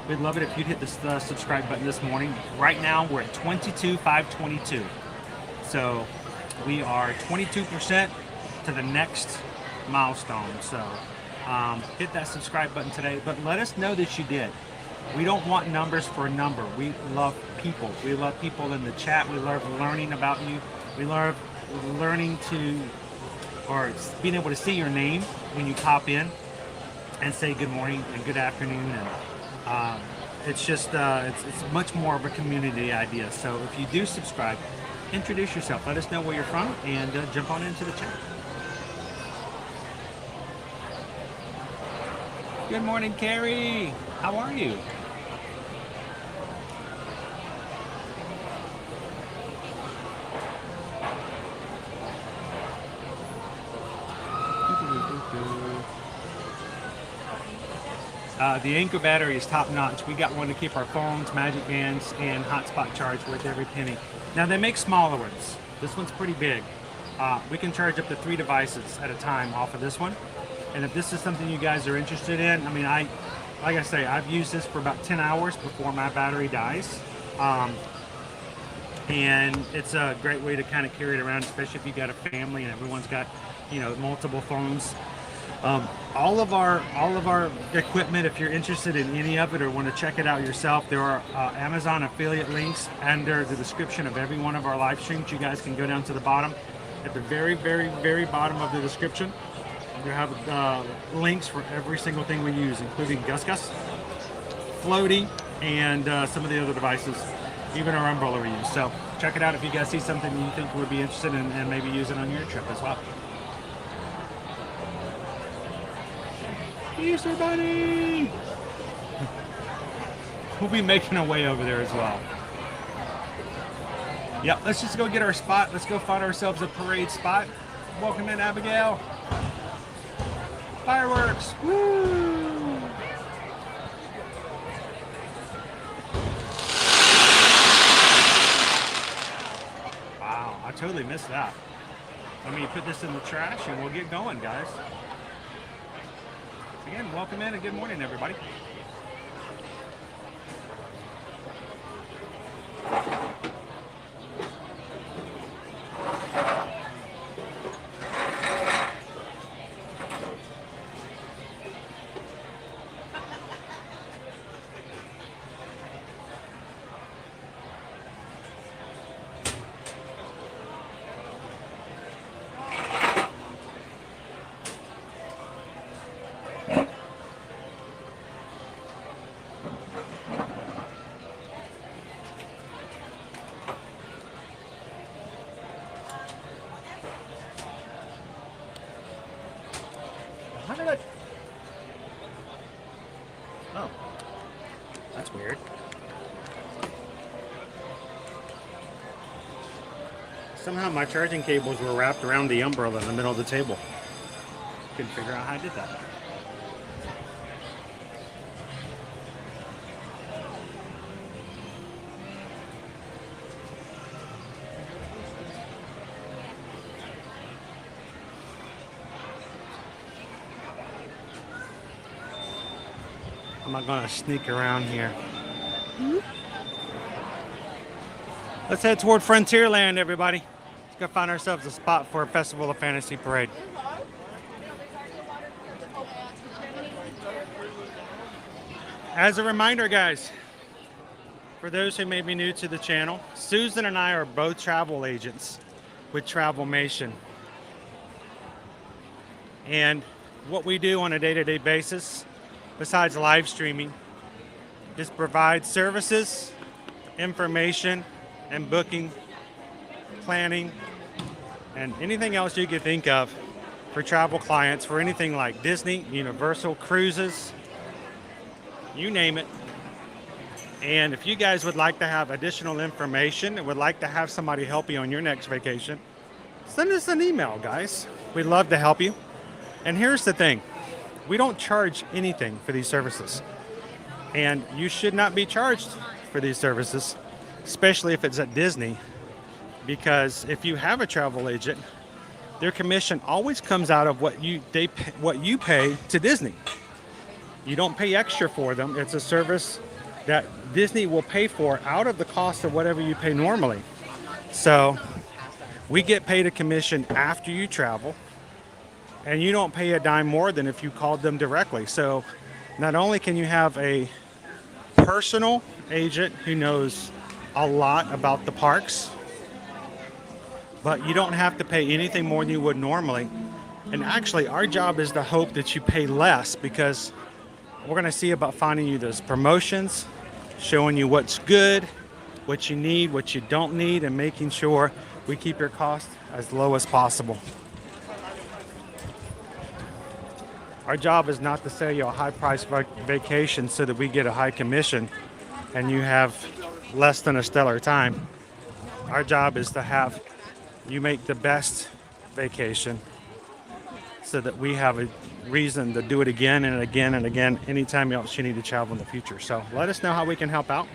We'd love it if you'd hit the subscribe button this morning. Right now we're at 22,522. So we are 22% to the next milestone. So hit that subscribe button today, but let us know that you did. We don't want numbers for a number. We love people. We love people in the chat. We love learning about you. We love learning to, or being able to see your name when you pop in and say good morning and good afternoon. And it's just, it's much more of a community idea. So if you do subscribe, introduce yourself. Let us know where you're from and jump on into the chat. Good morning, Carrie. How are you? The Anchor battery is top notch. We got one to keep our phones, magic bands, and hotspot charged worth every penny. Now they make smaller ones. This one's pretty big. We can charge up to 3 devices at a time off of this one. And if this is something you guys are interested in, I mean, like I say, I've used this for about 10 hours before my battery dies. And it's a great way to kind of carry it around, especially if you've got a family and everyone's got, you know, multiple phones. All of our equipment, if you're interested in any of it or want to check it out yourself, there are Amazon affiliate links under the description of every one of our live streams. You guys can go down to the bottom. At the very, very, very bottom of the description, you have links for every single thing we use, including Gus Gus, floaty, and some of the other devices, even our umbrella we use. So check it out if you guys see something you think would be interested in, and maybe use it on your trip as well. Easter Bunny! We'll be making our way over there as well. Yep, let's just go get our spot. Let's go find ourselves a parade spot. Welcome in, Abigail. Fireworks! Woo! Wow, I totally missed that. Let me put this in the trash and we'll get going, guys. Again, welcome in and good morning, everybody. How did I... Oh. That's weird. Somehow my charging cables were wrapped around the umbrella in the middle of the table. Couldn't figure out how I did that. I'm not gonna sneak around here. Let's head toward Frontierland, everybody. Let's go find ourselves a spot for a Festival of Fantasy Parade. As a reminder, guys, for those who may be new to the channel, Susan and I are both travel agents with Travelmation. And what we do on a day-to-day basis, besides live streaming, is provide services, information, and booking, planning, and anything else you could think of for travel clients for anything like Disney, Universal, cruises, you name it. And if you guys would like to have additional information and would like to have somebody help you on your next vacation, send us an email, guys. We'd love to help you. And here's the thing. We don't charge anything for these services. And you should not be charged for these services, especially if it's at Disney, because if you have a travel agent, their commission always comes out of what you pay to Disney. You don't pay extra for them. It's a service that Disney will pay for out of the cost of whatever you pay normally. So we get paid a commission after you travel, and you don't pay a dime more than if you called them directly. So not only can you have a personal agent who knows a lot about the parks, but you don't have to pay anything more than you would normally. And actually, our job is to hope that you pay less, because we're going to see about finding you those promotions, showing you what's good, what you need, what you don't need, and making sure we keep your costs as low as possible. Our job is not to sell you a high-priced vacation so that we get a high commission and you have less than a stellar time. Our job is to have you make the best vacation so that we have a reason to do it again and again and again anytime else you need to travel in the future. So let us know how we can help out.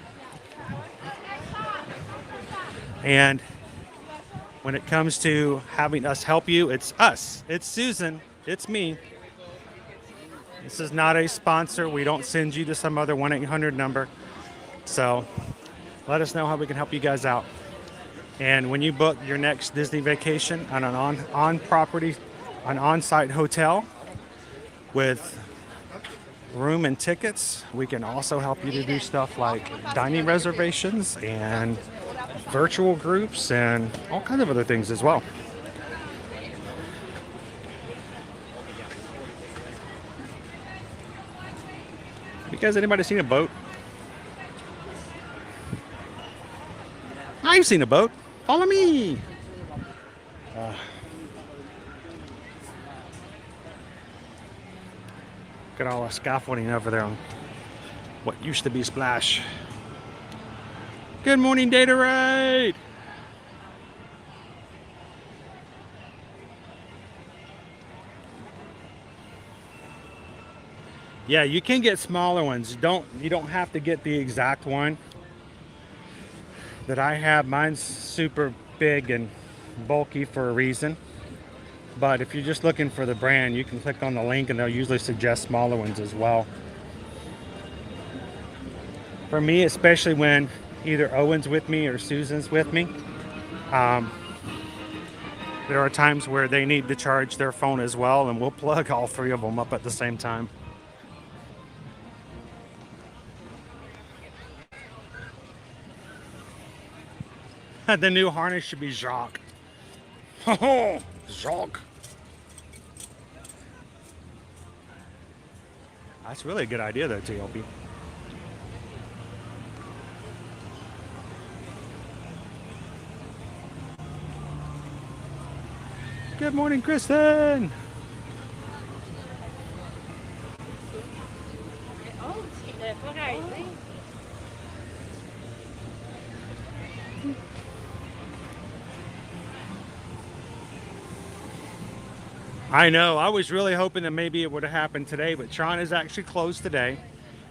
And when it comes to having us help you, it's us. It's Susan. It's me. This is not a sponsor. We don't send you to some other 1-800 number. So let us know how we can help you guys out. And when you book your next Disney vacation on an on-property, an on-site hotel with room and tickets, we can also help you to do stuff like dining reservations and virtual groups and all kinds of other things as well. You guys, anybody seen a boat? I've seen a boat. Follow me. Got all the scaffolding over there on what used to be Splash. Good morning, Data Raid. Yeah, you can get smaller ones. You don't have to get the exact one that I have. Mine's super big and bulky for a reason. But if you're just looking for the brand, you can click on the link and they'll usually suggest smaller ones as well. For me, especially when either Owen's with me or Susan's with me, there are times where they need to charge their phone as well, and we'll plug all three of them up at the same time. The new harness should be Jacques. Oh, Jacques. That's really a good idea though, TLP. Good morning, Kristen. Oh, okay. I know, I was really hoping that maybe it would have happened today, but Tron is actually closed today.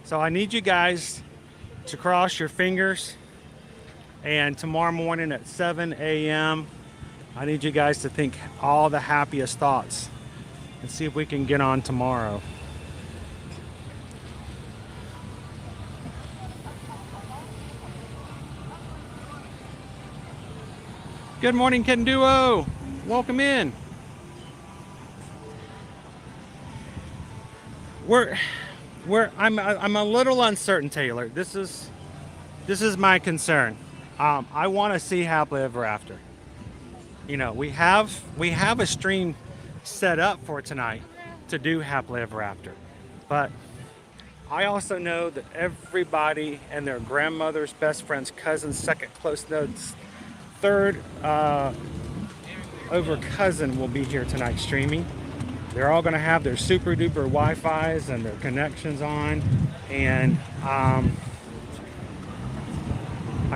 So I need you guys to cross your fingers, and tomorrow morning at 7 a.m. I need you guys to think all the happiest thoughts and see if we can get on tomorrow. Good morning, Kitten Duo. Welcome in. I'm a little uncertain, Taylor. This is my concern. I want to see Happily Ever After. You know, we have a stream set up for tonight to do Happily Ever After, but I also know that everybody and their grandmother's best friend's cousin's second close notes, third over cousin will be here tonight streaming. They're all going to have their super duper Wi-Fi's and their connections on, and I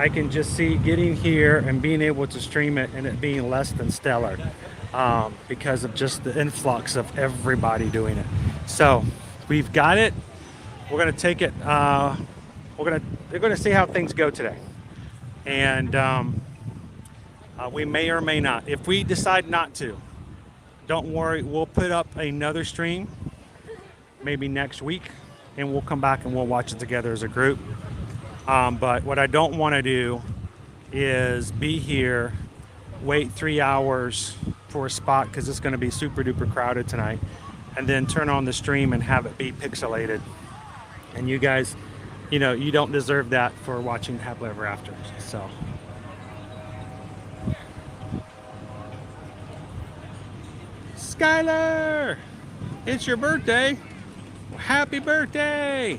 can just see getting here and being able to stream it and it being less than stellar because of just the influx of everybody doing it. So we've got it. We're going to take it. They're going to see how things go today, and we may or may not. If we decide not to, don't worry, we'll put up another stream maybe next week, and we'll come back and we'll watch it together as a group. But what I don't want to do is be here, wait 3 hours for a spot because it's going to be super duper crowded tonight, and then turn on the stream and have it be pixelated. And you guys, you know, you don't deserve that for watching Happily Ever After. So. Skylar, it's your birthday. Happy birthday.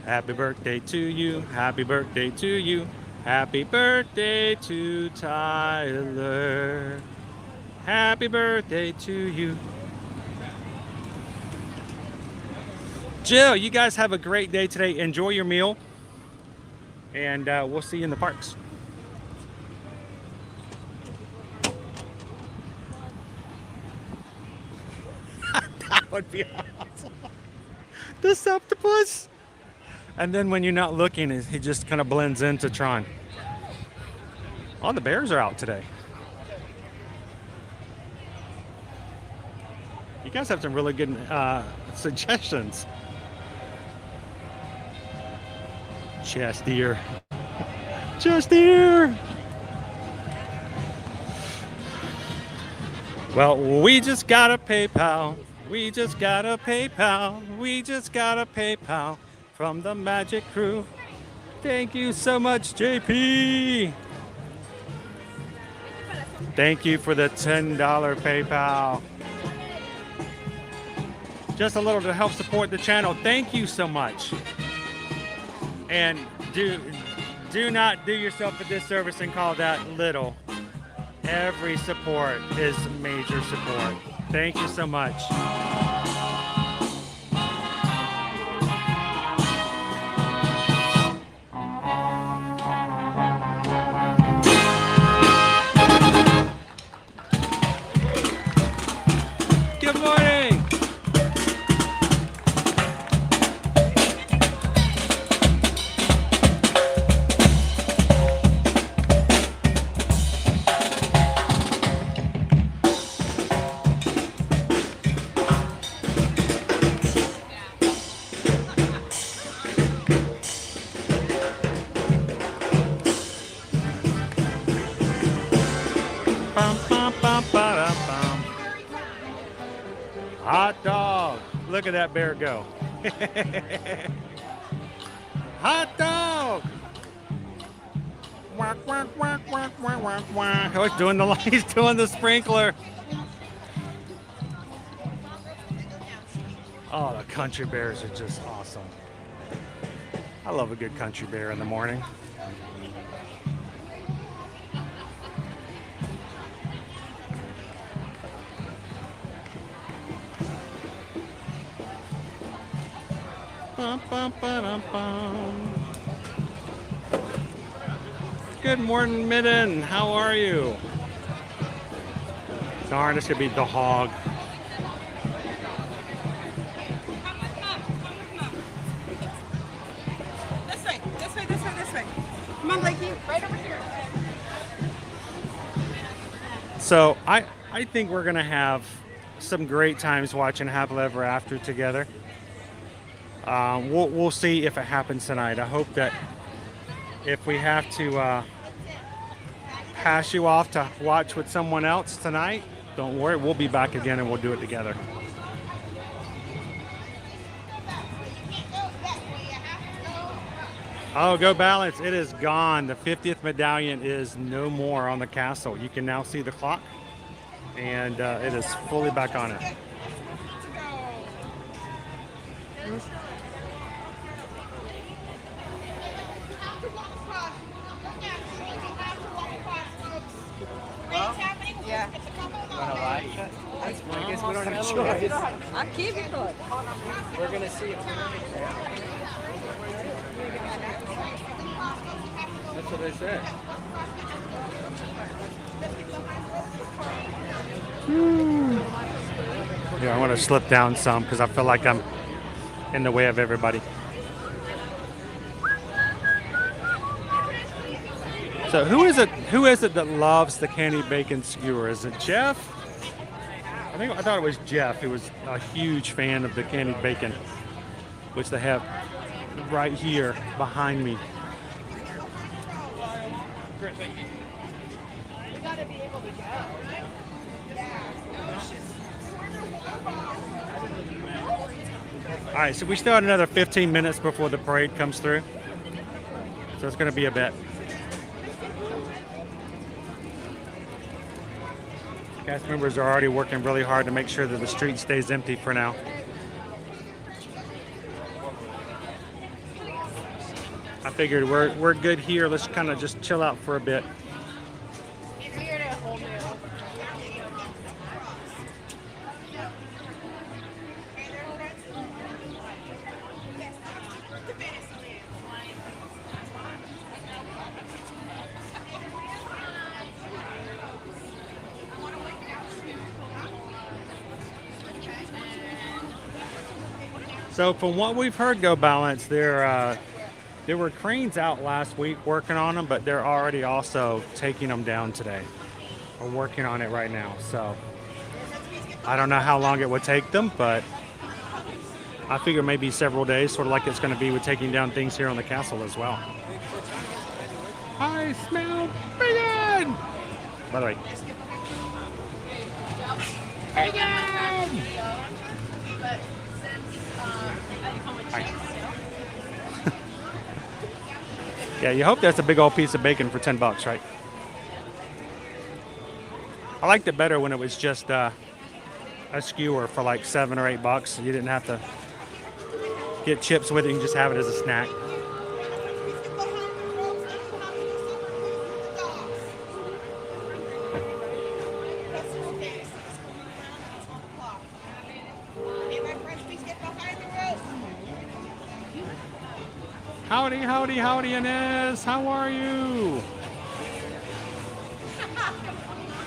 Happy birthday to you. Happy birthday to you. Happy birthday to Tyler. Happy birthday to you. Jill, you guys have a great day today. Enjoy your meal. And we'll see you in the parks. That would be awesome. The septopus. And then when you're not looking, he just kind of blends into Tron. Oh, the bears are out today. You guys have some really good suggestions. Chest deer. Chest deer. Well, we just got a PayPal. We just got a PayPal. We just got a PayPal from the Magic Crew. Thank you so much, JP. Thank you for the $10 PayPal. Just a little to help support the channel. Thank you so much. And do Do not do yourself a disservice and call that little. Every support is major support. Thank you so much. Good morning. Hot dog. Look at that bear go. Hot dog. Quack, quack, quack, quack, quack, quack, quack. Oh, he's doing the sprinkler. Oh, the country bears are just awesome. I love a good country bear in the morning. Good morning, Midden. How are you? Darn, this could be the hog. This way, this way, this way, this way. Come on, Blakey, right over here. So I think we're gonna have some great times watching Happily Ever After together. We'll see if it happens tonight. I hope that if we have to pass you off to watch with someone else tonight, don't worry, we'll be back again and we'll do it together. Oh, go balance. It is gone. The 50th medallion is no more on the castle. You can now see the clock, and it is fully back on it. Yeah. I guess we don't have a choice. I'll keep it good. We're going to see if That's what they said. Yeah, I want to slip down some because I feel like I'm in the way of everybody. So who is it that loves the candy bacon skewer? Is it Jeff? I thought it was Jeff, who was a huge fan of the candied bacon, which they have right here behind me. All right, so we still have another 15 minutes before the parade comes through. So it's going to be a bit. Cast members are already working really hard to make sure that the street stays empty for now. I figured we're good here. Let's kind of just chill out for a bit. So from what we've heard, Go Balance, there were cranes out last week working on them, but they're already also taking them down today. We're working on it right now. So I don't know how long it would take them, but I figure maybe several days, sort of like it's going to be with taking down things here on the castle as well. I smell bacon! By the way. Bacon! Yeah, you hope that's a big old piece of bacon for $10, right? I liked it better when it was just a skewer for like $7 or $8. You didn't have to get chips with it, you can just have it as a snack. Howdy, howdy, howdy, Inez. How are you?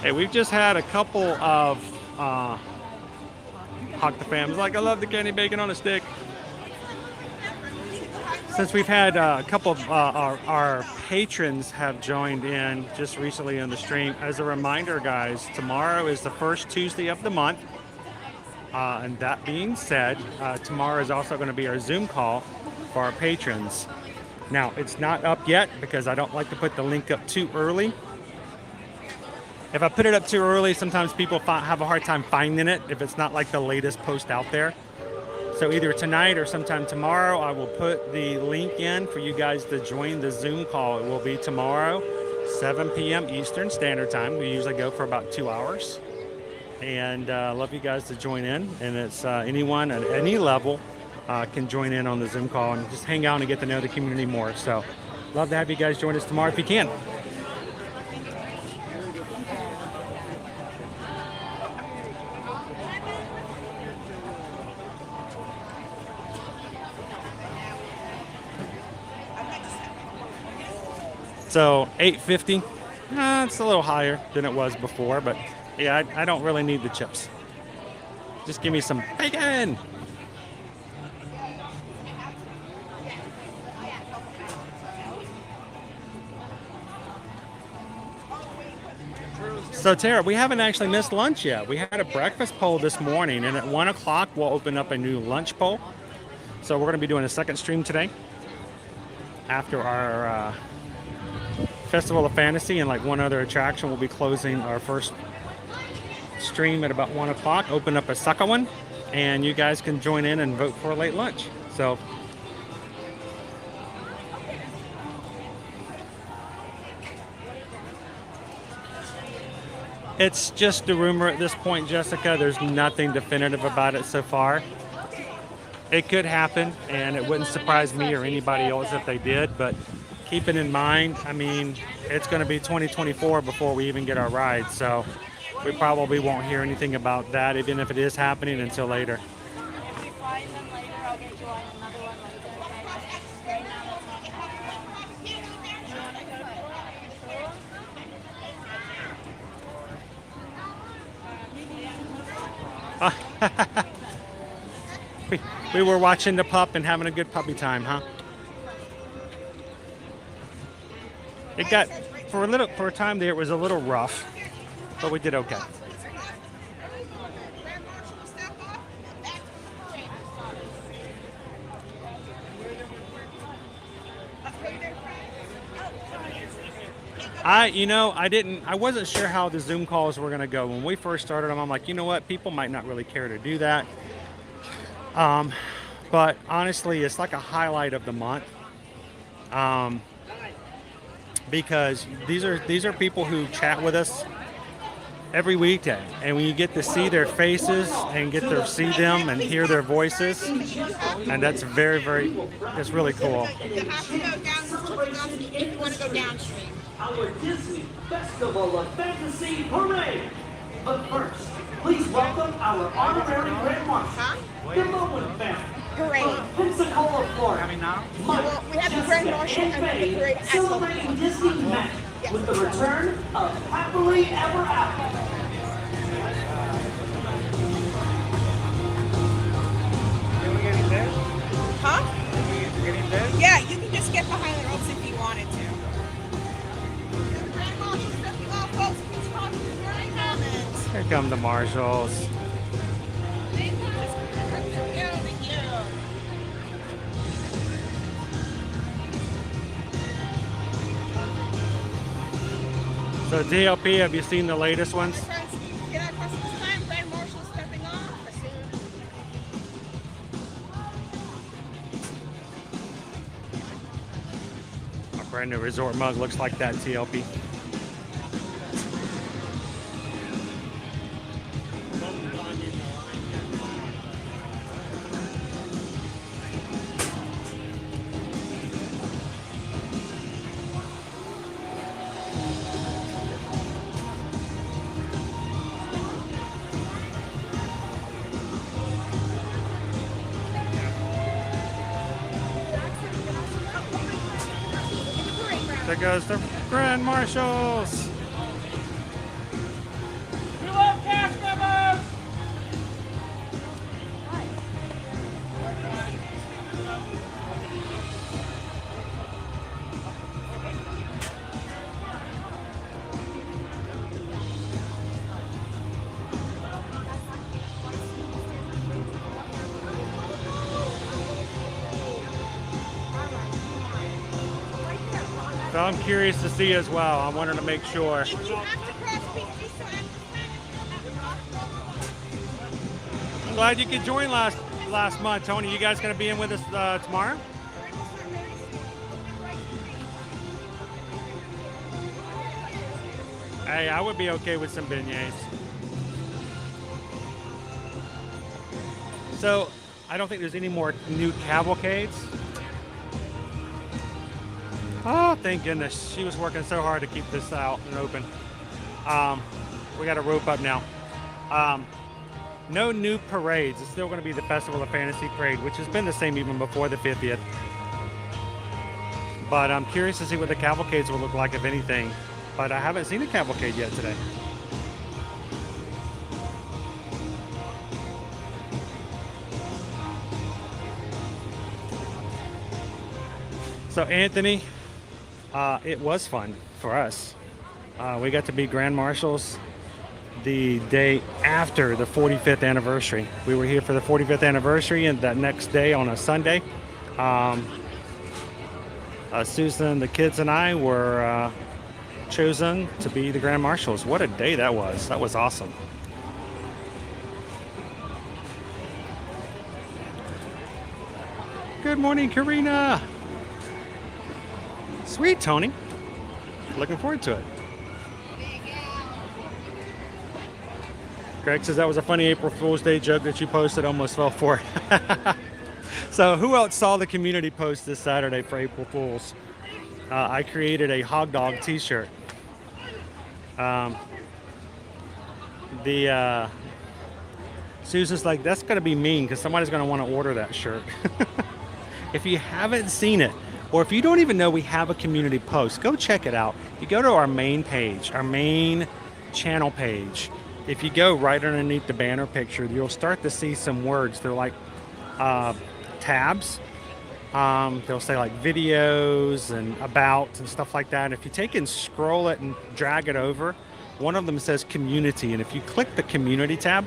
Hey, we've just had a couple of Hawk the Fams. Like, I love the candy bacon on a stick. Since we've had a couple of our patrons have joined in just recently on the stream. As a reminder, guys, tomorrow is the first Tuesday of the month. And that being said, tomorrow is also going to be our Zoom call for our patrons. Now, it's not up yet because I don't like to put the link up too early. If I put it up too early, sometimes people have a hard time finding it if it's not like the latest post out there. So either tonight or sometime tomorrow, I will put the link in for you guys to join the Zoom call. It will be tomorrow, 7 p.m. Eastern Standard Time. We usually go for about 2 hours. And love you guys to join in. And it's anyone at any level can join in on the Zoom call and just hang out and get to know the community more. So love to have you guys join us tomorrow if you can. So 850, it's a little higher than it was before, but yeah, I don't really need the chips. Just give me some bacon. So Tara, we haven't actually missed lunch yet. We had a breakfast poll this morning, and at 1 o'clock we'll open up a new lunch poll. So we're going to be doing a second stream today after our Festival of Fantasy, and like one other attraction. We'll be closing our first stream at about 1 o'clock, open up a second one, and you guys can join in and vote for a late lunch. So it's just a rumor at this point, Jessica. There's nothing definitive about it so far. It could happen, and it wouldn't surprise me or anybody else if they did, but keep it in mind, I mean, it's going to be 2024 before we even get our ride, so we probably won't hear anything about that, even if it is happening, until later. We were watching the pup and having a good puppy time, huh? It got for a time there. It was a little rough, but we did okay. I wasn't sure how the Zoom calls were going to go when we first started them. I'm like, you know what, people might not really care to do that. But honestly, it's like a highlight of the month. Because these are people who chat with us every weekday, and when you get to see their faces and get to see them and hear their voices, and that's it's really cool. You have to go down if you want to go downstream. Our Disney Festival of Fantasy Parade. But first, please welcome our honorary Grand Marshal, the Moment family. Parade. Pensacola, Florida. Well, we have the Grand Marshal and the parade at celebrating Disney magic with the return of Happily Ever After. Huh? Yeah, you can just get behind the ropes if you wanted to. Here come the marshals. So DLP, have you seen the latest ones? Our brand new resort mug looks like that, TLP. There goes the Grand Marshals. We love cast members! So I'm curious to see as well. I wanted to make sure. I'm glad you could join last month, Tony. You guys gonna be in with us tomorrow? Hey, I would be okay with some beignets. So I don't think there's any more new cavalcades. Oh, thank goodness. She was working so hard to keep this out and open. We got a rope up now. No new parades. It's still going to be the Festival of Fantasy Parade, which has been the same even before the 50th. But I'm curious to see what the cavalcades will look like, if anything. But I haven't seen a cavalcade yet today. So Anthony, it was fun for us. We got to be Grand Marshals the day after the 45th anniversary. We were here for the 45th anniversary, and that next day on a Sunday, Susan, the kids, and I were chosen to be the Grand Marshals. What a day that was. That was awesome. Good morning, Karina. Sweet, Tony. Looking forward to it. Greg says that was a funny April Fool's Day joke that you posted. Almost fell for it. So who else saw the community post this Saturday for April Fools? I created a hog dog t-shirt. Susan's like, that's going to be mean because somebody's going to want to order that shirt. If you haven't seen it, or if you don't even know we have a community post, go check it out. You go to our main page, our main channel page. If you go right underneath the banner picture, you'll start to see some words. They're like tabs. They'll say like videos and about and stuff like that. If you take and scroll it and drag it over, one of them says community. And if you click the community tab,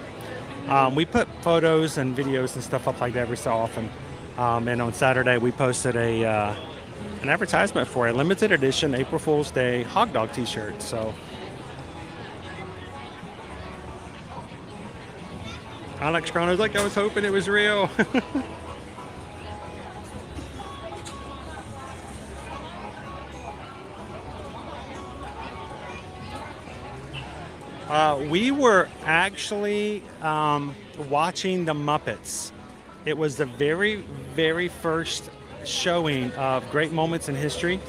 we put photos and videos and stuff up like that every so often. And on Saturday, we posted an advertisement for a limited edition April Fool's Day hog dog t-shirt. So Alex Crono's like, I was hoping it was real. We were actually watching the Muppets. It was the very, very first showing of Great Moments in History,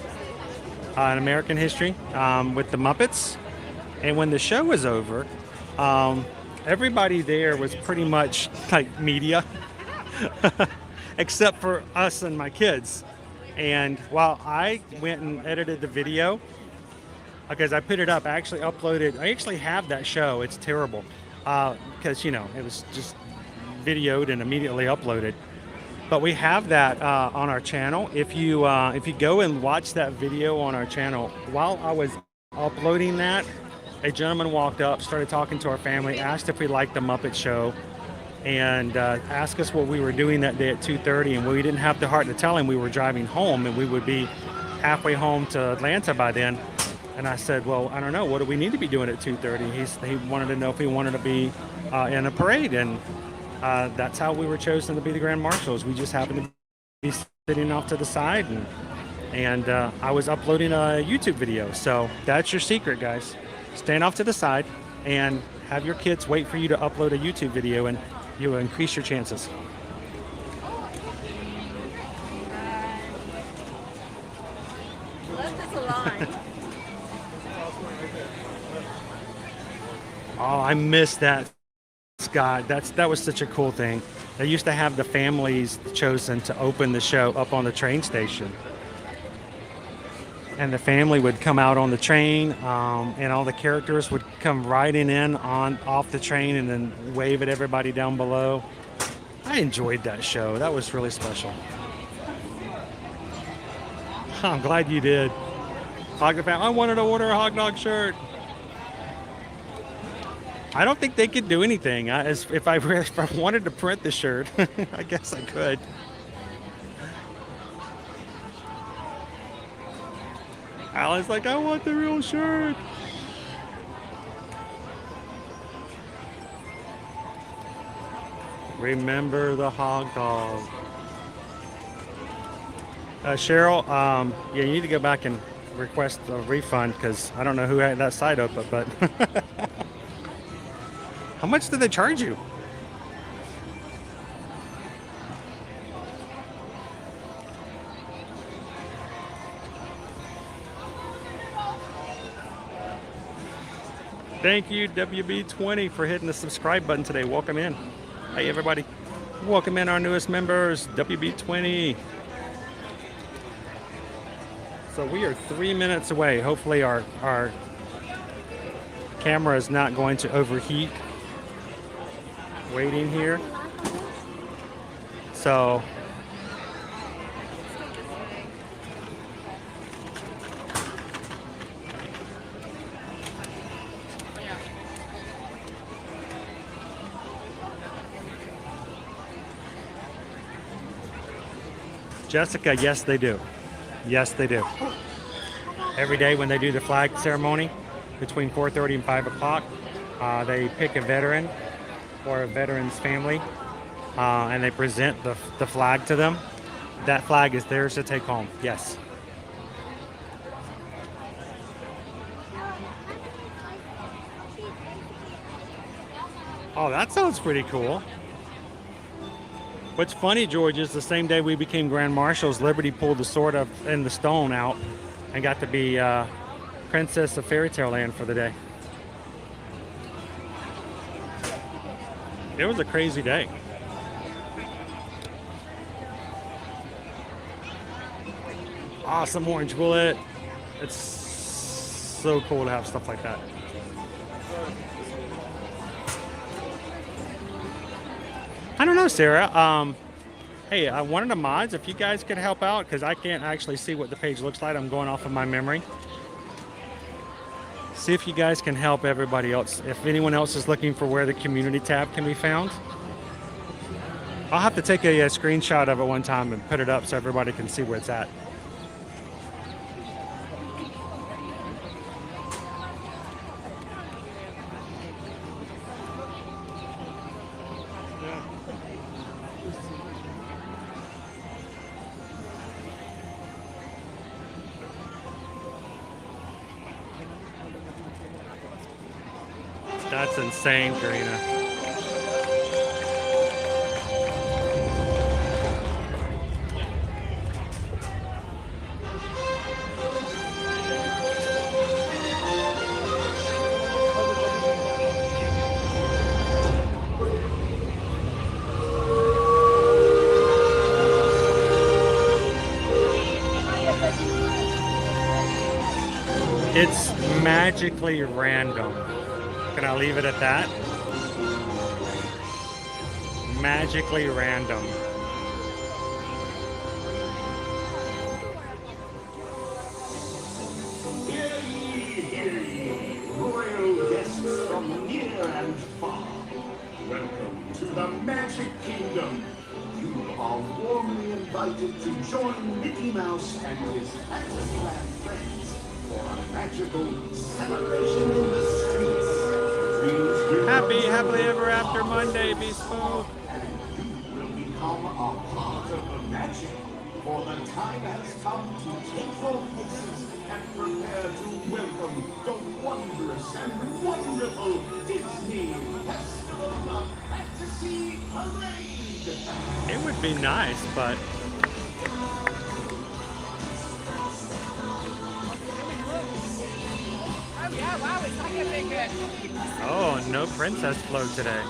in American history, with the Muppets. And when the show was over, everybody there was pretty much like media, except for us and my kids. And while I went and edited the video, because I put it up, I actually have that show. It's terrible because, you know, it was just videoed and immediately uploaded. But we have that on our channel. If you go and watch that video on our channel, while I was uploading that, a gentleman walked up, started talking to our family, asked if we liked the Muppet Show, and asked us what we were doing that day at 2:30. And we didn't have the heart to tell him we were driving home, and we would be halfway home to Atlanta by then. And I said, well, I don't know, what do we need to be doing at 2:30? He wanted to know if we wanted to be in a parade, and that's how we were chosen to be the Grand Marshals. We just happened to be sitting off to the side, and I was uploading a YouTube video. So that's your secret, guys. Stand off to the side and have your kids wait for you to upload a YouTube video, and you will increase your chances. Left us a line. Oh, I missed that, Scott. That was such a cool thing. They used to have the families chosen to open the show up on the train station. and the family would come out on the train, and all the characters would come riding in off the train and then wave at everybody down below. I enjoyed that show. That was really special. I'm glad you did. Hog the Family. I wanted to order a hot dog shirt. I don't think they could do anything. If I wanted to print the shirt, I guess I could. Alan's like, I want the real shirt. Remember the hog dog. Cheryl, yeah, you need to go back and request a refund because I don't know who had that site open, but how much did they charge you? Thank you, WB20, for hitting the subscribe button today. Welcome in. Hey, everybody. Welcome in our newest members, WB20. So we are 3 minutes away. Hopefully our camera is not going to overheat waiting here. So Jessica, yes they do. Yes they do. Every day when they do the flag ceremony between 4:30 and 5 o'clock, they pick a veteran or a veteran's family and they present the flag to them. That flag is theirs to take home. Yes. Oh, that sounds pretty cool. What's funny, George, is the same day we became Grand Marshals, Liberty pulled the sword up in the stone out and got to be Princess of Fairy Tale Land for the day. It was a crazy day. Awesome orange bullet. It's so cool to have stuff like that. I don't know, Sarah. Hey, one of the mods, if you guys could help out, because I can't actually see what the page looks like. I'm going off of my memory. See if you guys can help everybody else. If anyone else is looking for where the community tab can be found. I'll have to take a screenshot of it one time and put it up so everybody can see where it's at. That's insane, Karina. It's magically random. Can I leave it at that? Magically random. Hear ye, royal guests from near and far. Welcome to the Magic Kingdom. You are warmly invited to join Mickey Mouse and his Fantasyland friends for a magical celebration in the streets. Happily ever after Monday, be smooth. And you will become a part of the magic, for the time has come to take your places and prepare to welcome the wondrous and wonderful Disney Festival of Fantasy Parade. It would be nice, but Oh yeah, wow, it's like a big oh, no princess float today.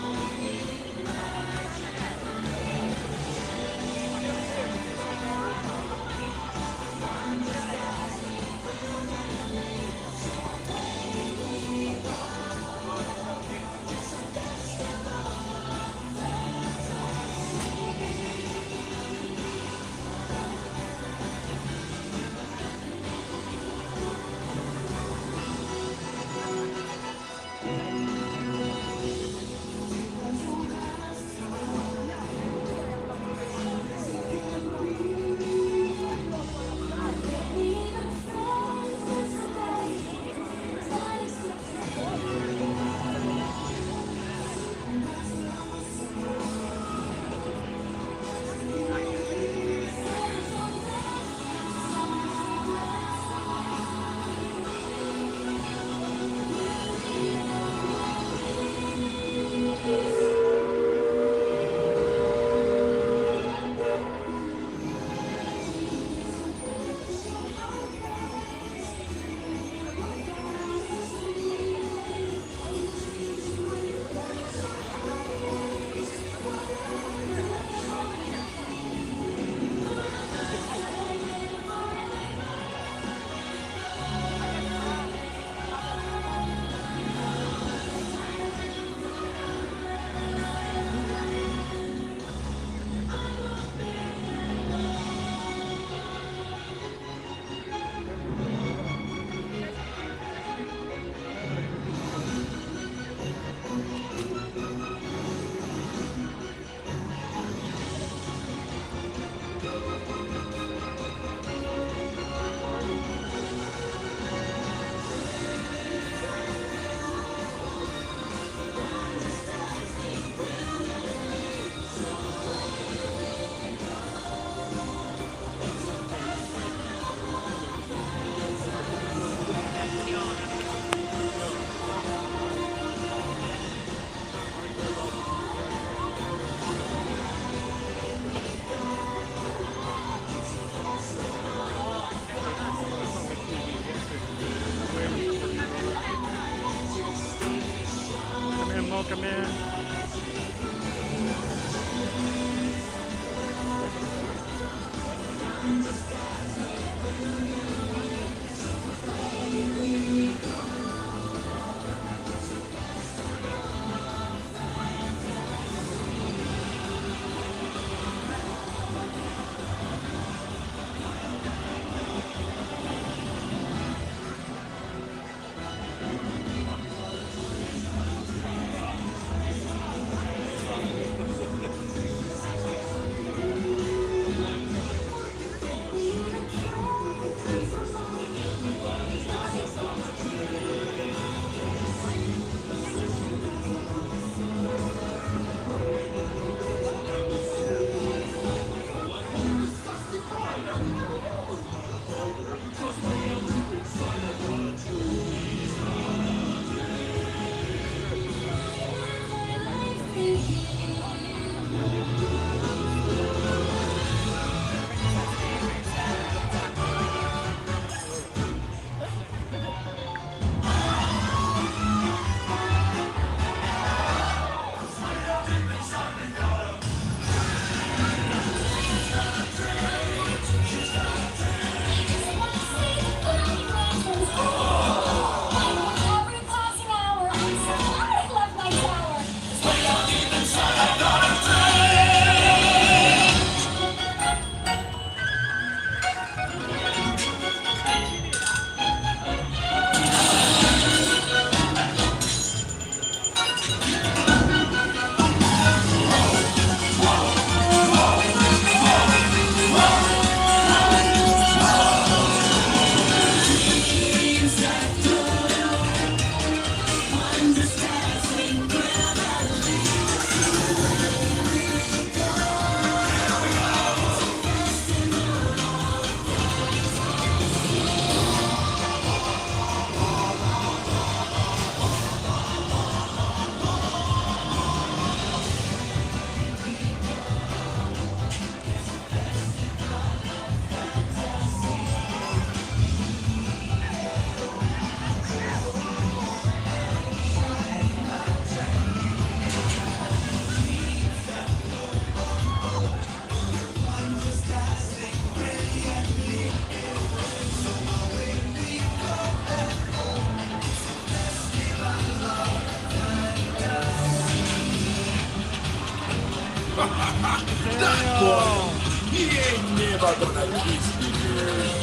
That boy, he ain't never gonna kiss me, girl.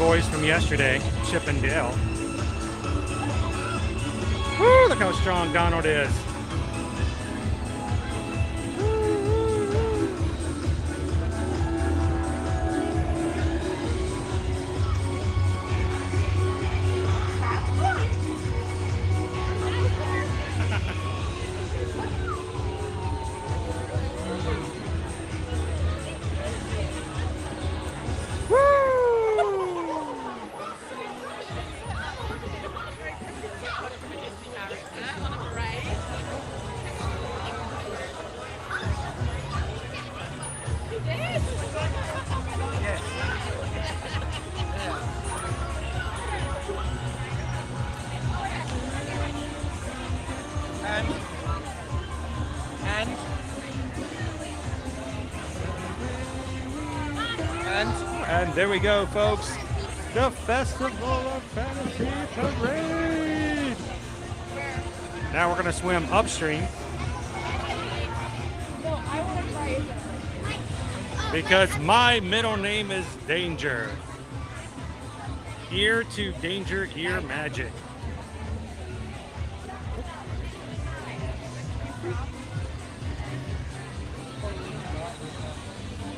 boys from yesterday, Chip and Dale. Woo, look how strong Donald is. And there we go, folks. The Festival of Fantasy Parade. Now we're going to swim upstream. Because my middle name is Danger. Ear to danger, ear magic.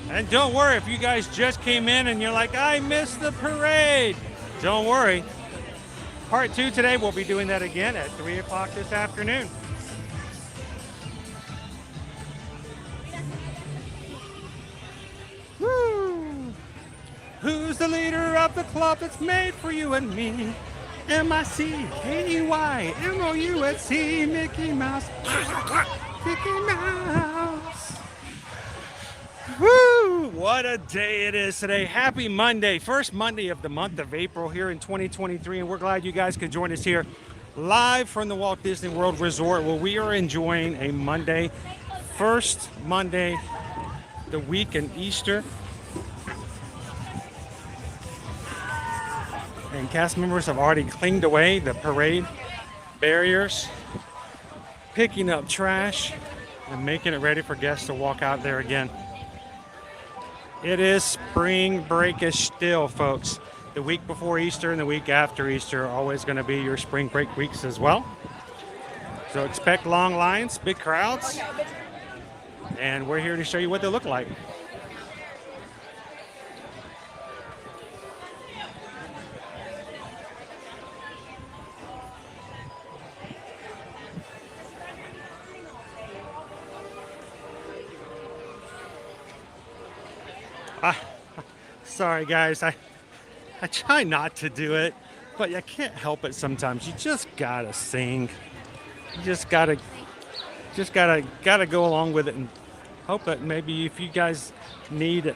And don't worry, if you guys just came in and you're like, I missed the parade. Don't worry. Part 2 today, we'll be doing that again at 3 o'clock this afternoon. Woo! Who's the leader of the club that's made for you and me? M-I-C-K-E-Y-M-O-U-S-E, Mickey Mouse. Mickey Mouse. Woo! What a day it is today. Happy Monday. First Monday of the month of April here in 2023. And we're glad you guys could join us here live from the Walt Disney World Resort where we are enjoying a Monday. First Monday, the week in Easter. And cast members have already cleaned away the parade barriers, picking up trash, and making it ready for guests to walk out there again. It is spring break-ish still, folks. The week before Easter and the week after Easter are always going to be your spring break weeks as well. So expect long lines, big crowds, and we're here to show you what they look like. Sorry guys, I try not to do it, but I can't help it sometimes. You just gotta sing. You just gotta go along with it and hope that maybe if you guys need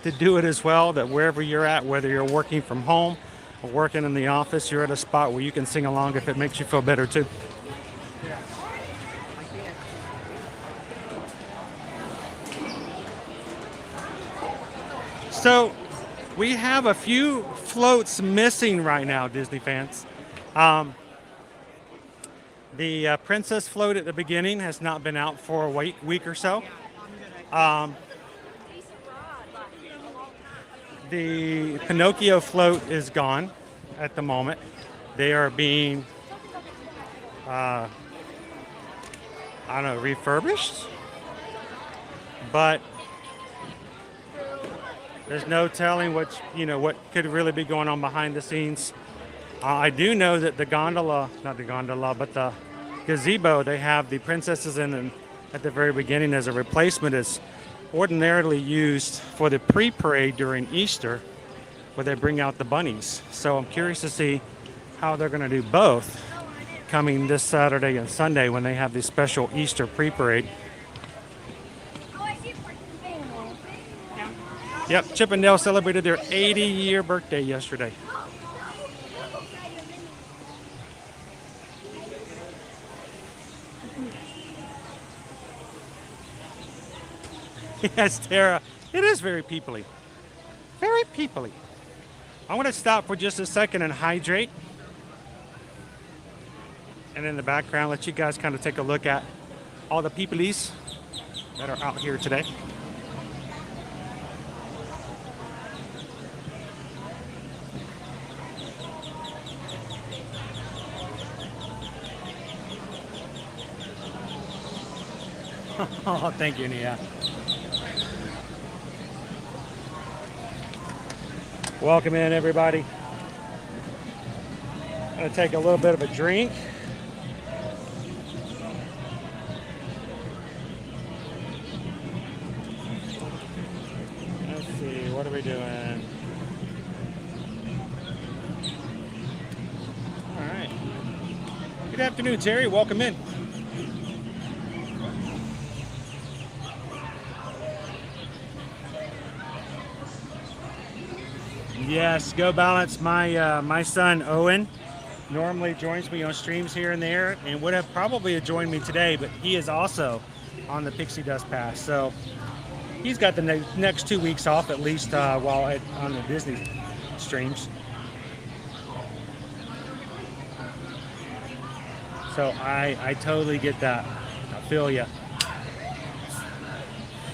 to do it as well, that wherever you're at, whether you're working from home or working in the office, you're at a spot where you can sing along if it makes you feel better too. So we have a few floats missing right now, Disney fans. The Princess float at the beginning has not been out for a week or so. The Pinocchio float is gone at the moment. They are being, refurbished. But there's no telling what could really be going on behind the scenes. I do know that the gazebo they have the princesses in and at the very beginning as a replacement is ordinarily used for the pre-parade during Easter where they bring out the bunnies. So I'm curious to see how they're going to do both coming this Saturday and Sunday when they have the special Easter pre-parade. Yep, Chip and Dale celebrated their 80-year birthday yesterday. Yes, Tara, it is very peoply. Very peoply. I want to stop for just a second and hydrate. And in the background, let you guys kind of take a look at all the peoplies that are out here today. Oh, thank you, Nia. Welcome in, everybody. I'm going to take a little bit of a drink. Let's see, what are we doing? All right. Good afternoon, Terry. Welcome in. Yes, Go Balance. My son Owen normally joins me on streams here and there, and would have probably joined me today, but he is also on the Pixie Dust Pass, so he's got the next 2 weeks off at least while on the Disney streams. So I totally get that. I feel ya.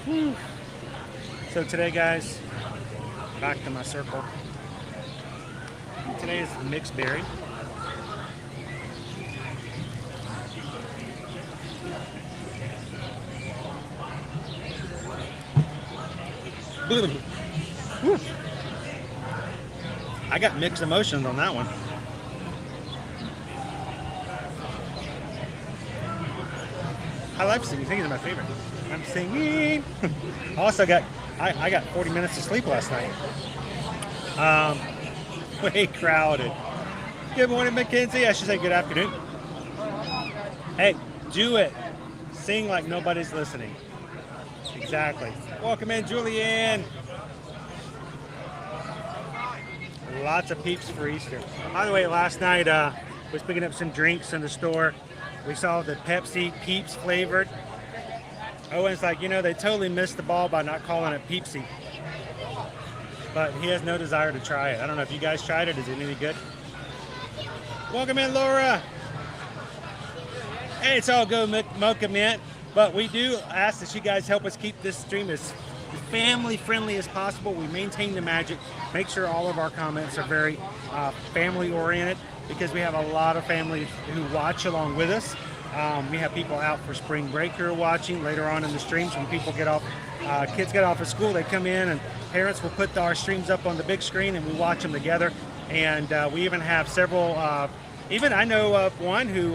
Whew. So today, guys, back to my circle. Today is mixed berry. Whew. I got mixed emotions on that one. I love singing. Singing is my favorite. I'm singing. Also I got 40 minutes of sleep last night. Way crowded. Good morning, Mackenzie. I should say good afternoon. Hey, do it. Sing like nobody's listening. Exactly. Welcome in, Julianne. Lots of peeps for Easter. By the way, last night was picking up some drinks in the store. We saw the Pepsi Peeps flavored. Owen's like, they totally missed the ball by not calling it Peepsy. But he has no desire to try it. I don't know if you guys tried it. Is it any good? Welcome in, Laura. Hey, it's all good, Mocha Mint. But we do ask that you guys help us keep this stream as family friendly as possible. We maintain the magic. Make sure all of our comments are very family oriented, because we have a lot of families who watch along with us. We have people out for spring break who are watching later on in the streams. When people get off, kids get off of school, they come in and parents will put our streams up on the big screen and we watch them together. And we even have several, even I know of one who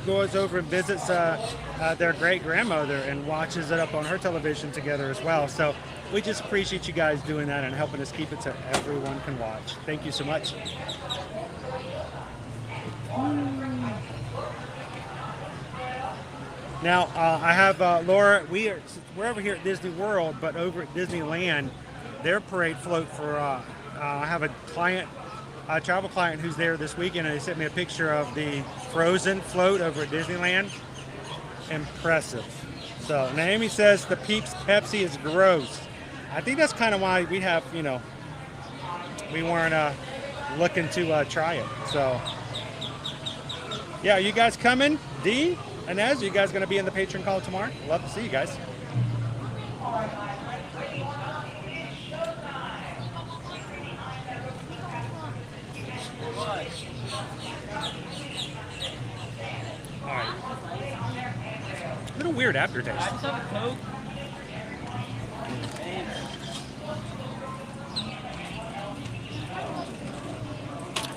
goes over and visits their great grandmother and watches it up on her television together as well. So we just appreciate you guys doing that and helping us keep it so everyone can watch. Thank you so much. Now, I have Laura. We're over here at Disney World, but over at Disneyland, their parade float for, I have a client, a travel client who's there this weekend, and they sent me a picture of the Frozen float over at Disneyland. Impressive. So Naomi says the Peeps Pepsi is gross. I think that's kind of why we have, we weren't looking to try it. So, yeah, are you guys coming? D? Inez, are you guys going to be in the patron call tomorrow? Love to see you guys. All right. A little weird aftertaste.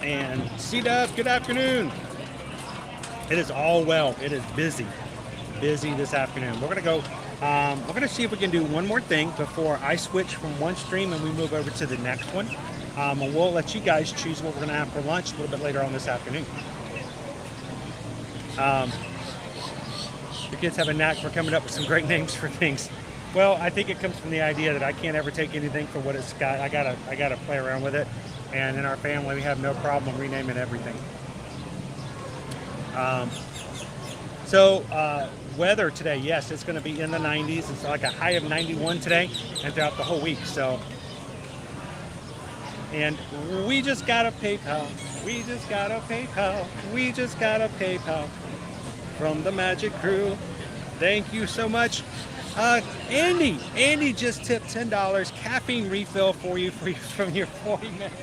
And C-Dub, good afternoon. It is all well. It is busy this afternoon. We're gonna go. We're gonna see if we can do one more thing before I switch from one stream and we move over to the next one. And we'll let you guys choose what we're gonna have for lunch a little bit later on this afternoon. The kids have a knack for coming up with some great names for things. Well, I think it comes from the idea that I can't ever take anything for what it's got. I gotta play around with it. And in our family, we have no problem renaming everything. Weather today, yes, it's going to be in the 90s. It's like a high of 91 today and throughout the whole week. So, and we just got a PayPal. We just got a PayPal. We just got a PayPal from the Magic Crew. Thank you so much. Andy just tipped $10 caffeine refill for you from your 40 minutes.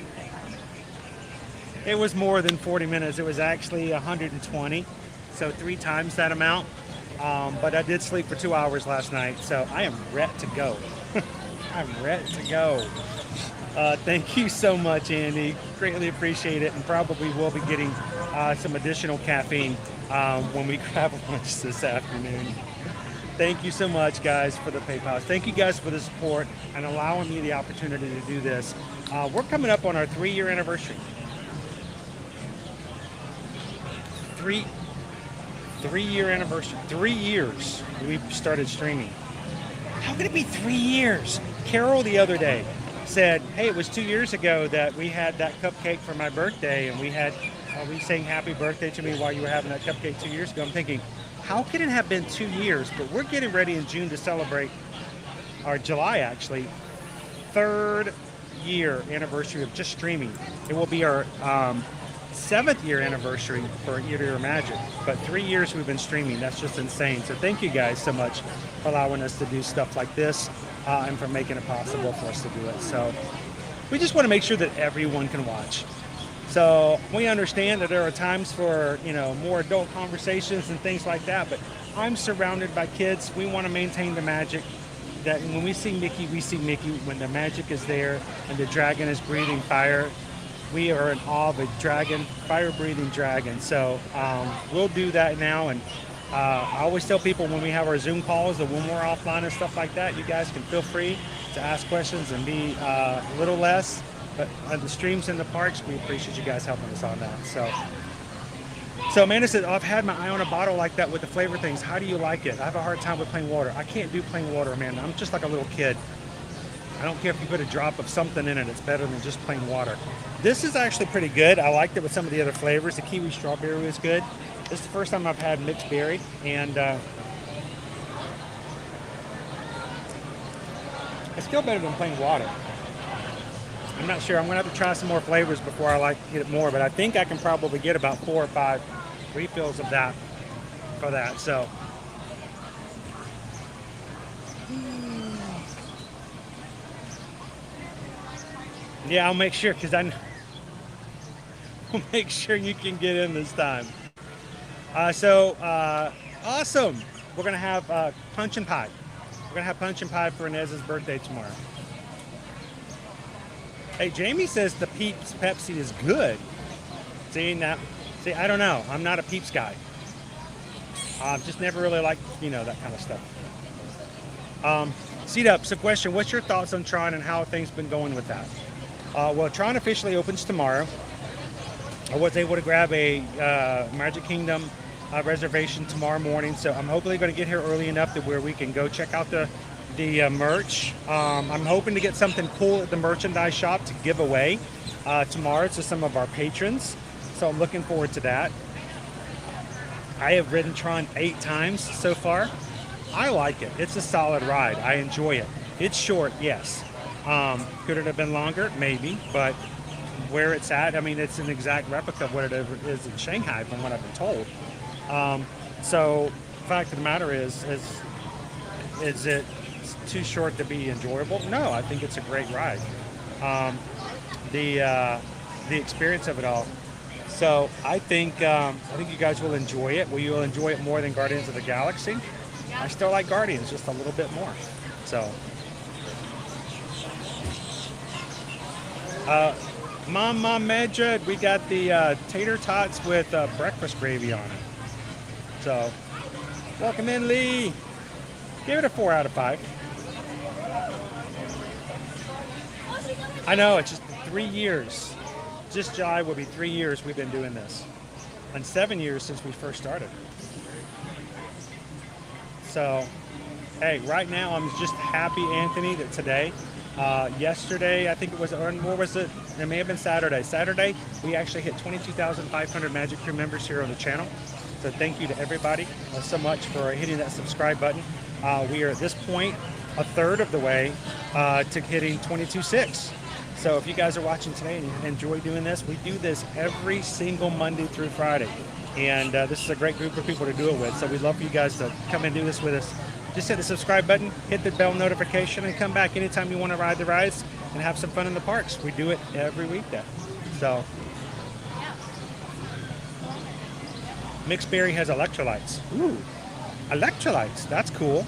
It was more than 40 minutes. It was actually 120, so 3 times that amount. but I did sleep for 2 hours last night, so I am ready to go. I'm ready to go. Thank you so much, Andy. Greatly appreciate it, and probably will be getting some additional caffeine when we grab lunch this afternoon. Thank you so much, guys, for the PayPal. Thank you guys for the support and allowing me the opportunity to do this. We're coming up on our 3-year anniversary. Three-year anniversary. 3 years we've started streaming. How could it be 3 years? Carol the other day said, hey, it was 2 years ago that we had that cupcake for my birthday, and we sang happy birthday to me while you were having that cupcake 2 years ago. I'm thinking, how could it have been 2 years? But we're getting ready in June to celebrate, or July actually, 3rd year anniversary of just streaming. It will be our 7th year anniversary for Eater Your Magic, but 3 years we've been streaming. That's just insane. So thank you guys so much for allowing us to do stuff like this and for making it possible for us to do it. So we just want to make sure that everyone can watch. So we understand that there are times for, more adult conversations and things like that, but I'm surrounded by kids. We want to maintain the magic that when we see Mickey, we see Mickey. When the magic is there and the dragon is breathing fire, we are in awe of a dragon, fire-breathing dragon. So we'll do that now. And I always tell people when we have our Zoom calls, that when we're offline and stuff like that, you guys can feel free to ask questions and be a little less. But on the streams in the parks, we appreciate you guys helping us on that. So Amanda said, I've had my eye on a bottle like that with the flavor things. How do you like it? I have a hard time with plain water. I can't do plain water, Amanda. I'm just like a little kid. I don't care if you put a drop of something in it. It's better than just plain water. This is actually pretty good. I liked it with some of the other flavors. The kiwi strawberry was good. This is the first time I've had mixed berry, and it's still better than plain water. I'm not sure. I'm going to have to try some more flavors before I get it more, but I think I can probably get about 4 or 5 refills of that for that. So yeah, I'll make sure, because I'll make sure you can get in this time. Awesome. We're going to have punch and pie. We're going to have punch and pie for Inez's birthday tomorrow. Hey, Jamie says the Peeps Pepsi is good. See, I don't know. I'm not a Peeps guy. I've just never really liked, that kind of stuff. Seat Up, so question, what's your thoughts on Tron and how things been going with that? Well, Tron officially opens tomorrow. I was able to grab a Magic Kingdom reservation tomorrow morning, so I'm hopefully going to get here early enough that where we can go check out the merch. I'm hoping to get something cool at the merchandise shop to give away tomorrow to some of our patrons, so I'm looking forward to that. I have ridden Tron 8 times so far. I like it. It's a solid ride. I enjoy it. It's short, yes. Could it have been longer? Maybe, but where it's at, it's an exact replica of what it is in Shanghai from what I've been told. So the fact of the matter is it too short to be enjoyable? No, I think it's a great ride. The experience of it all. So I think you guys will enjoy it. Will you enjoy it more than Guardians of the Galaxy? I still like Guardians just a little bit more. So Mama Medjed, we got the tater tots with breakfast gravy on it. So welcome in, Lee. Give it a 4 out of 5. I know, it's just 3 years. Just July will be 3 years we've been doing this. And 7 years since we first started. So, hey, right now I'm just happy, Anthony, that today, yesterday, I think it was, or was it? It may have been Saturday. Saturday, we actually hit 22,500 Magic Crew members here on the channel. So thank you to everybody so much for hitting that subscribe button. We are at this point a third of the way to hitting 22.6. So if you guys are watching today and you enjoy doing this, we do this every single Monday through Friday. And this is a great group of people to do it with. So we'd love for you guys to come and do this with us. Just hit the subscribe button, hit the bell notification, and come back anytime you want to ride the rides and have some fun in the parks. We do it every weekday. So Mixed Berry has electrolytes. Ooh. Electrolytes. That's cool.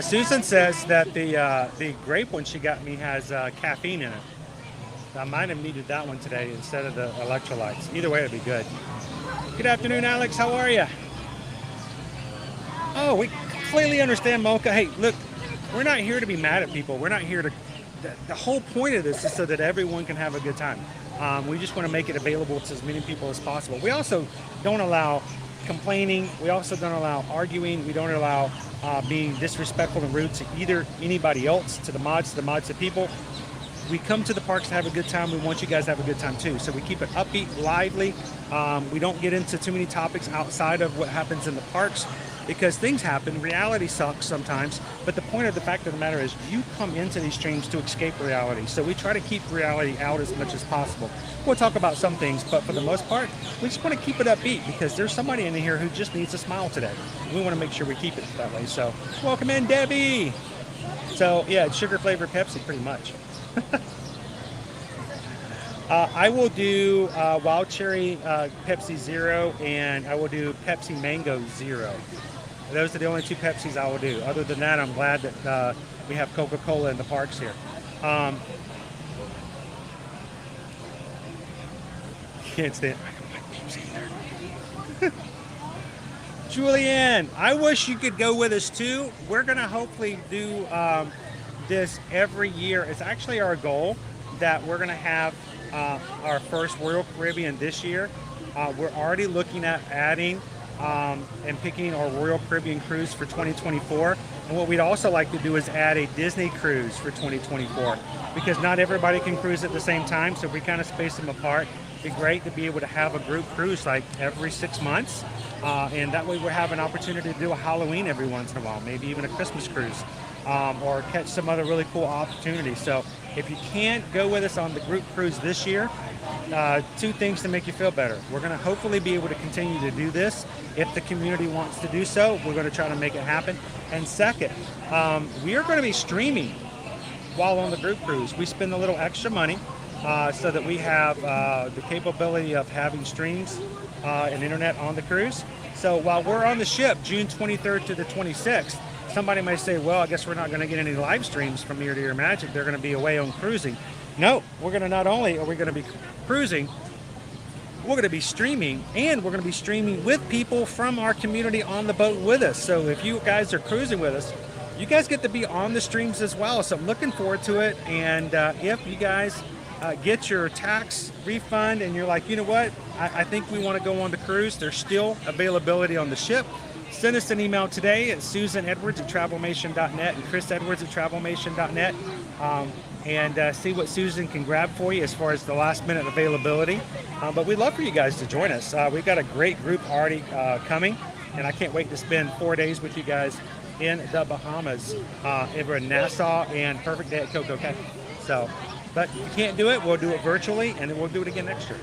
Susan says that the grape one she got me has caffeine in it. I might have needed that one today instead of the electrolytes. Either way, it'd be good. Good afternoon, Alex. How are you? Oh, we completely understand, Mocha. Hey, look, we're not here to be mad at people. We're not here to... The whole point of this is so that everyone can have a good time. We just want to make it available to as many people as possible. We also don't allow complaining. We also don't allow arguing. We don't allow being disrespectful and rude to either anybody else, to the mods, to people. We come to the parks to have a good time. We want you guys to have a good time too. So we keep it upbeat, lively. We don't get into too many topics outside of what happens in the parks because things happen. Reality sucks sometimes. But the point of the fact of the matter is you come into these streams to escape reality. So we try to keep reality out as much as possible. We'll talk about some things, but for the most part, we just want to keep it upbeat because there's somebody in here who just needs a smile today. We want to make sure we keep it that way. So welcome in, Debbie. So yeah, it's sugar flavored Pepsi pretty much. I will do Wild Cherry Pepsi Zero, and I will do Pepsi Mango Zero. Those are the only two Pepsis I will do. Other than that, I'm glad that we have Coca-Cola in the parks here. Can't stand. Julianne, I wish you could go with us too. We're gonna hopefully do this every year. It's actually our goal that we're gonna have our first Royal Caribbean this year. We're already looking at adding and picking our Royal Caribbean cruise for 2024. And what we'd also like to do is add a Disney cruise for 2024 because not everybody can cruise at the same time. So if we kind of space them apart, it'd be great to be able to have a group cruise like every 6 months. And that way we'll have an opportunity to do a Halloween every once in a while, maybe even a Christmas cruise. Or catch some other really cool opportunities. So if you can't go with us on the group cruise this year, two things to make you feel better. We're going to hopefully be able to continue to do this. If the community wants to do so, we're going to try to make it happen. And second, we are going to be streaming while on the group cruise. We spend a little extra money so that we have the capability of having streams and internet on the cruise. So while we're on the ship, June 23rd to the 26th, somebody may say, well, I guess we're not going to get any live streams from Ear to Ear Magic. They're going to be away on cruising. No, we're going to not only are we going to be cruising, we're going to be streaming, and we're going to be streaming with people from our community on the boat with us. So if you guys are cruising with us, you guys get to be on the streams as well. So I'm looking forward to it. And if you guys get your tax refund and you're like, you know what, I think we want to go on the cruise, there's still availability on the ship. Send us an email today at susanedwards@travelmation.net and chrisedwards@travelmation.net and see what Susan can grab for you as far as the last minute availability. But we'd love for you guys to join us. We've got a great group already coming, and I can't wait to spend 4 days with you guys in the Bahamas, over in Nassau and Perfect Day at Coco Cay. So, but if you can't do it, we'll do it virtually, and then we'll do it again next year.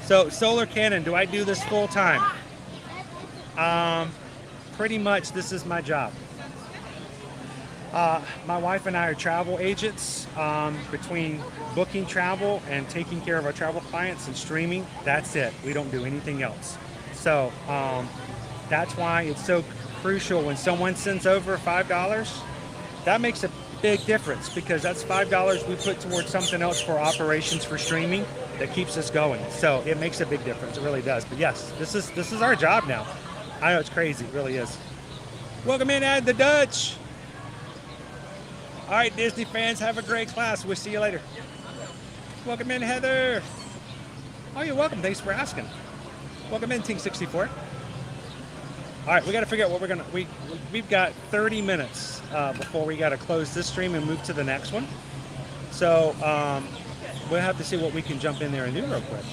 So solar cannon, do I do this full time? Pretty much this is my job. My wife and I are travel agents. Between booking travel and taking care of our travel clients and streaming, that's it. We don't do anything else. So that's why it's so crucial when someone sends over $5, that makes a big difference because that's $5 we put towards something else for operations for streaming that keeps us going. So it makes a big difference. It really does. But yes, this is our job now. I know it's crazy. It really is. Welcome in, Ad the Dutch. All right, Disney fans, have a great class. We'll see you later. Welcome in, Heather. Oh, you're welcome. Thanks for asking. Welcome in, Team 64. All right, we got to figure out what we're gonna. We've got 30 minutes before we got to close this stream and move to the next one. So we'll have to see what we can jump in there and do real quick.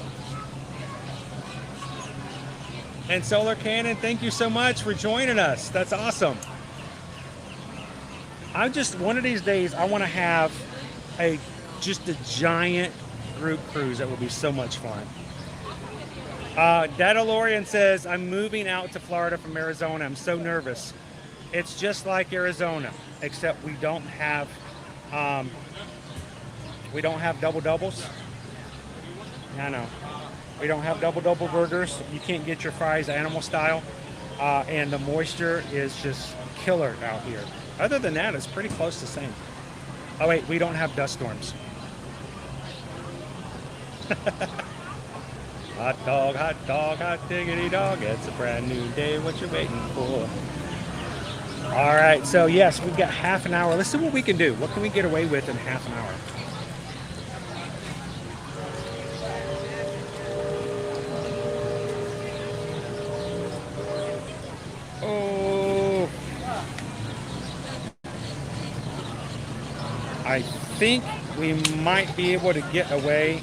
And Solar Cannon, thank you so much for joining us. That's awesome. I'm just one of these days. I want to have just a giant group cruise. That would be so much fun. Dadalorian says, I'm moving out to Florida from Arizona. I'm so nervous. It's just like Arizona, except we don't have double doubles. I know. We don't have double burgers. You can't get your fries animal style. And the moisture is just killer out here. Other than that, it's pretty close to the same. Oh wait, we don't have dust storms. hot diggity dog. It's a brand new day. What you waiting for? All right, so yes, we've got half an hour. Let's see what we can do. What can we get away with in half an hour? Oh, I think we might be able to get away.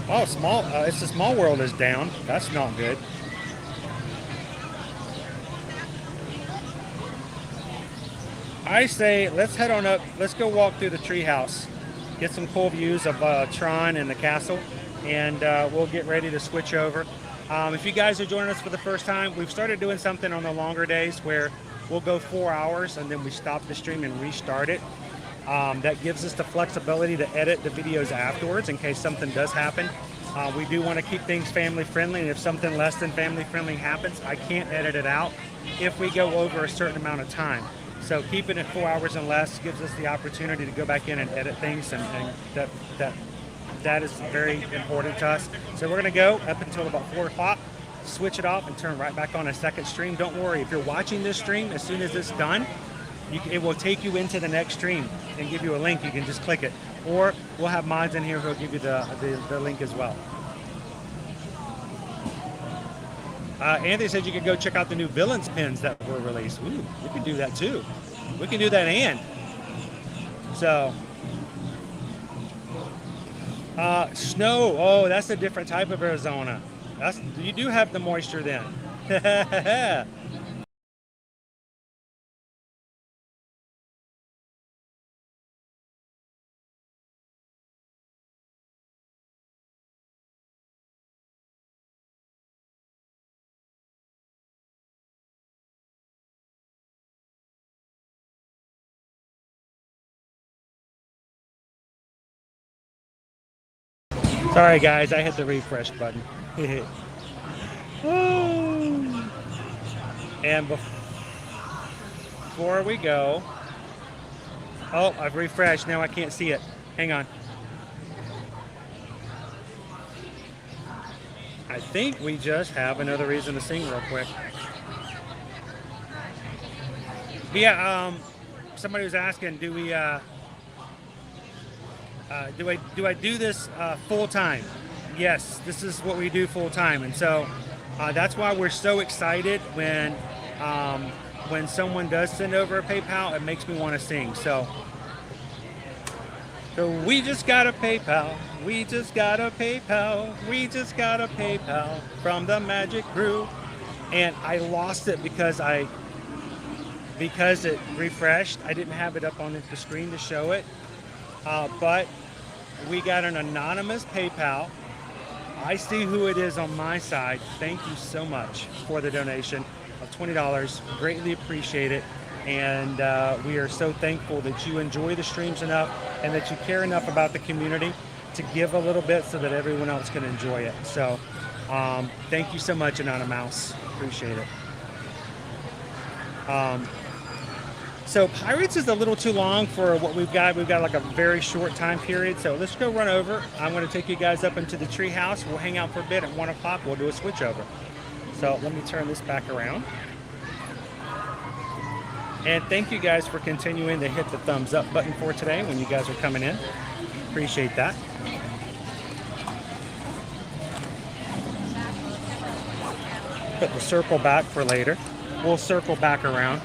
Oh, it's the small world is down. That's not good. I say let's head on up. Let's go walk through the treehouse, get some cool views of Tron and the castle, and we'll get ready to switch over. If you guys are joining us for the first time, we've started doing something on the longer days where we'll go 4 hours and then we stop the stream and restart it. That gives us the flexibility to edit the videos afterwards in case something does happen. We do want to keep things family friendly, and if something less than family friendly happens, I can't edit it out if we go over a certain amount of time. So keeping it 4 hours and less gives us the opportunity to go back in and edit things, and that is very important to us. So we're going to go up until about 4 o'clock, switch it off, and turn right back on a second stream. Don't worry, if you're watching this stream, as soon as it's done, it will take you into the next stream and give you a link. You can just click it. Or we'll have mods in here who will give you the link as well. Anthony said you could go check out the new villains pins that were released. Ooh, we can do that too. We can do that and. So, snow. Oh, that's a different type of Arizona. You do have the moisture then. Sorry guys, I hit the refresh button. And before we go, oh, I've refreshed, now I can't see it. Hang on. I think we just have another reason to sing real quick. But yeah, somebody was asking, do I do this full time? Yes, this is what we do full time, and so that's why we're so excited when someone does send over a PayPal. It makes me want to sing. So we just got a PayPal. We just got a PayPal. We just got a PayPal from the Magic Crew, and I lost it because it refreshed. I didn't have it up on the screen to show it. But we got an anonymous PayPal. I see who it is on my side. Thank you so much for the donation of $20. Greatly appreciate it. And we are so thankful that you enjoy the streams enough and that you care enough about the community to give a little bit so that everyone else can enjoy it. So thank you so much, Anonymous. Appreciate it. So Pirates is a little too long for what we've got. We've got like a very short time period. So let's go run over. I'm going to take you guys up into the treehouse. We'll hang out for a bit. At 1 o'clock, we'll do a switch over. So let me turn this back around. And thank you guys for continuing to hit the thumbs up button for today when you guys are coming in. Appreciate that. Put the circle back for later. We'll circle back around.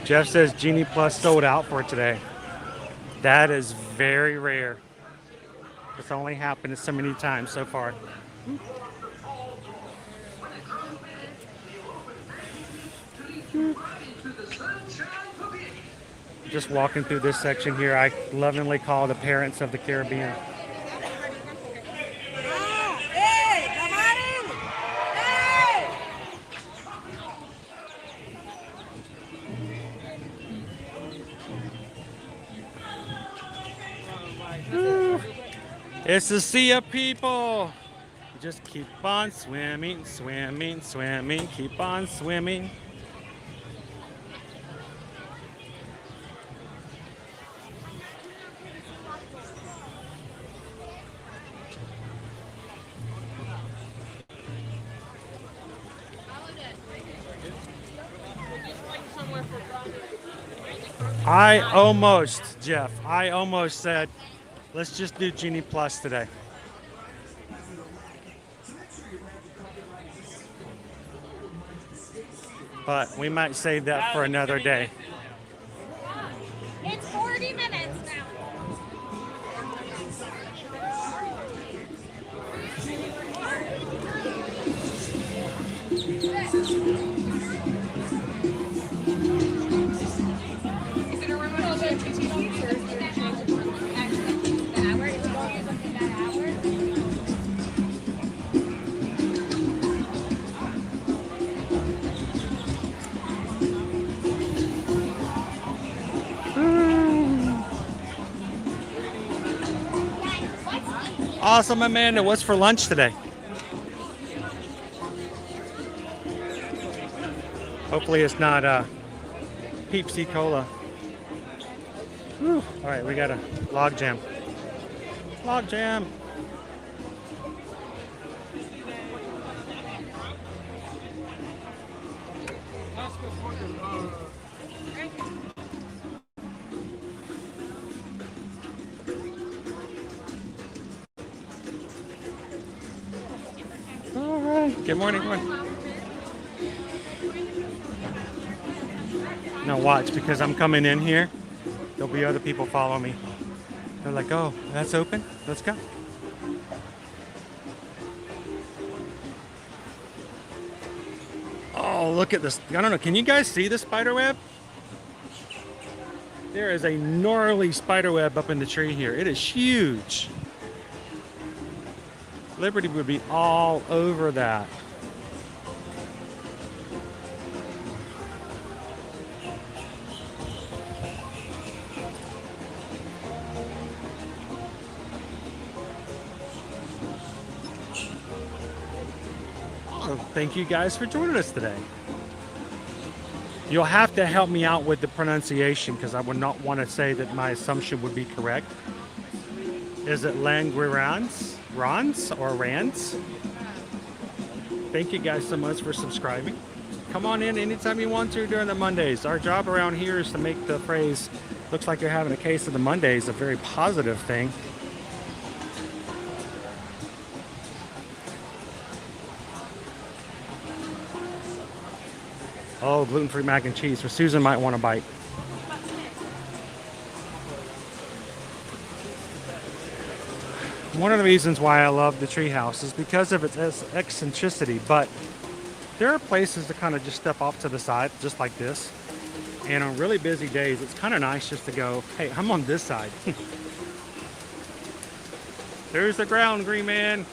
Jeff says Genie Plus sold out for today. That is very rare. It's only happened so many times so far. Just walking through this section here, I lovingly call the parents of the Caribbean. It's a sea of people. Just keep on swimming, swimming, swimming, keep on swimming. Jeff, I almost said, let's just do Genie Plus today. But we might save that for another day. It's 40 minutes now. Is it a remote feature? Awesome, Amanda. What's for lunch today? Hopefully it's not Pepsi Cola. Whew. All right, we got a log jam. Log jam. All right. Good morning. Good morning. Now watch, because I'm coming in here, there'll be other people follow me. They're like, oh, that's open? Let's go. Oh, look at this. I don't know. Can you guys see the spider web? There is a gnarly spider web up in the tree here. It is huge. Liberty would be all over that. Thank you guys for joining us today. You'll have to help me out with the pronunciation, because I would not want to say that my assumption would be correct. Is it Languirans? Rons or Rands? Thank you guys so much for subscribing. Come on in anytime you want to during the Mondays. Our job around here is to make the phrase, looks like you're having a case of the Mondays, a very positive thing. Oh, gluten-free mac and cheese. So Susan might want a bite. One of the reasons why I love the Treehouse is because of its eccentricity, but there are places to kind of just step off to the side, just like this. And on really busy days, it's kind of nice just to go, hey, I'm on this side. There's the ground, green man.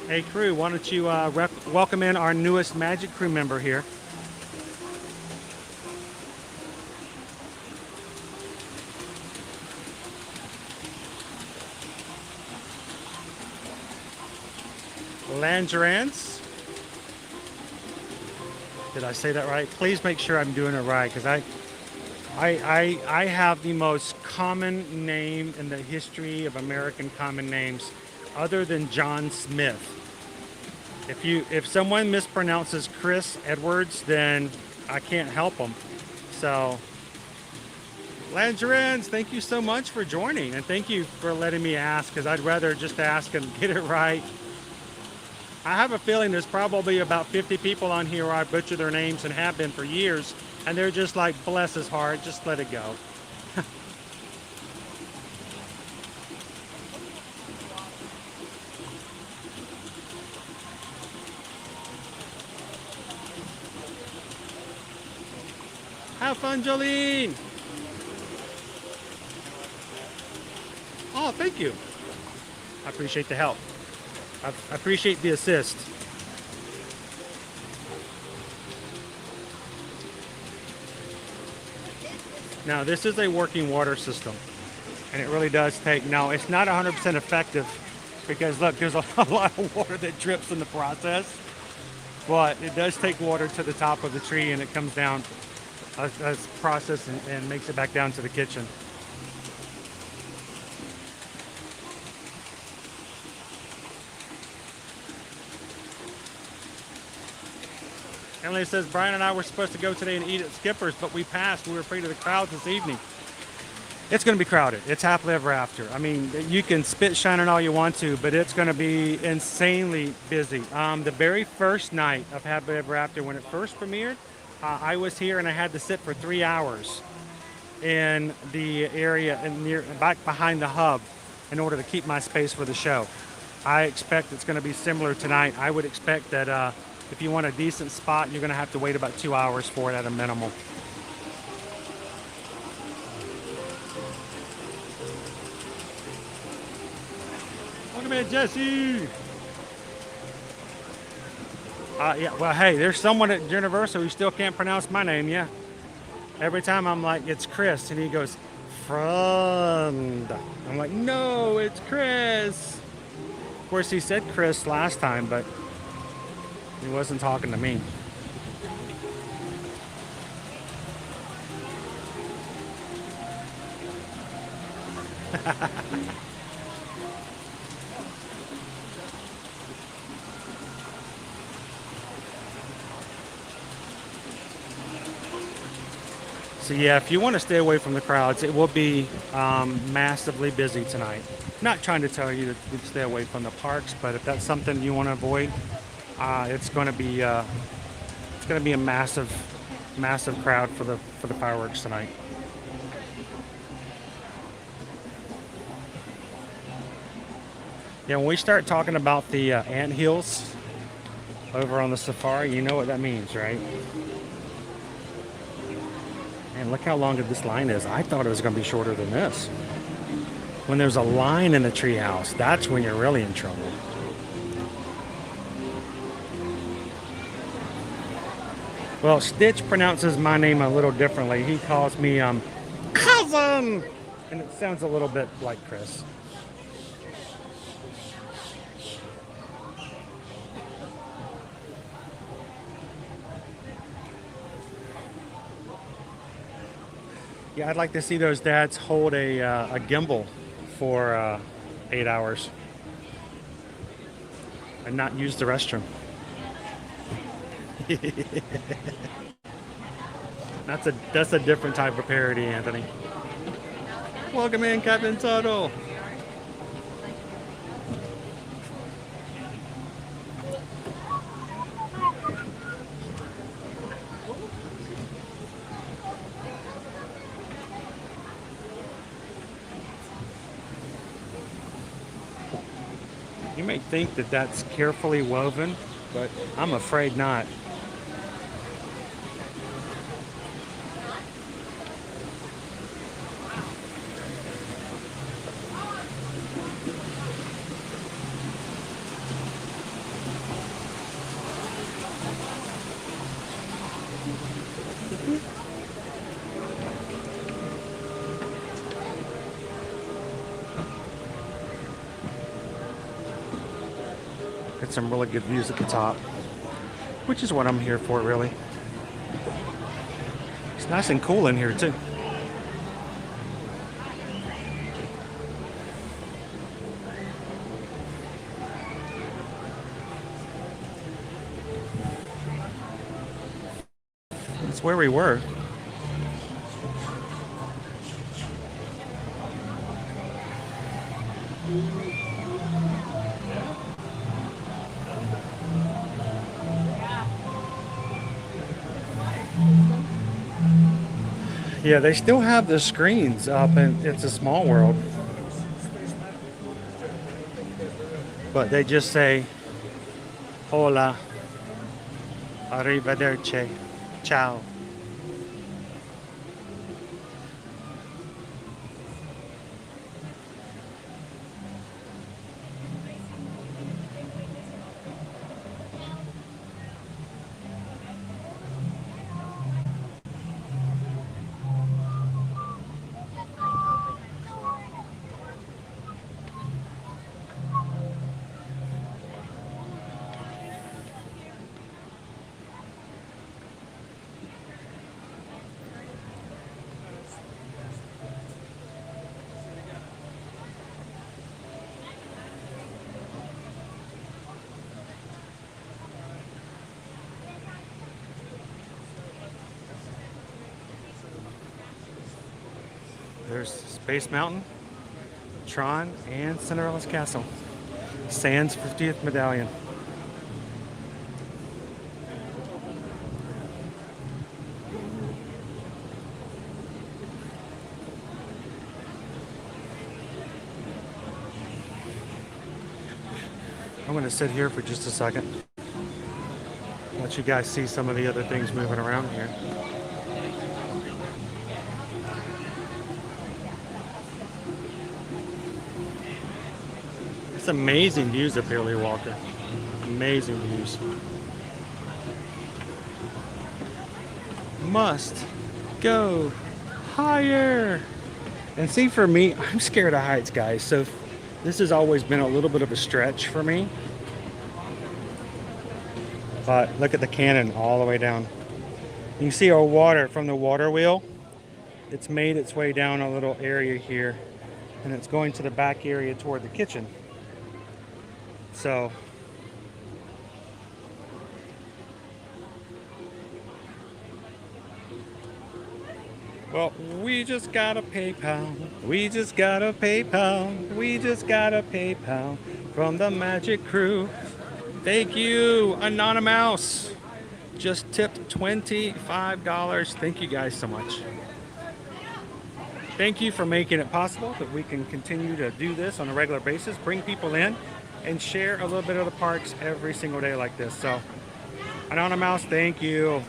Hey crew, why don't you welcome in our newest Magic crew member here. Langerance. Did I say that right? Please make sure I'm doing it right, because I have the most common name in the history of American common names, other than John Smith. If someone mispronounces Chris Edwards, then I can't help them. So, Langerans, thank you so much for joining, and thank you for letting me ask, because I'd rather just ask and get it right. I have a feeling there's probably about 50 people on here where I butcher their names and have been for years, and they're just like, bless his heart, just let it go. Have fun, Jolene. Oh, thank you. I appreciate the help. I appreciate the assist. Now, this is a working water system, and it really does take, now it's not 100% effective because look, there's a lot of water that drips in the process, but it does take water to the top of the tree and it comes down as processed and makes it back down to the kitchen. Emily says, Brian and I were supposed to go today and eat at Skipper's, but we passed. We were afraid of the crowds this evening. It's going to be crowded. It's happily ever after. I mean, you can spit shining all you want to, but it's going to be insanely busy. The very first night of Happily Ever After, when it first premiered, I was here and I had to sit for 3 hours in the area back behind the hub in order to keep my space for the show. I expect it's going to be similar tonight. I would expect that if you want a decent spot, you're going to have to wait about 2 hours for it at a minimum. Welcome in, Jesse. Yeah, well, hey, there's someone at Universal who still can't pronounce my name, yeah. Every time I'm like, it's Chris, and he goes, Frond. I'm like, no, it's Chris. Of course, he said Chris last time, but he wasn't talking to me. So yeah, if you want to stay away from the crowds, it will be massively busy tonight. Not trying to tell you to stay away from the parks, but if that's something you want to avoid, it's going to be a massive crowd for the fireworks tonight. Yeah, when we start talking about the anthills over on the safari, you know what that means, right? And look how long this line is. I thought it was going to be shorter than this. When there's a line in the treehouse, that's when you're really in trouble. Well, Stitch pronounces my name a little differently. He calls me cousin, and it sounds a little bit like Chris. Yeah, I'd like to see those dads hold a gimbal for 8 hours and not use the restroom. That's a different type of parody, Anthony. Welcome in, Captain Tuttle. You may think that that's carefully woven, but I'm afraid not. Some really good views at the top, which is what I'm here for, really. It's nice and cool in here too. That's where we were. Yeah, they still have the screens up, and It's a Small World. But they just say, hola, arrivederci, ciao. There's Space Mountain, Tron, and Cinderella's Castle. Sans 50th Medallion. I'm going to sit here for just a second. Let you guys see some of the other things moving around here. It's amazing views up here, Lee Walker. Amazing views. Must go higher. And see, for me, I'm scared of heights, guys. So this has always been a little bit of a stretch for me. But look at the cannon all the way down. You can see our water from the water wheel. It's made its way down a little area here, and it's going to the back area toward the kitchen. So well, we just got a PayPal. We just got a PayPal. We just got a PayPal from the Magic Crew. Thank you, Anonymous. Just tipped $25. Thank you guys so much. Thank you for making it possible that we can continue to do this on a regular basis, bring people in, and share a little bit of the parks every single day like this. So, Anonymous, thank you.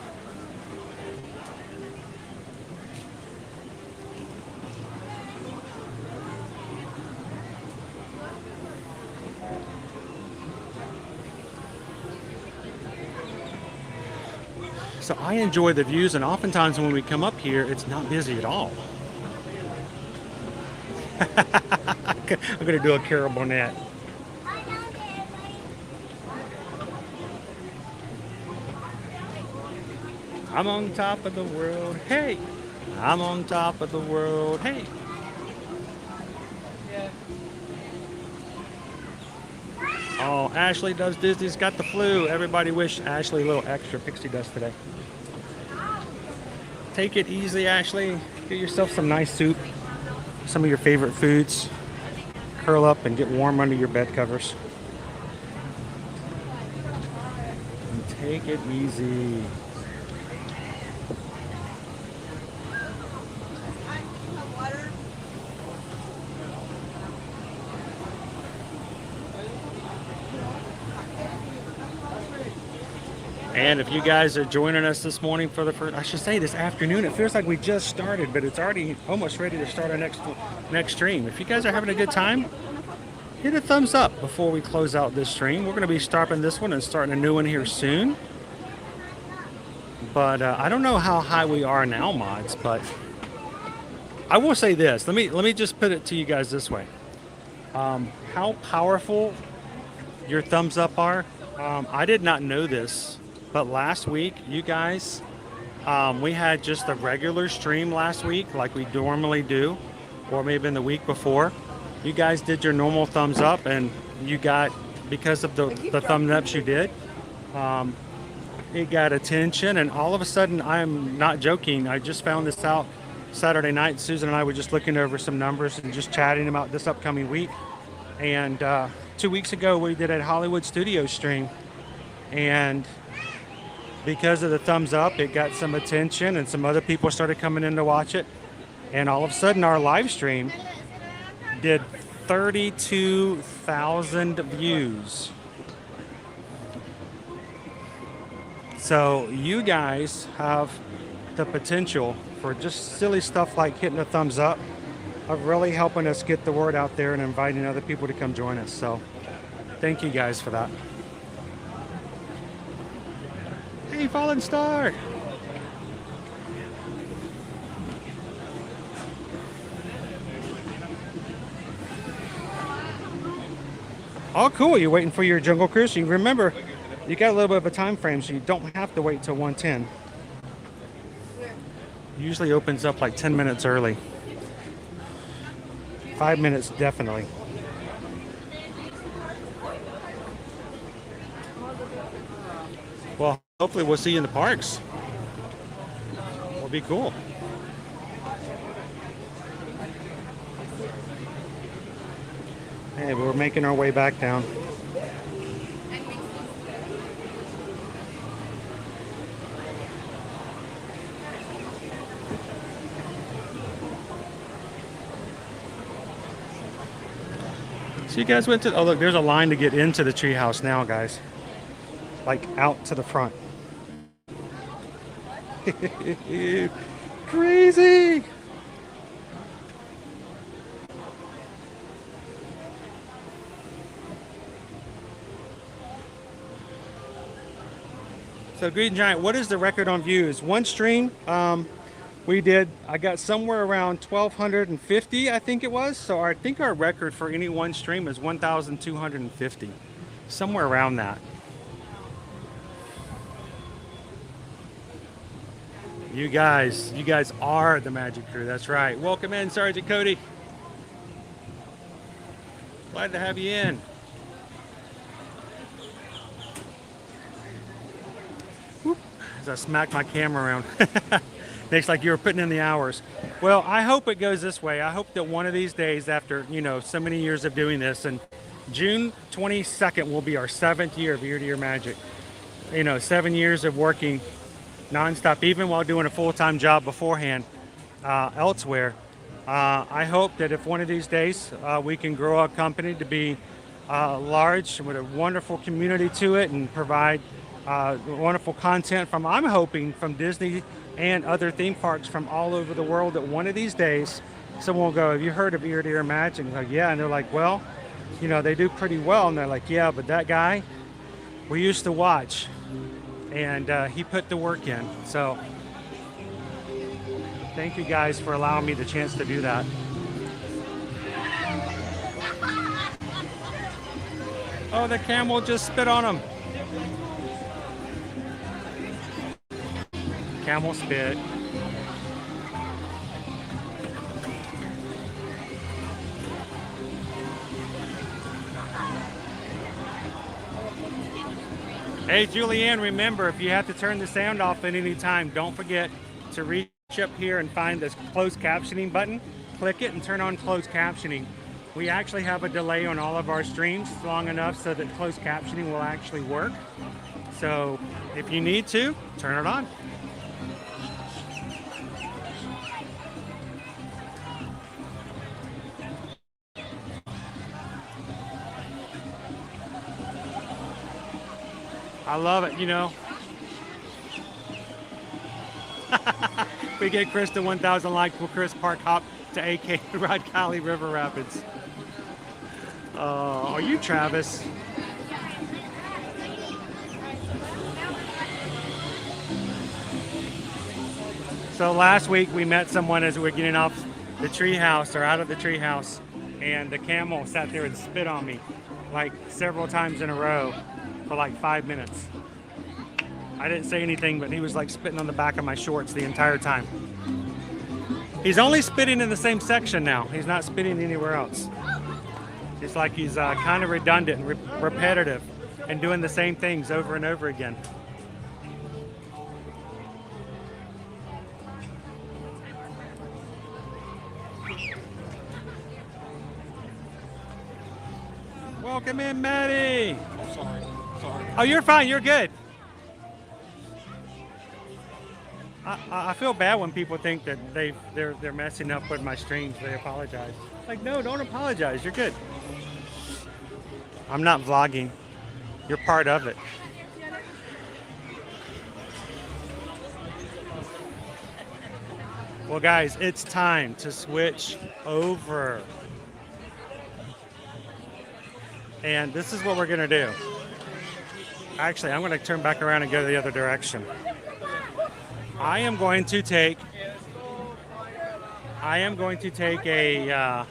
So I enjoy the views, and oftentimes when we come up here, it's not busy at all. I'm gonna do a Carol Burnett. I'm on top of the world, hey! I'm on top of the world, hey! Oh, Ashley does Disney's got the flu. Everybody wish Ashley a little extra pixie dust today. Take it easy, Ashley. Get yourself some nice soup, some of your favorite foods. Curl up and get warm under your bed covers. And take it easy. And if you guys are joining us this morning for the first, I should say this afternoon, it feels like we just started, but it's already almost ready to start our next stream. If you guys are having a good time, hit a thumbs up before we close out this stream. We're going to be stopping this one and starting a new one here soon. But I don't know how high we are now, mods, but I will say this. Let me just put it to you guys this way. How powerful your thumbs up are. I did not know this. But last week, you guys, we had just a regular stream last week like we normally do, or maybe in the week before. You guys did your normal thumbs up, and you got, because of the thumbs ups you did, it got attention, and all of a sudden, I'm not joking, I just found this out Saturday night. Susan and I were just looking over some numbers and just chatting about this upcoming week. And 2 weeks ago, we did a Hollywood Studios stream, and because of the thumbs up, it got some attention, and some other people started coming in to watch it. And all of a sudden, our live stream did 32,000 views. So you guys have the potential for just silly stuff like hitting a thumbs up of really helping us get the word out there and inviting other people to come join us. So thank you guys for that. Hey, Fallen Star! Oh, cool. You're waiting for your Jungle Cruise. You remember, you got a little bit of a time frame, so you don't have to wait till 1:10. Usually opens up like 10 minutes early. 5 minutes, definitely. Well, hopefully we'll see you in the parks. Will be cool. Hey, we're making our way back down. So you guys went to, oh look, there's a line to get into the treehouse now, guys. Like out to the front. Crazy! So Green Giant, what is the record on views? One stream, I got somewhere around 1,250, I think it was. So I think our record for any one stream is 1,250, somewhere around that. You guys are the Magic Crew. That's right. Welcome in, Sergeant Cody. Glad to have you in. Whoop, as I smack my camera around. Makes like you were putting in the hours. Well, I hope it goes this way. I hope that one of these days, after so many years of doing this, and June 22nd will be our 7th year of Ear to Ear Magic. 7 years of working nonstop, even while doing a full-time job beforehand elsewhere. I hope that if one of these days we can grow our company to be large with a wonderful community to it and provide wonderful content I'm hoping from Disney and other theme parks from all over the world, that one of these days someone will go, have you heard of Ear to Ear Magic? Like, yeah. And they're like, well, they do pretty well. And they're like, yeah, but that guy we used to watch, and he put the work in. So thank you guys for allowing me the chance to do that. Oh, the camel just spit on him. Camel spit. Hey, Julianne, remember, if you have to turn the sound off at any time, don't forget to reach up here and find this closed captioning button. Click it and turn on closed captioning. We actually have a delay on all of our streams long enough so that closed captioning will actually work. So if you need to, turn it on. I love it, We get Chris to 1,000 likes. Will Chris Park hop to AK Ride Cali River Rapids? Are you Travis? So last week we met someone as we were getting off the treehouse or out of the treehouse, and the camel sat there and spit on me like several times in a row for like 5 minutes. I didn't say anything, but he was like spitting on the back of my shorts the entire time. He's only spitting in the same section now. He's not spitting anywhere else. It's like he's kind of redundant and repetitive and doing the same things over and over again. Welcome in, Maddie. Oh, sorry. Oh, you're fine. You're good. I feel bad when people think that they're messing up with my streams. They apologize. Like, no, don't apologize. You're good. I'm not vlogging. You're part of it. Well, guys, it's time to switch over. And this is what we're going to do. Actually, I'm going to turn back around and go the other direction. I am going to take a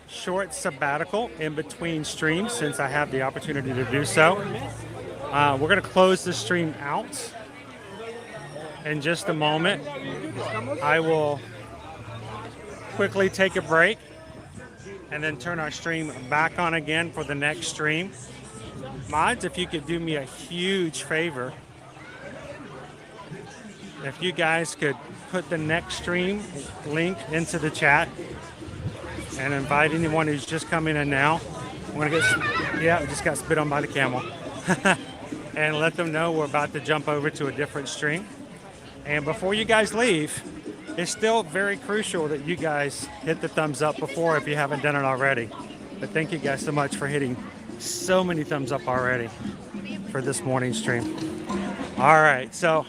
short sabbatical in between streams since I have the opportunity to do so. We're going to close the stream out in just a moment. I will quickly take a break and then turn our stream back on again for the next stream. Mods, if you could do me a huge favor, if you guys could put the next stream link into the chat and invite anyone who's just coming in now. I'm gonna get, yeah, I just got spit on by the camel. And let them know we're about to jump over to a different stream. And before you guys leave, it's still very crucial that you guys hit the thumbs up before if you haven't done it already. But thank you guys so much for hitting so many thumbs up already for this morning's stream. All right, so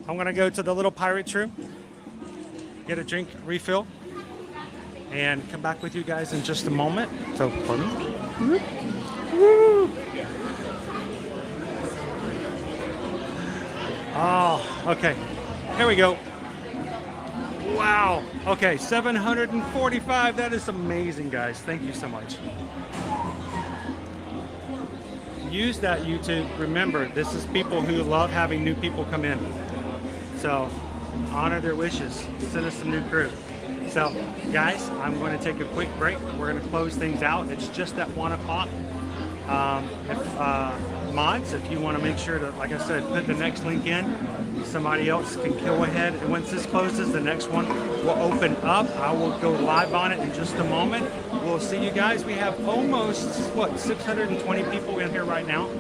I'm gonna go to the little pirate room, get a drink refill, and come back with you guys in just a moment. So, pardon me. Woo. Oh, okay. Here we go. Wow. Okay, 745. That is amazing, guys. Thank you so much. Use that, YouTube. Remember, this is people who love having new people come in. So, honor their wishes. Send us some new crew. So, guys, I'm going to take a quick break. We're going to close things out. It's just at 1 o'clock. Mods, if you want to make sure to, like I said, put the next link in, somebody else can go ahead, and once this closes, the next one will open up. I will go live on it in just a moment. We'll see you guys. We have almost, what, 620 people in here right now.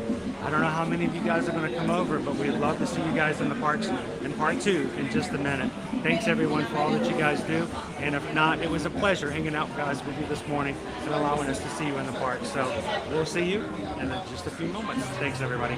I don't know how many of you guys are going to come over, but we'd love to see you guys in the parks in part 2 in just a minute. Thanks everyone for all that you guys do. And if not, it was a pleasure hanging out, guys, with you this morning and allowing us to see you in the park. So we'll see you in just a few moments. Thanks everybody.